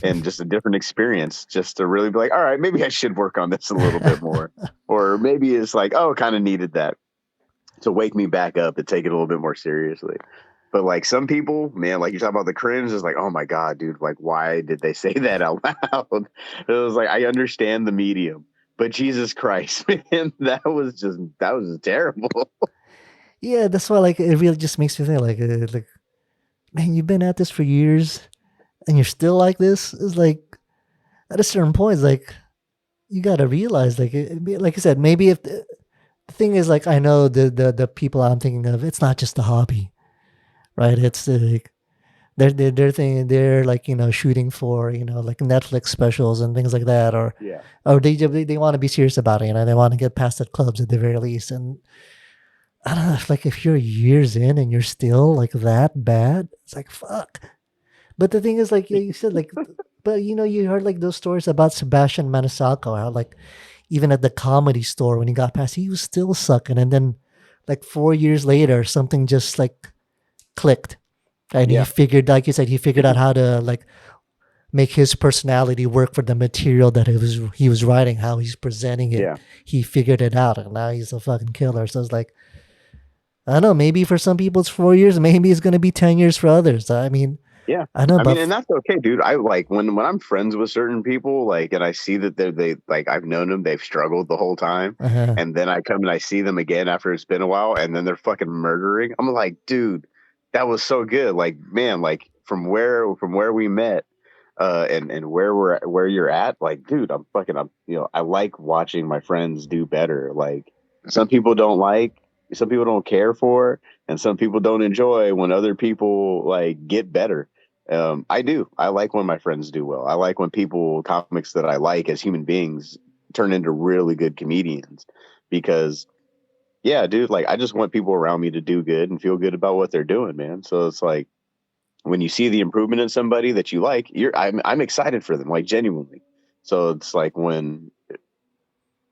and just a different experience, just to really be like, all right, maybe I should work on this a little bit more. Or maybe it's like, oh, kind of needed that to wake me back up to take it a little bit more seriously. But like some people, man, like you talk about the cringe, is like, oh my God, dude, like why did they say that out loud? It was like, I understand the medium, but Jesus Christ, man, that was terrible. Yeah, that's why like it really just makes me think like man, you've been at this for years and you're still like this. It's like at a certain point, it's like you got to realize like I said, maybe if the thing is like I know the people I'm thinking of, it's not just a hobby, right? It's like they're thinking they're like shooting for like Netflix specials and things like that, Yeah. or they want to be serious about it. They want to get past at clubs at the very least. And I don't know, if you're years in and you're still like that bad, it's like fuck. But the thing is, like you said, like But you heard like those stories about Sebastian Maniscalco, how like even at the Comedy Store when he got past, he was still sucking, and then like 4 years later, something just like clicked, and he Yeah, figured, like you said, he figured out how to like make his personality work for the material that he was writing, how he's presenting it. yeah, He figured it out, and now he's a fucking killer. So it's like, I don't know. Maybe for some people it's 4 years. Maybe it's gonna be 10 years for others. I mean, yeah. I know, I mean, but and that's okay, dude. I like when I'm friends with certain people, like, and I see that they like I've known them, they've struggled the whole time, uh, and then I come and I see them again after it's been a while, and then they're fucking murdering. I'm like, dude, that was so good. Like, man, like from where we met, and where you're at, like, dude, I like watching my friends do better. Like, some people don't like, some people don't care for, and some people don't enjoy when other people like get better. I do. I like when my friends do well. I like when people, comics that I like as human beings, turn into really good comedians because, yeah, dude, like I just want people around me to do good and feel good about what they're doing, man. So it's like when you see the improvement in somebody that you like, I'm excited for them, like genuinely. So it's like when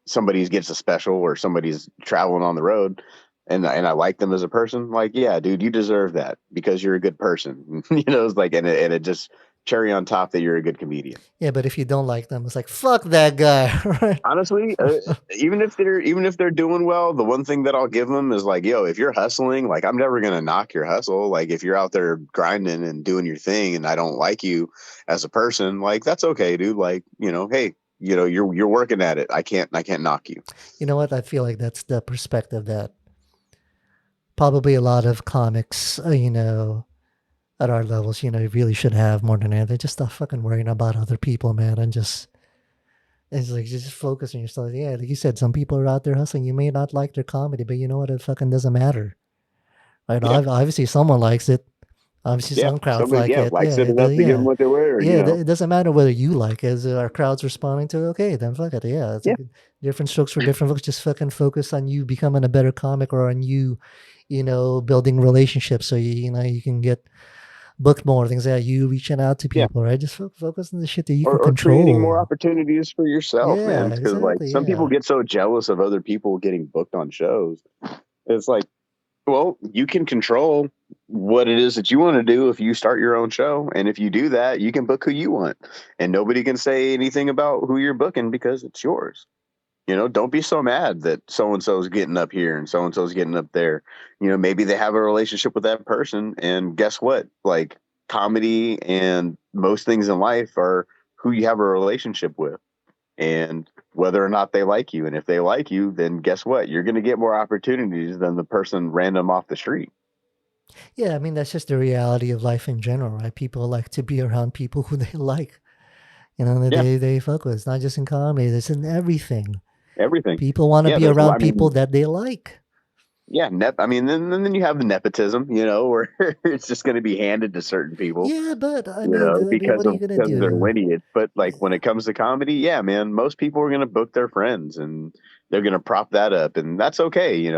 somebody gets a special or somebody's traveling on the road and I like them as a person, like, yeah, dude, you deserve that because you're a good person. It's like, and it just cherry on top that you're a good comedian. yeah. But if you don't like them, it's like fuck that guy, right? Honestly, even if they're doing well, the one thing that I'll give them is like, yo, if you're hustling, like I'm never gonna knock your hustle. Like if you're out there grinding and doing your thing, and I don't like you as a person, like that's okay, dude. Like hey, you're working at it. I can't knock you. You know what? I feel like that's the perspective that probably a lot of comics, at our levels, really should have more than anything. Just stop fucking worrying about other people, man, and just it's like just focus on yourself. Yeah, like you said, some people are out there hustling. You may not like their comedy, but you know what? It fucking doesn't matter, right? Yeah, Obviously, someone likes it. Obviously, yeah. some crowds Somebody, like yeah, it. likes Yeah, it enough to give them yeah, what they wear. yeah. It doesn't matter whether you like it. As our crowd's responding to it, okay, then fuck it. Yeah, it's Yeah, like different strokes for different folks. Just fucking focus on you becoming a better comic or on you, building relationships so you can get booked more things like that. You reaching out to yeah. people, right? Just focus on the shit that you can Or creating more control. opportunities for yourself, man. Yeah, Because like exactly. some people Yeah. get so jealous of other people getting booked on shows. It's like, well, you can control what it is that you want to do if you start your own show. And if you do that, you can book who you want. And nobody can say anything about who you're booking because it's yours. Don't be so mad that so and so's getting up here and so and so's getting up there. Maybe they have a relationship with that person. And guess what? Like comedy and most things in life are who you have a relationship with and whether or not they like you. And if they like you, then guess what? You're going to get more opportunities than the person random off the street. Yeah, I mean that's just the reality of life in general, right? People like to be around people who they like, that Yeah, they fuck with. It's not just in comedy, it's in everything. everything. People want to Yeah, be there's, around I people mean, that they like. yeah, I mean, then you have the nepotism, where it's just going to be handed to certain people, Yeah, but I mean, because what are of you gonna because of their do? lineage. But like when it comes to comedy, yeah, man, most people are going to book their friends and they're going to prop that up, and that's okay.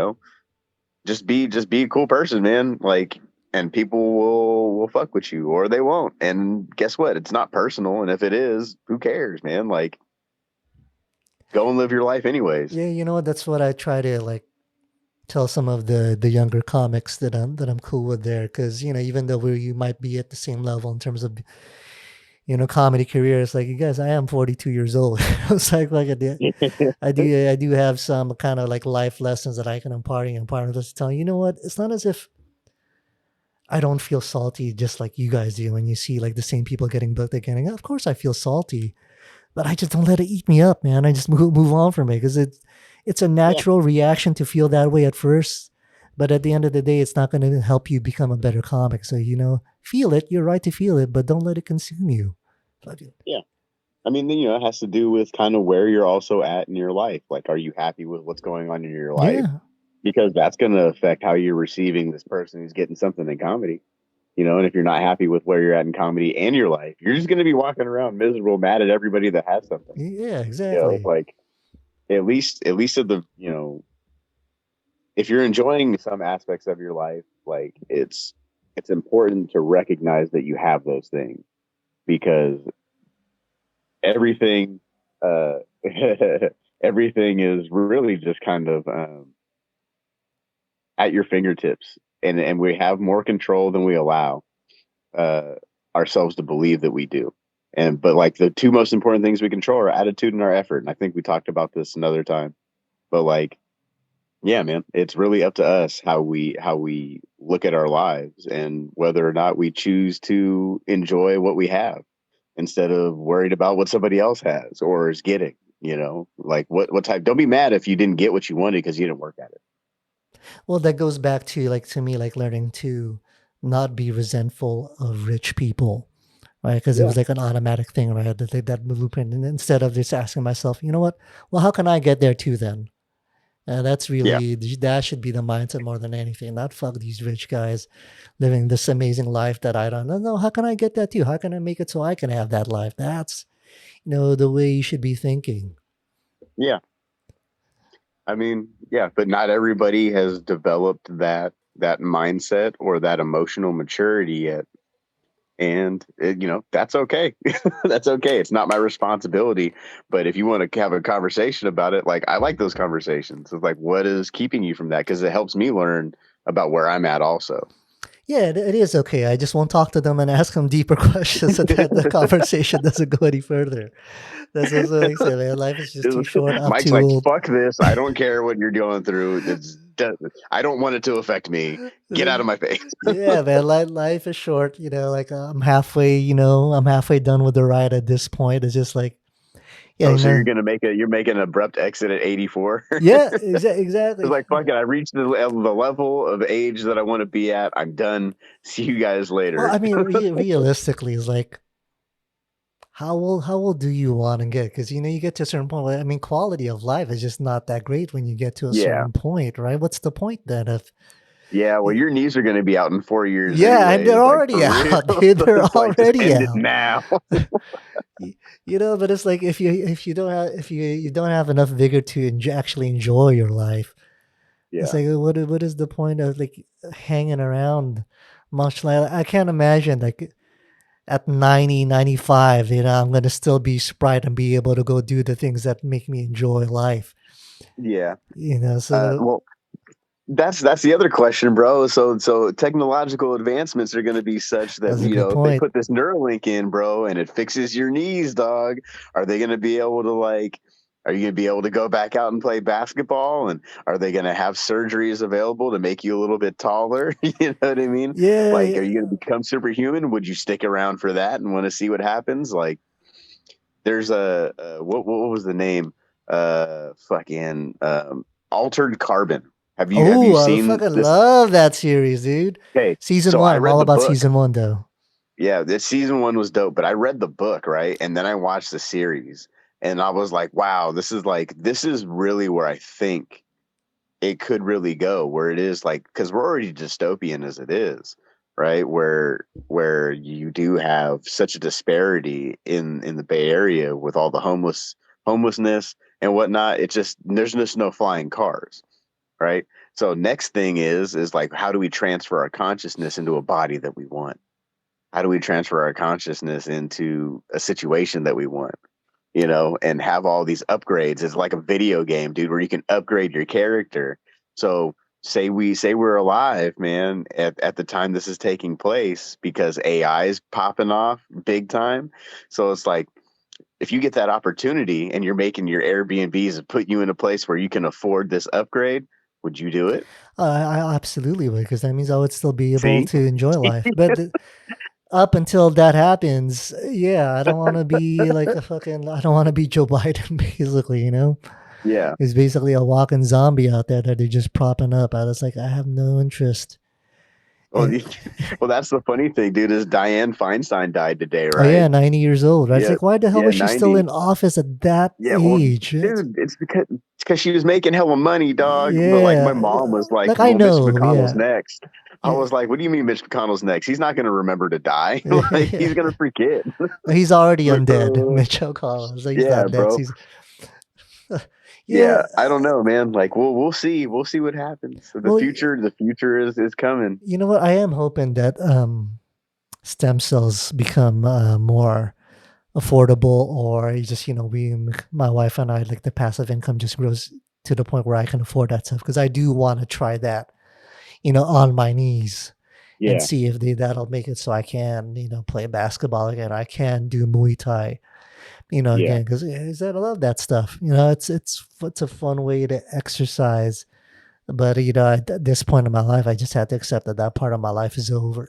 Just be a cool person, man. Like, and people will fuck with you or they won't. And guess what? It's not personal. And if it is, who cares, man? Like, go and live your life anyways. Yeah, you know what? That's what I try to like tell some of the younger comics that I'm cool with there, because even though you might be at the same level in terms of comedy career, it's like, you guys, I am 42 years old. It's like I do have some kind of like life lessons that I can impart on this, telling what, it's not as if I don't feel salty just like you guys do when you see like the same people getting booked again. Of course I feel salty, but I just don't let it eat me up, man. I just move on from it, because it's a Yeah, natural reaction to feel that way at first, but at the end of the day, it's not going to help you become a better comic. So feel it. You're right to feel it, but don't let it consume you. Fucking yeah. I mean, it has to do with kind of where you're also at in your life. Like, are you happy with what's going on in your life? yeah, Because that's going to affect how you're receiving this person who's getting something in comedy. And if you're not happy with where you're at in comedy and your life, you're just going to be walking around miserable, mad at everybody that has something. yeah, exactly. Like at least of the, if you're enjoying some aspects of your life, like it's important to recognize that you have those things because everything, uh, everything is really just kind of at your fingertips, and we have more control than we allow uh, ourselves to believe that we do. And but like the two most important things we control are attitude and our effort. And I think we talked about this another time. But like, yeah, man, it's really up to us how we look at our lives and whether or not we choose to enjoy what we have instead of worried about what somebody else has or is getting. You know, like what type? Don't be mad if you didn't get what you wanted because you didn't work at it. Well, that goes back to like to me like learning to not be resentful of rich people, right? Because it Yeah, was like an automatic thing, right? That blueprint, and instead of just asking myself, you know what? Well, how can I get there too then? And that's yeah, really that should be the mindset more than anything. Not fuck these rich guys living this amazing life that I don't know. No, how can I get that too? How can I make it so I can have that life? That's the way you should be thinking. yeah. I mean, yeah, but not everybody has developed that mindset or that emotional maturity yet. And that's okay. That's okay. It's not my responsibility. But if you want to have a conversation about it, like I like those conversations. It's like, what is keeping you from that? Because it helps me learn about where I'm at also. Yeah, it is okay. I just won't talk to them and ask them deeper questions so that the conversation doesn't go any further. That's just what I say, man. Life is just too short. I'm Mike's too like, old. fuck this. I don't care what you're going through. I don't want it to affect me. Get out of my face. Yeah, man. Life is short. Like I'm halfway. I'm halfway done with the ride at this point. It's just like, yeah, Oh, so you're making an abrupt exit at 84. yeah, It's exactly. like, fuck it. I reached the level of age that I want to be at. I'm done. See you guys Well, later. I mean, realistically, it's like, how old do you want to get? Because you get to a certain point. I mean, quality of life is just not that great when you get to a Yeah. certain point, right? What's the point then of Yeah. Well, your knees are going to be out in 4 years Yeah, and they're anyways. Like, already for real. out, dude. So They're it's like, just already end it out. now. But it's like if you don't have if you don't have enough vigor to actually enjoy your life, it's Yeah. like what is the point of like hanging around much like I can't imagine like at 90, 95, I'm gonna still be sprite and be able to go do the things that make me enjoy life. Yeah. So Well, that's the other question, bro. So technological advancements are going to be such that that's a good if they point. put this Neuralink in, bro, and it fixes your knees, dog, are they going to be able to like? Are you going to be able to go back out and play basketball? And are they going to have surgeries available to make you a little bit taller? You know what I mean? Yeah, Like, are yeah. you going to become superhuman? Would you stick around for that and want to see what happens? Like, there's what was the name? Fucking Altered Carbon. Have you Oh, I seen fucking this? love that series, dude. Okay, Season so one. I I'm read all the about book. season one, though. Yeah, this season one was dope, but I read the book, right? And then I watched the series and I was like, wow, this is really where I think it could really go, where it is like because we're already dystopian as it is, right? Where you do have such a disparity in the Bay Area with all the homelessness and whatnot. It's just there's just no flying cars, right? So next thing is like how do we transfer our consciousness into a body that we want? How do we transfer our consciousness into a situation that we want? And have all these upgrades. It's like a video game, dude, where you can upgrade your character. So say we're alive, man, at the time this is taking place because AI is popping off big time. So it's like if you get that opportunity and you're making your Airbnbs and put you in a place where you can afford this upgrade, would you do it? I absolutely would, because that means I would still be able See? to enjoy life. But up until that happens, yeah, I don't want to be like a fucking. I don't want to be Joe Biden, basically. Yeah. He's basically a walking zombie out there that they're just propping up. I was like, I have no interest. Well, In, well, that's the funny thing, dude. Is Diane Feinstein died today, oh yeah, right? 90 years old. Right? It's Yeah, like, why the hell yeah, was she still 90. in office at that Yeah, well, age? dude, it's because she was making hella money, dog. But like my Yeah, mom was like, like I "Well, Mitch know. McConnell's Yeah, next." I yeah. was like, "What do you mean Mitch McConnell's next? He's not going to remember to die. Like he's going to forget." He's already Like, undead, Mitch O'Connell. So he's yeah, not next. bro. He's yeah. Yeah, I don't know, man. Like we'll see. We'll see what happens. The Well, future is coming. you know what? I am hoping that stem cells become more. affordable, or you just, we, my wife and I, like the passive income just grows to the point where I can afford that stuff. Cause I do want to try that, on my knees and Yeah, see if that'll make it so I can, play basketball again. I can do Muay Thai, yeah, again, because I love that stuff. It's a fun way to exercise. But at this point in my life, I just had to accept that that part of my life is over.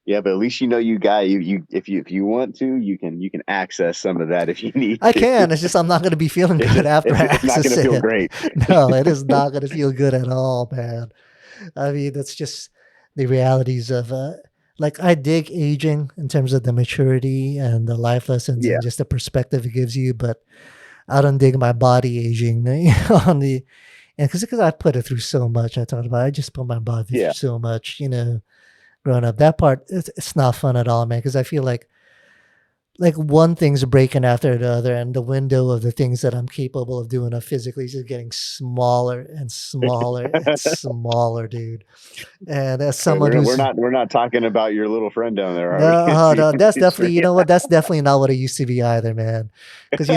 yeah. But at least you got you if you want to, you can access some of that if you need I to. can. It's just I'm not going to be feeling It's good just after I it's not access gonna feel it. great. No, it is not going to feel good at all, man. I mean, that's just the realities of like I dig aging in terms of the maturity and the life lessons Yeah, and just the perspective it gives you, but I don't dig my body aging on the and because I put it through so much. I talked about I just put my body through yeah. so much, growing up. That part it's not fun at all, man. Because I feel like one thing's breaking after the other, and the window of the things that I'm capable of doing physically is just getting smaller and smaller and smaller, dude. And as Wait, someone we're who's not talking about your little friend down there, are no, we? oh, no, that's Sure, definitely, you know what? That's definitely not what it used to be either, man. Because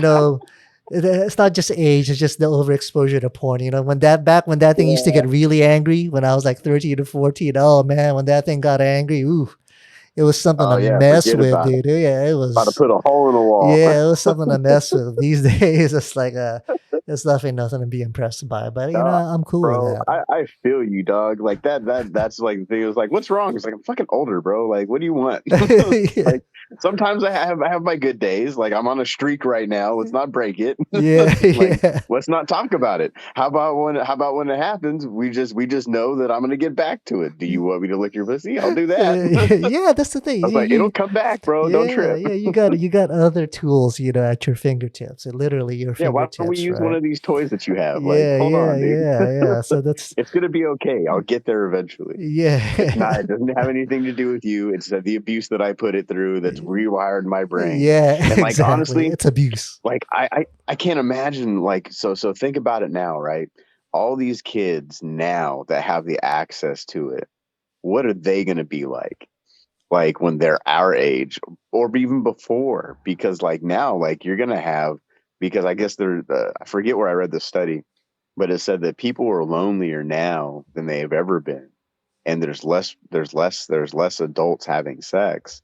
it's not just age; it's just the overexposure to porn. When that thing used to yeah. get really angry when I was like 13 or 14. Oh man, when that thing got angry, ooh, it was something Oh to yeah, mess forget with, about it. dude. Yeah, it About to was. put a hole in the wall. Yeah, it was something to mess with. These days, it's like it's definitely nothing to be impressed by. But Uh, I'm cool with bro, that. I feel you, dog. Like that's like the thing. It was like, what's wrong? It's like I'm fucking older, bro. Like, what do you want? Yeah, Like sometimes I have my good days. Like I'm on a streak right now. Let's not break it. yeah, Like yeah. let's not talk about it. How about when it happens? We just know that I'm gonna get back to it. Do you want me to lick your pussy? I'll do that. Yeah, that's the thing. I was like, it'll come back, bro. Don't Yeah, trip. yeah, you got other tools, at your fingertips. Literally your Yeah, why don't we fingertips, use one right? of these toys that you have? Like, Yeah, hold yeah, on, dude. yeah, yeah. So that's It's gonna be okay. I'll get there eventually. It's not. yeah, It doesn't have anything to do with you. It's the abuse that I put it through that's rewired my brain. yeah, And like exactly. honestly, It's abuse. like I can't imagine like so think about it now, right? All these kids now that have the access to it, what are they gonna be like? Like when they're our age or even before? Because like now, like you're gonna have because I guess I forget where I read the study, but it said that people are lonelier now than they have ever been, and there's less adults having sex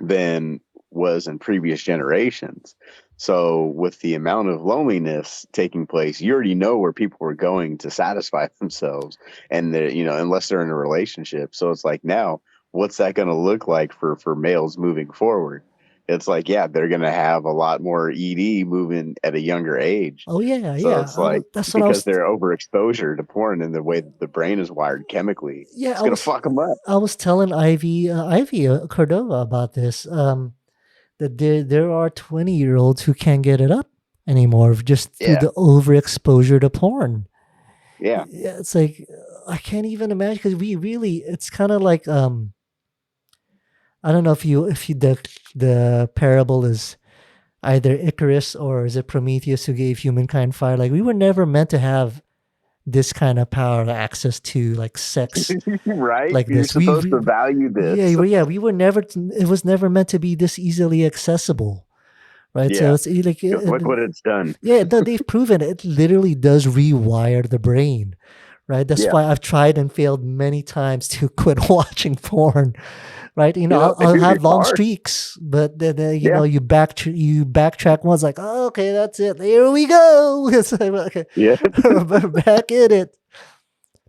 than was in previous generations. So with the amount of loneliness taking place, you already know where people are going to satisfy themselves, and unless they're in a relationship. So it's like now, what's that going to look like for males moving forward? It's like, yeah, they're going to have a lot more ED moving at a younger age. Oh yeah, So yeah. it's like That's what I because was. they're overexposure to porn and the way that the brain is wired chemically, Yeah, it's gonna fuck them up. I was telling Ivy Cordova about this. That there are 20-year-olds who can't get it up anymore just through Yeah, the overexposure to porn. yeah, Yeah, it's like I can't even imagine because we really it's kind of like I don't know if you the parable is either Icarus or is it Prometheus who gave humankind fire. Like we were never meant to have this kind of power access to like sex right. like You're this. supposed to value Yeah, this. we were never it was never meant to be this easily accessible, right? So Yeah, it's like look what it's done. yeah, no, they've proven it literally does rewire the brain, right? That's Yeah, why I've tried and failed many times to quit watching porn, right? I'll dude, have it's long hard. streaks, but then Yeah, you backtrack once, like, oh, okay, that's it. Here we go. It's like, okay, yeah. we're back in it.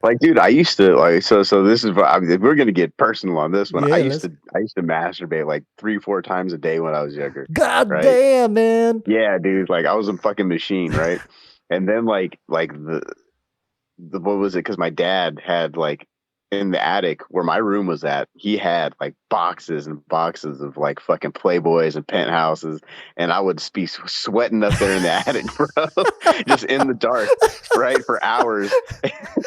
Like, dude, I used to like so. This is we're gonna get personal on this one. I Yeah, used let's. to I used to masturbate like 3-4 times a day when I was younger. God Right? damn, man. Yeah, dude. Like I was a fucking machine, right? And then like the what was it? Because my dad had like in the attic where my room was at, he had like boxes and boxes of like fucking Playboys and penthouses, and I would be sweating up there in the attic, bro, just in the dark, right, for hours.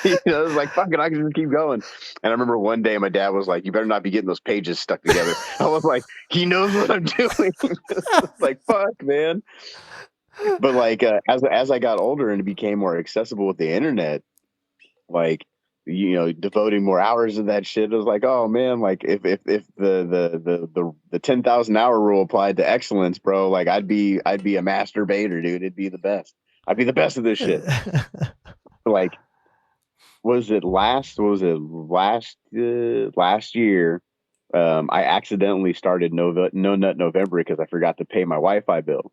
It was like fucking, I could just keep going. And I remember one day my dad was like, "You better not be getting those pages stuck together." I was like, "He knows what I'm doing." It's like fuck, man. But like as I got older and it became more accessible with the internet, like devoting more hours to that shit. It was like, oh man, like if the 10,000 hour rule applied to excellence, bro, like I'd be a masturbator, dude. It'd be the best. I'd be the best of this shit. Like, last year? I accidentally started No Nut November because I forgot to pay my Wi-Fi bill.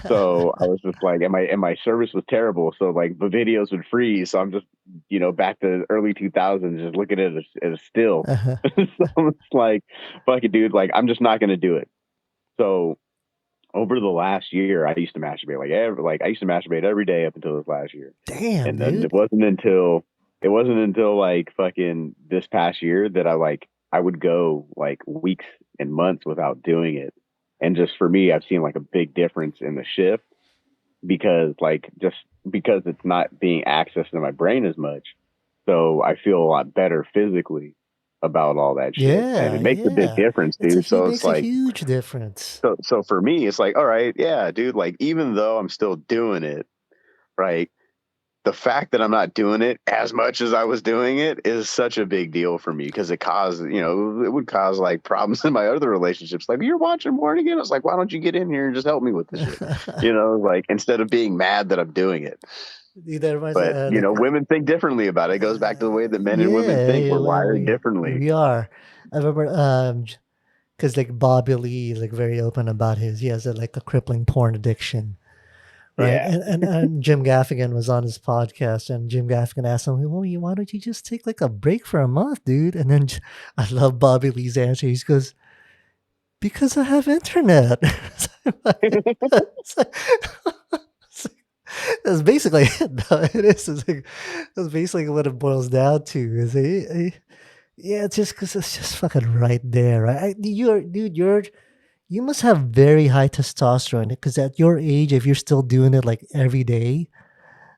So I was just like, and my service was terrible. So like the videos would freeze. So I'm just, back to early 2000s, just looking at it as still. Uh-huh. So I'm just like, fuck it, dude. Like I'm just not gonna do it. So over the last year, I used to masturbate every day up until this last year, Damn, and then dude. it wasn't until like fucking this past year that I would go like weeks and months without doing it, and just for me, I've seen like a big difference in the shift because just because it's not being accessed in my brain as much, so I feel a lot better physically about all that shit, and Yeah, it makes a big yeah. difference, dude. So it's Makes a like huge difference. so for me, it's like, all right, yeah, dude, like even though I'm still doing it, right? The fact that I'm not doing it as much as I was doing it is such a big deal for me because it would cause like problems in my other relationships. Like, you're watching porn again. I was like, why don't you get in here and just help me with this shit? Like instead of being mad that I'm doing it. Dude, that reminds me, But, women think differently about it. It goes back to the way that men and women yeah, think. yeah, We're wired differently. we are. I remember, because like Bobby Lee is like very open about he has like a crippling porn addiction, right? Yeah. And Jim Gaffigan was on his podcast, and Jim Gaffigan asked him, "Well, why don't you just take like a break for a month, dude?" And then I love Bobby Lee's answer. He goes, "Because I have internet." It's like- that's basically it. Though. It is. That's basically what it boils down to. Yeah, it's just because it's just fucking right there, right? You must have very high testosterone because at your age, if you're still doing it like every day,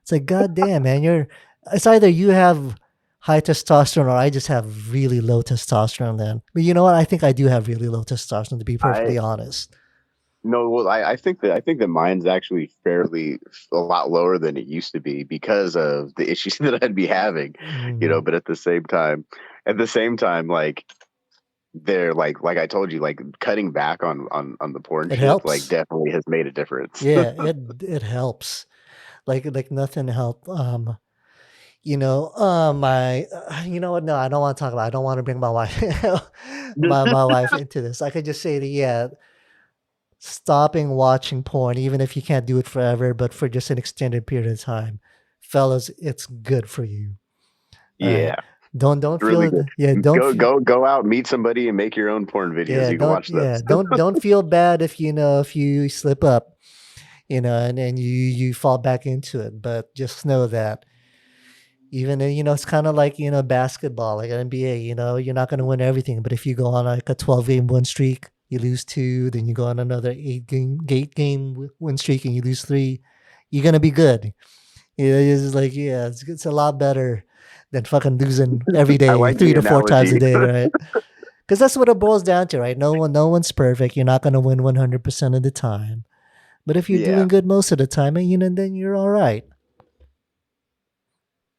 it's like, goddamn, man, it's either you have high testosterone or I just have really low testosterone then. But you know what? I think I do have really low testosterone, to be I perfectly honest. No, well, I think that mine's actually fairly a lot lower than it used to be because of the issues that I'd be having, Mm. but at the same time, like they're like I told you, like cutting back on the porn It shit, like helps. definitely has made a difference. Yeah, it helps. Like nothing helped. My, you know what? No, I don't want to talk about. I don't want to bring my wife, my wife into this. I could just say that, yeah, stopping watching porn, even if you can't do it forever, but for just an extended period of time, fellas, it's good for you. All right. Yeah, Don't really feel good. yeah don't Go feel go go out, meet somebody, and make your own porn videos. You can watch yeah those. don't feel bad if if you slip up, and you fall back into it. But just know that even it's kind of like basketball, like NBA. You're not going to win everything, but if you go on like a 12 game win streak, you lose two, then you go on another eight game win streak and you lose three, you're gonna be good. It's just like, yeah, it's a lot better than fucking losing every I day, like three the to four times analogy. a day, right? Because that's what it boils down to, right? No one's perfect. You're not gonna win 100% of the time, but if you're Yeah. doing good most of the time, then you're all right.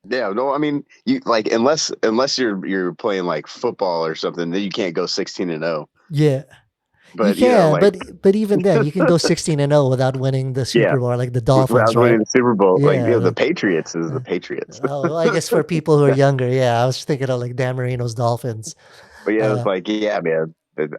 Yeah, no, I mean, you like unless you're playing like football or something, then you can't go 16-0. Yeah. You But can, like, but even then, you can go 16-0 without winning the yeah, Super Bowl, like the without Dolphins, right? winning the Super Bowl, like, Yeah. the Patriots is the Uh, Patriots. oh, well, I guess for people who are younger, yeah, I was thinking of like Dan Marino's Dolphins. But yeah, it's Uh, like, yeah, man.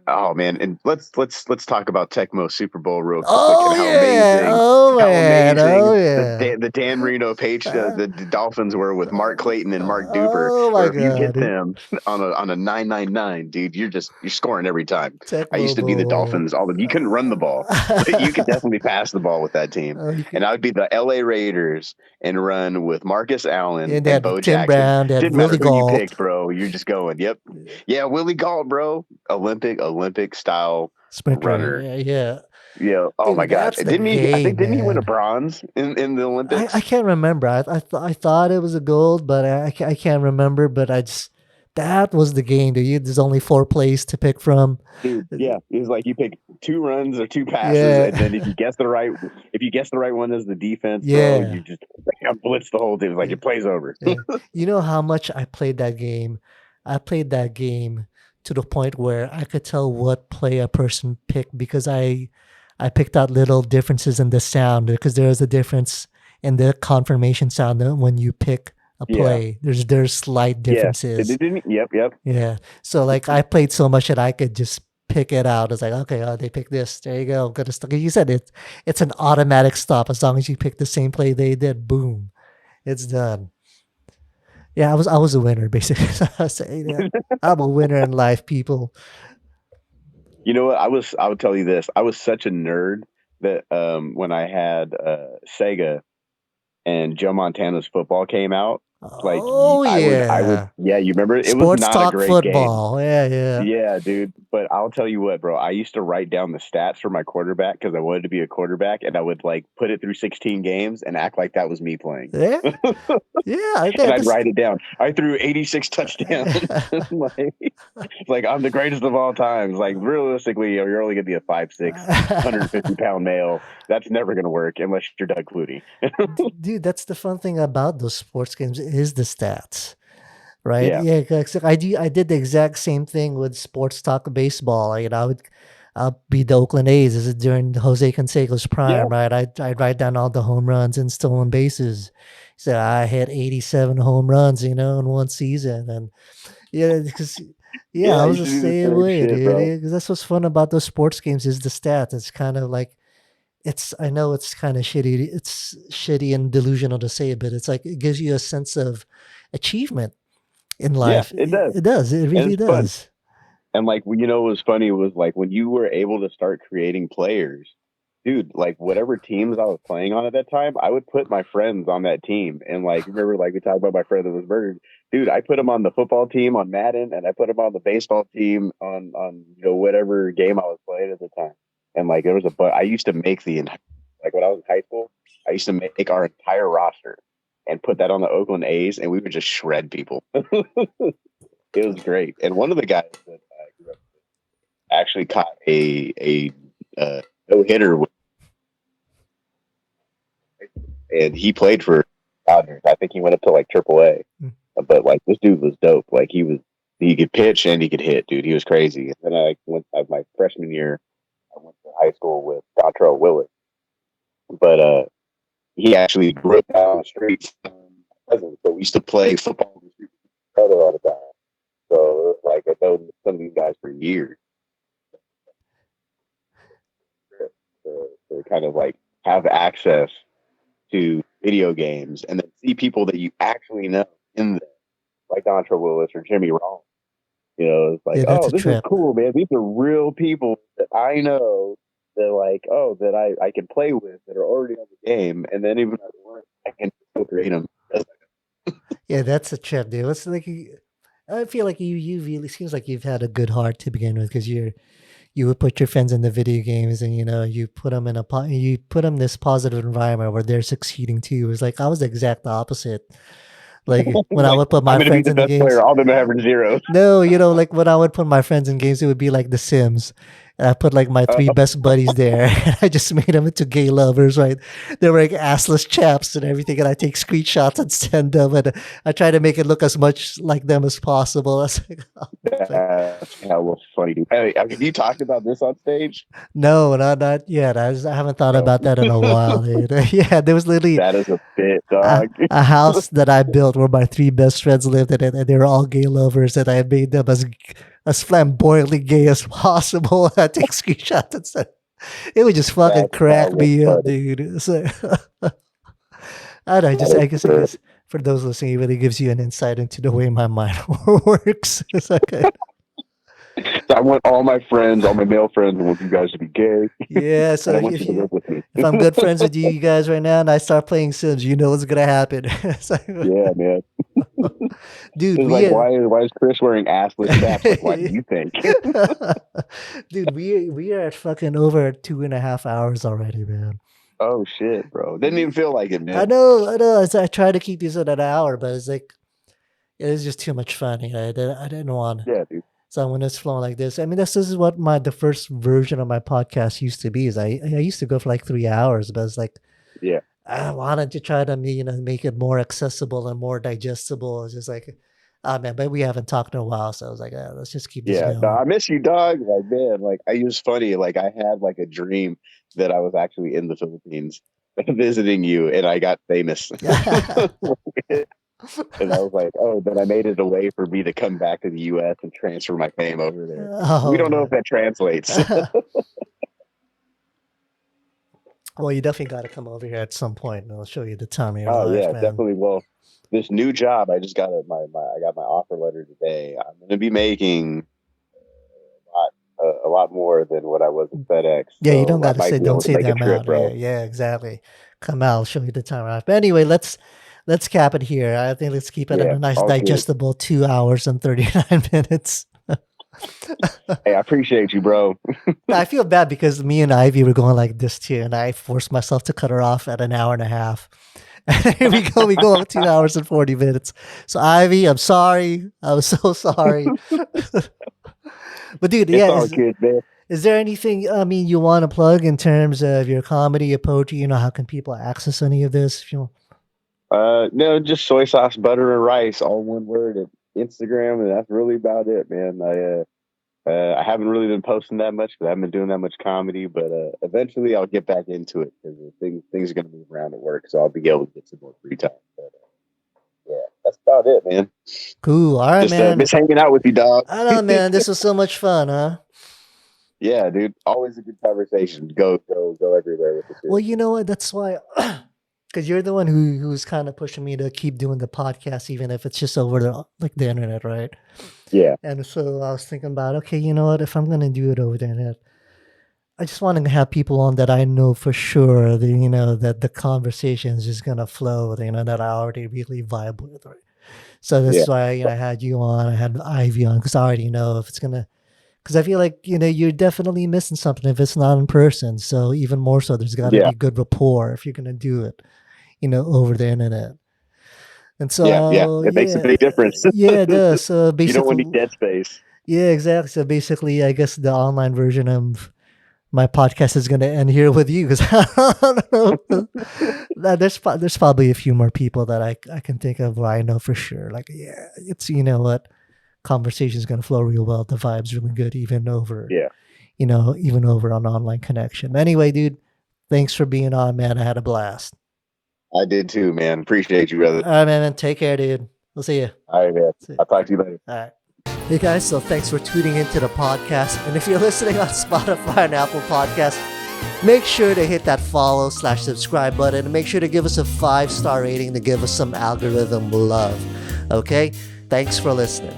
Oh man, and let's talk about Tecmo Super Bowl real quick oh and yeah, oh how man, oh amazing yeah. the Dan Marino page the Dolphins were with Mark Clayton and Mark Duper. Oh my Where if you get god, them on a 999, dude, you're scoring every time. I Tecmo used to be the Bowl. Dolphins. You couldn't run the ball, but you could definitely pass the ball with that team. Oh, And I would be the LA Raiders and run with Marcus Allen and they and had Bo Tim Jackson. Brown, they had Didn't matter Willie who you Gault, picked, bro. You're just going, yep. Yeah, Willie Gault, bro. Olympic style sprinter. runner. Yeah, yeah. Yeah. Oh my Dude, God. that's the Didn't he? I think game, didn't he win a man. bronze in the I Olympics? can't remember. I thought it was a gold, but I can't remember. But That was the game, dude. There's only 4 plays to pick from. Dude, yeah, it was like you pick 2 runs or 2 passes, and then Yeah. if you guess the right one as the defense throw, you Yeah. just blitz the whole team. It's like Yeah. it plays over. Yeah. You know how much I played that game? I played that game to the point where I could tell what play a person picked because I picked out little differences in the sound because there is a difference in the confirmation sound when you pick a Yeah, play. There's slight yeah. differences. Yep, yep. Yeah. So like I played so much that I could just pick it out. It's like, okay, oh, they picked this. There you go. Good stuff. You said it's an automatic stop as long as you pick the same play they did. Boom. It's done. Yeah, I was a winner basically. So I was saying that I'm a winner in life, people. You know what? I would tell you this. I was such a nerd that when I had Sega and Joe Montana's football came out, like Oh I would yeah. yeah, you remember it was Sports not a talk great game. football. Yeah, yeah. Yeah, dude. But I'll tell you what, bro. I used to write down the stats for my quarterback because I wanted to be a quarterback, and I would like put it through 16 games and act like that was me playing. Yeah. Yeah, I And think I'd that's write it down. I threw 86 touchdowns. Like I'm the greatest of all times. Like realistically, you're only gonna be a 5'6", 150-pound male. That's never gonna work unless you're Doug Flutie. dude, that's the fun thing about those sports games is the stats. Right? Yeah. Yeah, 'cause I did the exact same thing with sports talk baseball. You know, I'll be the Oakland A's. This is during Jose Canseco's Yeah. prime, right? I'd write down all the home runs and stolen bases. So I hit 87 home runs, in one season, and yeah, because yeah, Yeah, I I was used the to do the same same way, shit, bro. dude. Because that's what's fun about those sports games is the stats. It's kind of like I know it's kind of shitty. It's shitty and delusional to say, but it's like it gives you a sense of achievement in Yeah, life. it does. It does. It And really it's fun. does. And like what was funny was like when you were able to start creating players, dude, like whatever teams I was playing on at that time, I would put my friends on that team. And like remember like we talked about my friend that was murdered. Dude, I put him on the football team on Madden and I put him on the baseball team on whatever game I was playing at the time. And like there was but I used to make like when I was in high school, I used to make our entire roster and put that on the Oakland A's and we would just shred people. It was great. And one of the guys that I grew up actually caught a no hitter, and he played for Dodgers. I think he went up to like AAA. Mm. But like this dude was dope. Like he could pitch and he could hit, dude. He was crazy. And then I went my freshman year. I went to high school with Dontrell Willis, but he actually grew up down the street. So we used to play football in the street together all the time. So like I know some of these guys for years. To kind of like have access to video games and then see people that you actually know in them, like Dontre Willis or Jimmy Rollins. It's like, Yeah, that's oh, a this is trip. cool, man. These are real people that I know that like, oh, that I can play with that are already on the game. And then even at work, I can still create them. Yeah, that's a trip, dude. It's like I feel like you really seems like you've had a good heart to begin with because you would put your friends in the video games and you put them you put them in this positive environment where they're succeeding too. It's like I was the exact opposite. Like when I Like, would put I'm my going to be friends the in the best player. games. All of them average zeros. No, like when I would put my friends in games, it would be like The Sims. And I put like my Uh, three best buddies there. And I just made them into gay lovers, right? They were like assless chaps and everything. And I take screenshots and send them. And I try to make it look as much like them as possible. I was like, oh, like, that's hella funny, dude. Hey, have you talked about this on stage? no, not yet. I haven't thought Bro, about that in a while, dude. Yeah, there was literally that is a bit, a, dog. a house that I built where my three best friends lived in it, and they were all gay lovers, and I made them as flamboyantly gay as possible. I take screenshots and stuff. It would just fucking That's crack hella me up, funny. dude. It's like, I don't know, That I is guess it true. gives for those listening, it really gives you an insight into the way my mind works. It's like, So I want all my friends, all my male friends, I want you guys to be gay, yeah. and So I want you if to live with me. I'm good friends with you guys right now, and I start playing Sims, you know what's gonna happen. It's like, Yeah, man. dude, It's like, why is Chris wearing assless chaps? Like, why do you think? dude, we are at fucking over 2.5 hours already, man. Oh shit, bro. Didn't even feel like it, I man. know, I know. I try to keep these at an hour, but it's like It was just too much fun. I didn't want. Yeah, dude. So when it's flowing like this, I mean, this is what the first version of my podcast used to be. Is I used to go for like 3 hours, but it's like Yeah. I wanted to try to make it more accessible and more digestible. It's just like, ah man, but we haven't talked in a while, so I was like, let's just keep this Yeah, no, going. I miss you, dog. Like, man, like I it was funny. Like I had like a dream that I was actually in the Philippines visiting you, and I got famous. And I was like, oh, then I made it a way for me to come back to the U.S. and transfer my fame over there. We Oh don't know if man. that translates. Well, you definitely got to come over here at some point, and I'll show you the time of your Oh life, yeah, man. definitely. Well, this new job, I just got I got my offer letter today. I'm going to be making a lot more than what I was at FedEx, Yeah, you don't so I got to might say, be don't able to say make the a trip, amount. Yeah, bro. yeah, exactly. Come out, I'll show you the time of life. But anyway, let's cap it here. I think let's keep it at Yeah, a nice all good. digestible 2 hours and 39 minutes. Hey, I appreciate you, bro. No, I feel bad because me and Ivy were going like this too, and I forced myself to cut her off at an hour and a half. And here we go up 2 hours and 40 minutes. So Ivy, I'm sorry. I was so sorry. But dude, It's yeah, all good, man. is there anything I mean you want to plug in terms of your comedy, your poetry? How can people access any of this? If you No, just soy sauce, butter, and rice, all one word at Instagram, and that's really about it, man. I haven't really been posting that much because I haven't been doing that much comedy, but eventually I'll get back into it because things are going to move around at work, so I'll be able to get some more free time. But yeah, that's about it, man. cool. All right, Just man. miss hanging out with you, dog. I don't know, man. This was so much fun, huh? Yeah, dude. Always a good conversation. Go everywhere with it, Well, too. you know what? That's why, because you're the one who's kind of pushing me to keep doing the podcast, even if it's just over the internet, right? Yeah, And so I was thinking about, okay, you know what? If I'm gonna do it over the internet, I just want to have people on that I know for sure that that the conversation is just gonna flow. That I already really vibe with, right? So yeah, that's why I had you on, I had Ivy on, because I already know if it's gonna. Because I feel like you're definitely missing something if it's not in person. So even more so, there's got to yeah, be good rapport if you're gonna do it, over the internet. And yeah. so It makes a yeah, big difference. yeah, it does. So You don't want any basically, dead space. yeah, exactly. So basically, I guess the online version of my podcast is gonna end here with you because I don't know. There's probably a few more people that I can think of where I know for sure. Like, yeah, it's what conversation is gonna flow real well. The vibe's really good, Yeah, even over an online connection. Anyway, dude, thanks for being on, man. I had a blast. I did too, man. Appreciate you, All brother. right, man. Take care, dude. We'll see you. All right, man. See I'll talk to you later. All right. Hey guys, so thanks for tuning into the podcast. And if you're listening on Spotify and Apple Podcasts, make sure to hit that follow/subscribe button and make sure to give us a 5-star rating to give us some algorithm love. Okay? Thanks for listening.